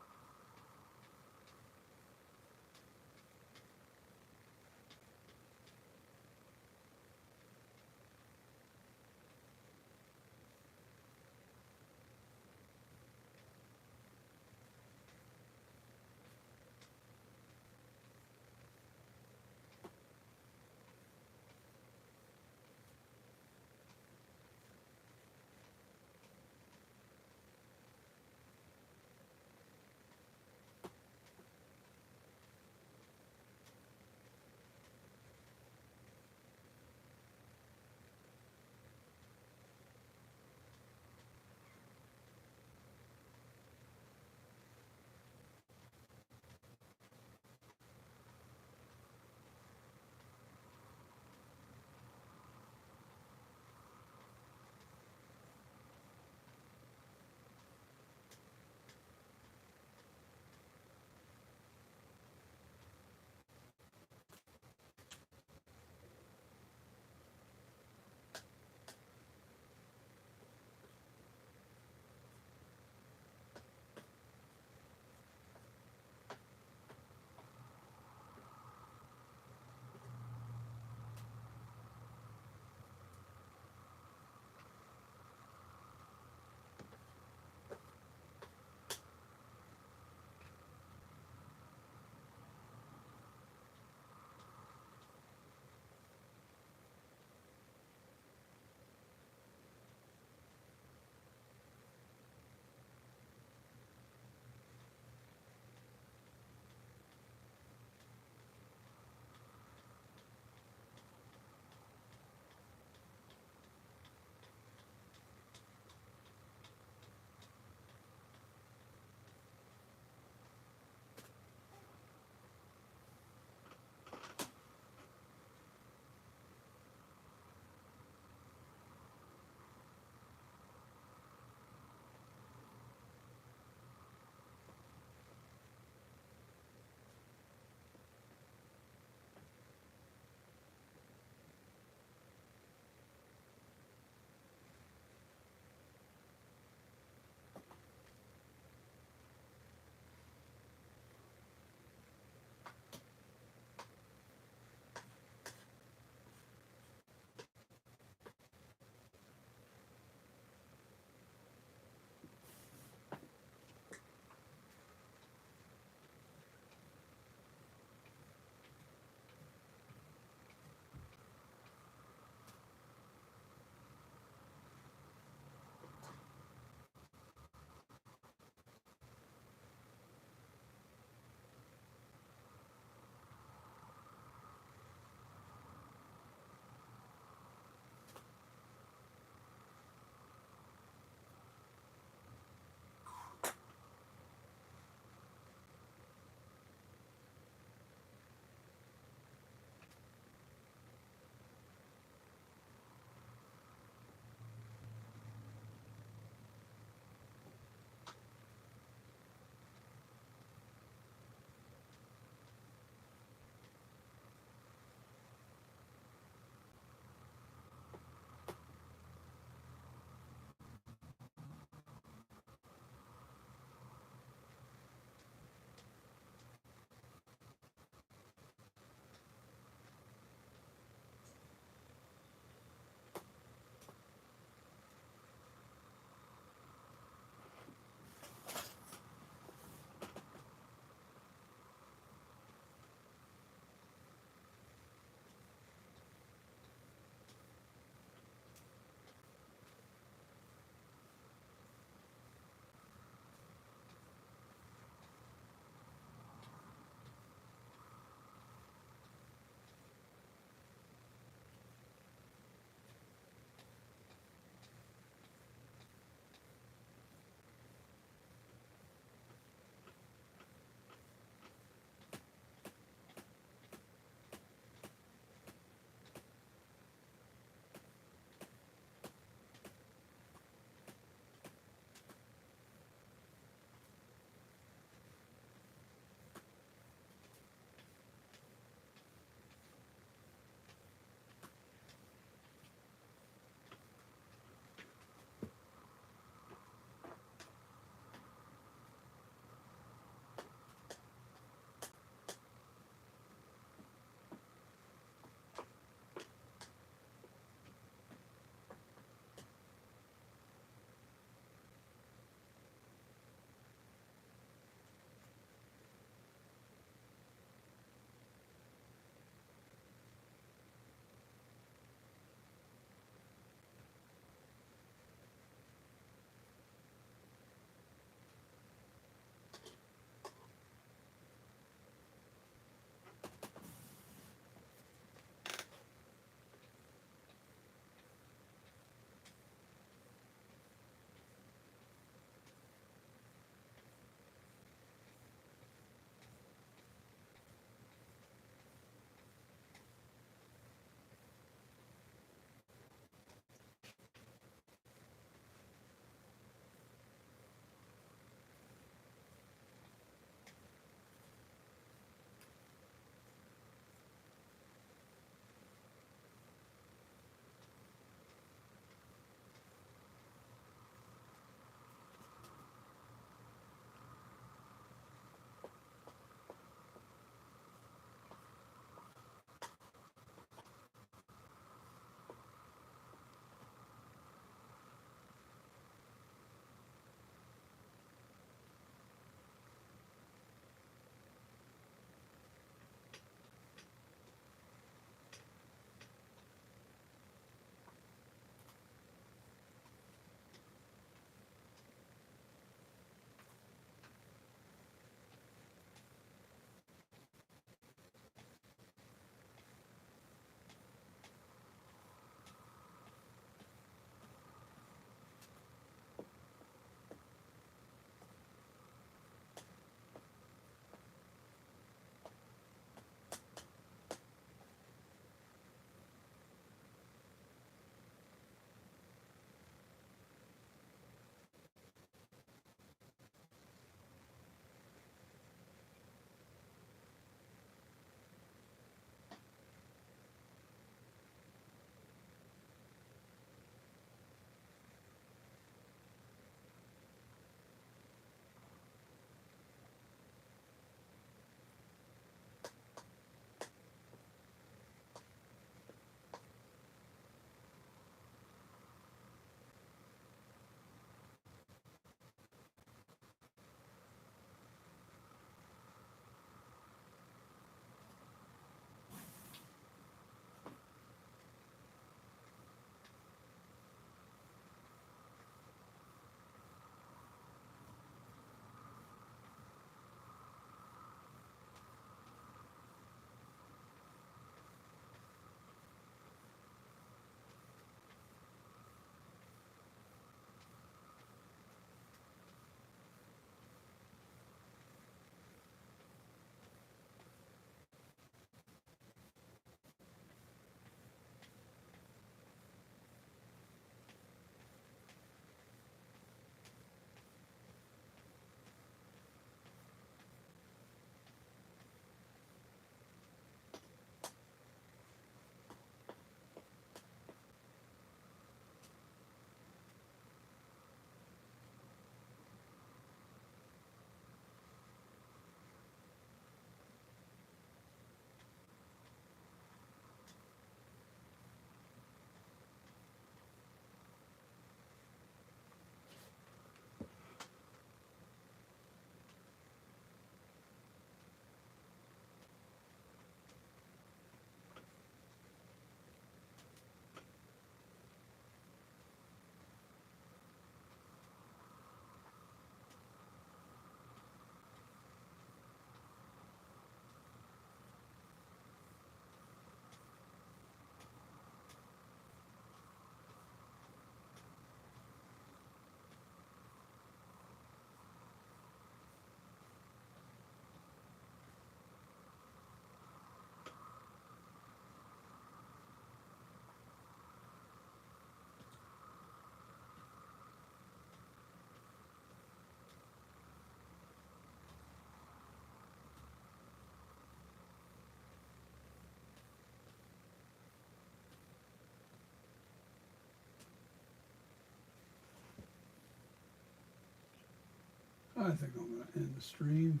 I think I'm going to end the stream.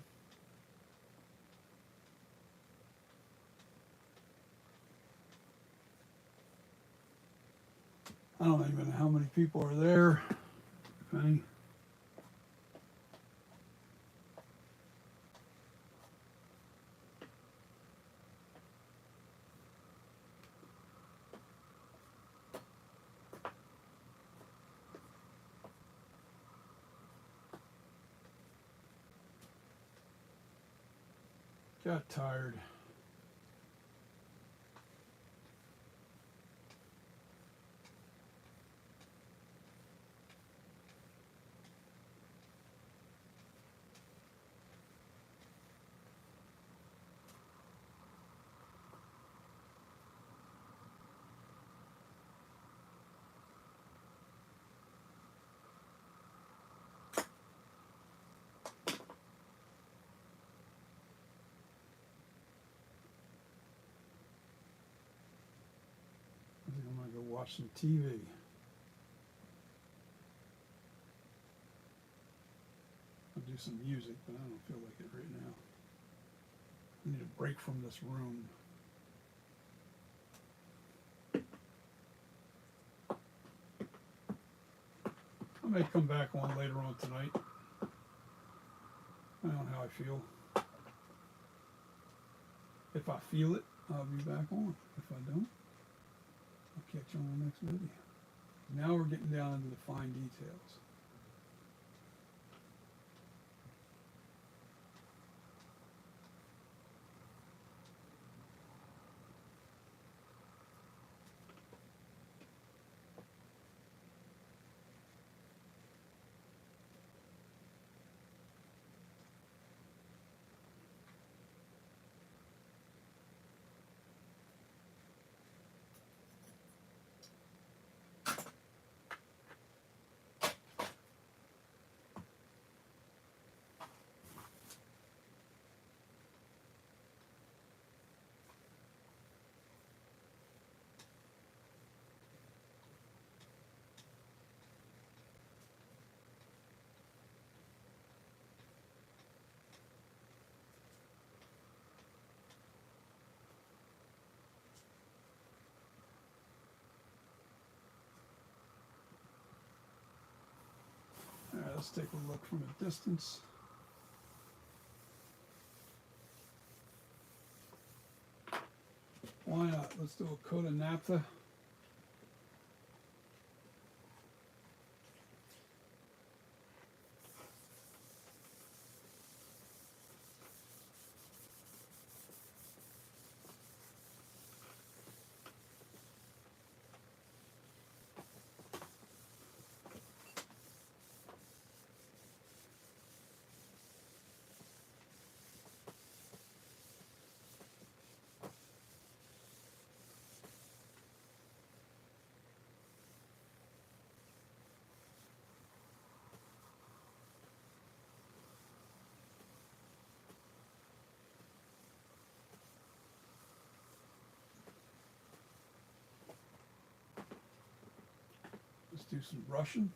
I don't even know how many people are there, if any. Got tired. I think I'm going to go watch some TV. I'll do some music, but I don't feel like it right now. I need a break from this room. I may come back on later on tonight. I don't know how I feel. If I feel it, I'll be back on. If I don't, I'll catch you on the next video. Now we're getting down into the fine details. All right, let's take a look from a distance. Why not? Let's do a coat of naphtha. Let's do some brushing.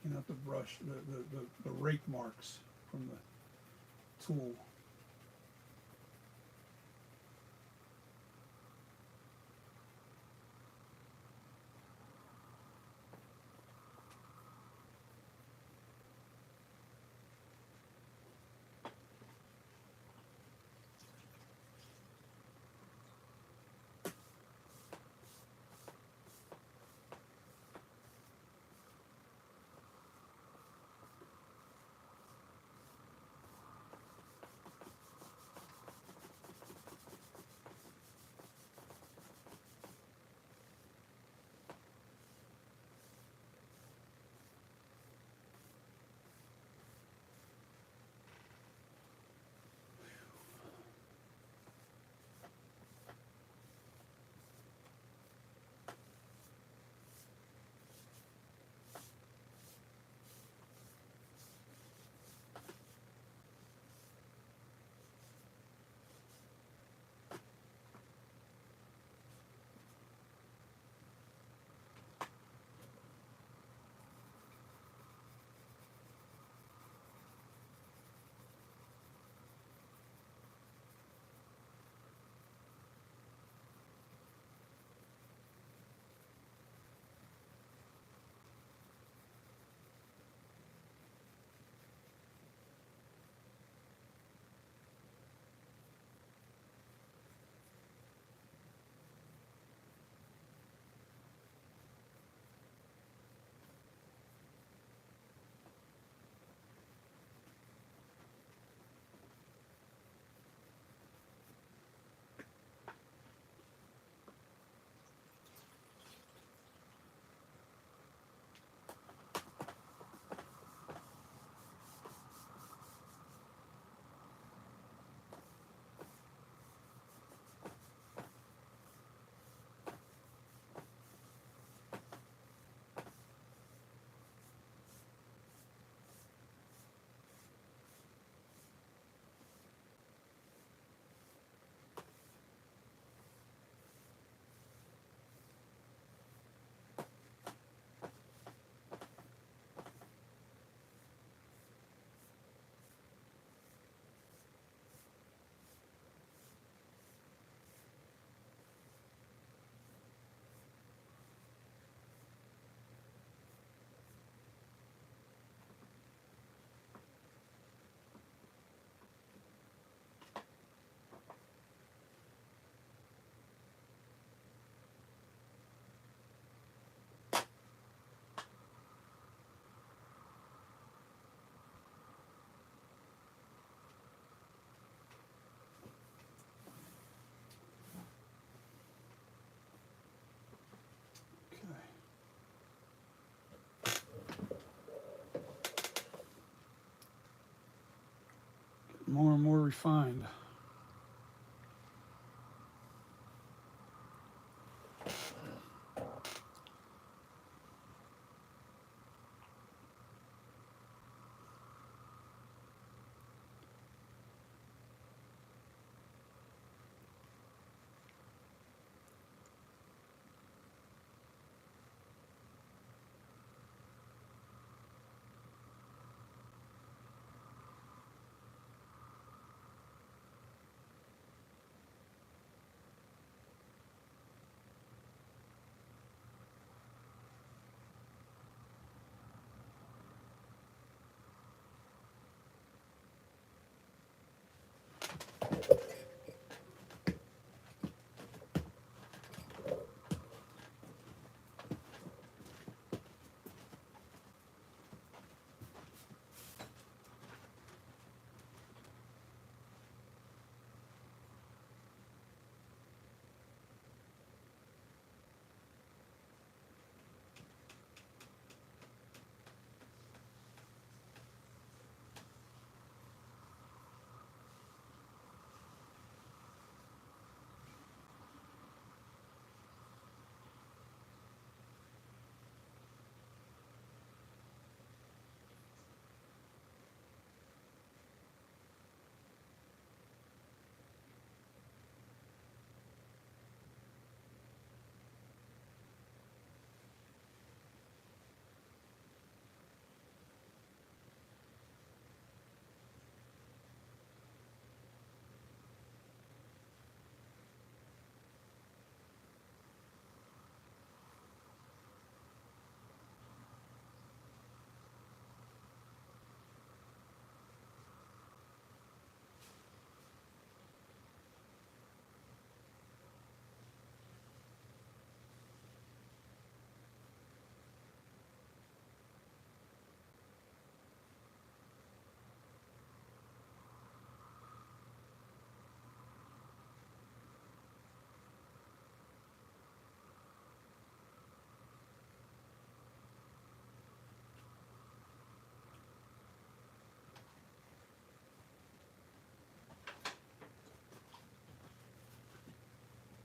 taking out the brush, the rake marks from the tool. More and more refined.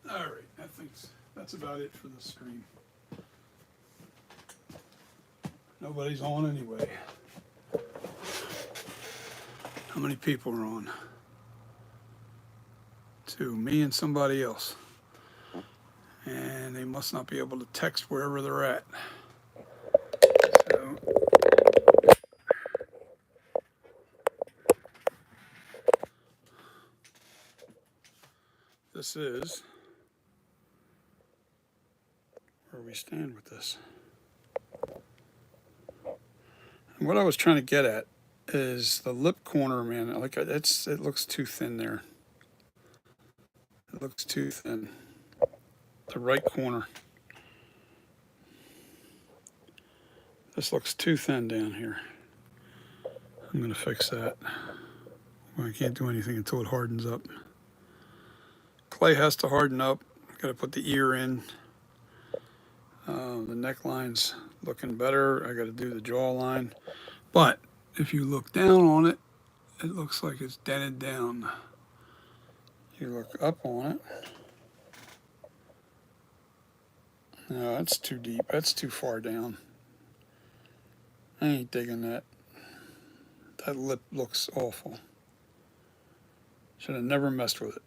All right, that's about it for the stream. Nobody's on anyway. How many people are on? 2, me and somebody else. And they must not be able to text wherever they're at. So, this is where we stand with this. And what I was trying to get at is the lip corner, man. Like it looks too thin there. It looks too thin. The right corner. This looks too thin down here. I'm going to fix that. Well, I can't do anything until it hardens up. Clay has to harden up. Got to put the ear in. The neckline's looking better. I got to do the jawline. But if you look down on it, it looks like it's dented down. You look up on it. No, that's too deep. That's too far down. I ain't digging that. That lip looks awful. Should have never messed with it.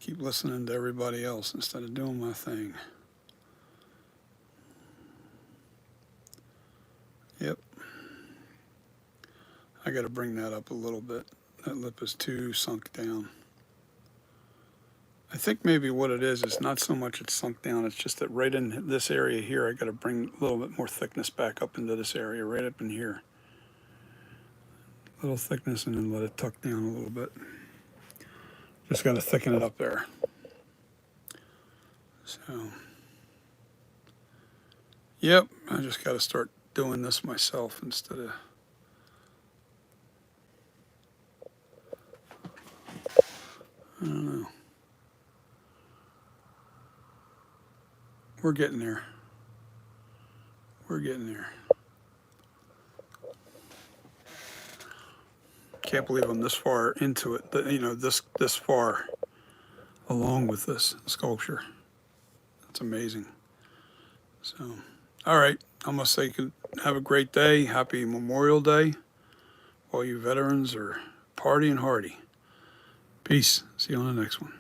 Keep listening to everybody else instead of doing my thing. Yep. I got to bring that up a little bit. That lip is too sunk down. I think maybe what it is not so much it's sunk down, it's just that right in this area here, I got to bring a little bit more thickness back up into this area, right up in here. A little thickness and then let it tuck down a little bit. Just got to thicken it up there. So, yep, I just got to start doing this myself instead of... I don't know. We're getting there. We're getting there. Can't believe I'm this far into it. You know, this far along with this sculpture. That's amazing. So, all right. I must say, have a great day. Happy Memorial Day. All you veterans are partying hardy. Peace. See you on the next one.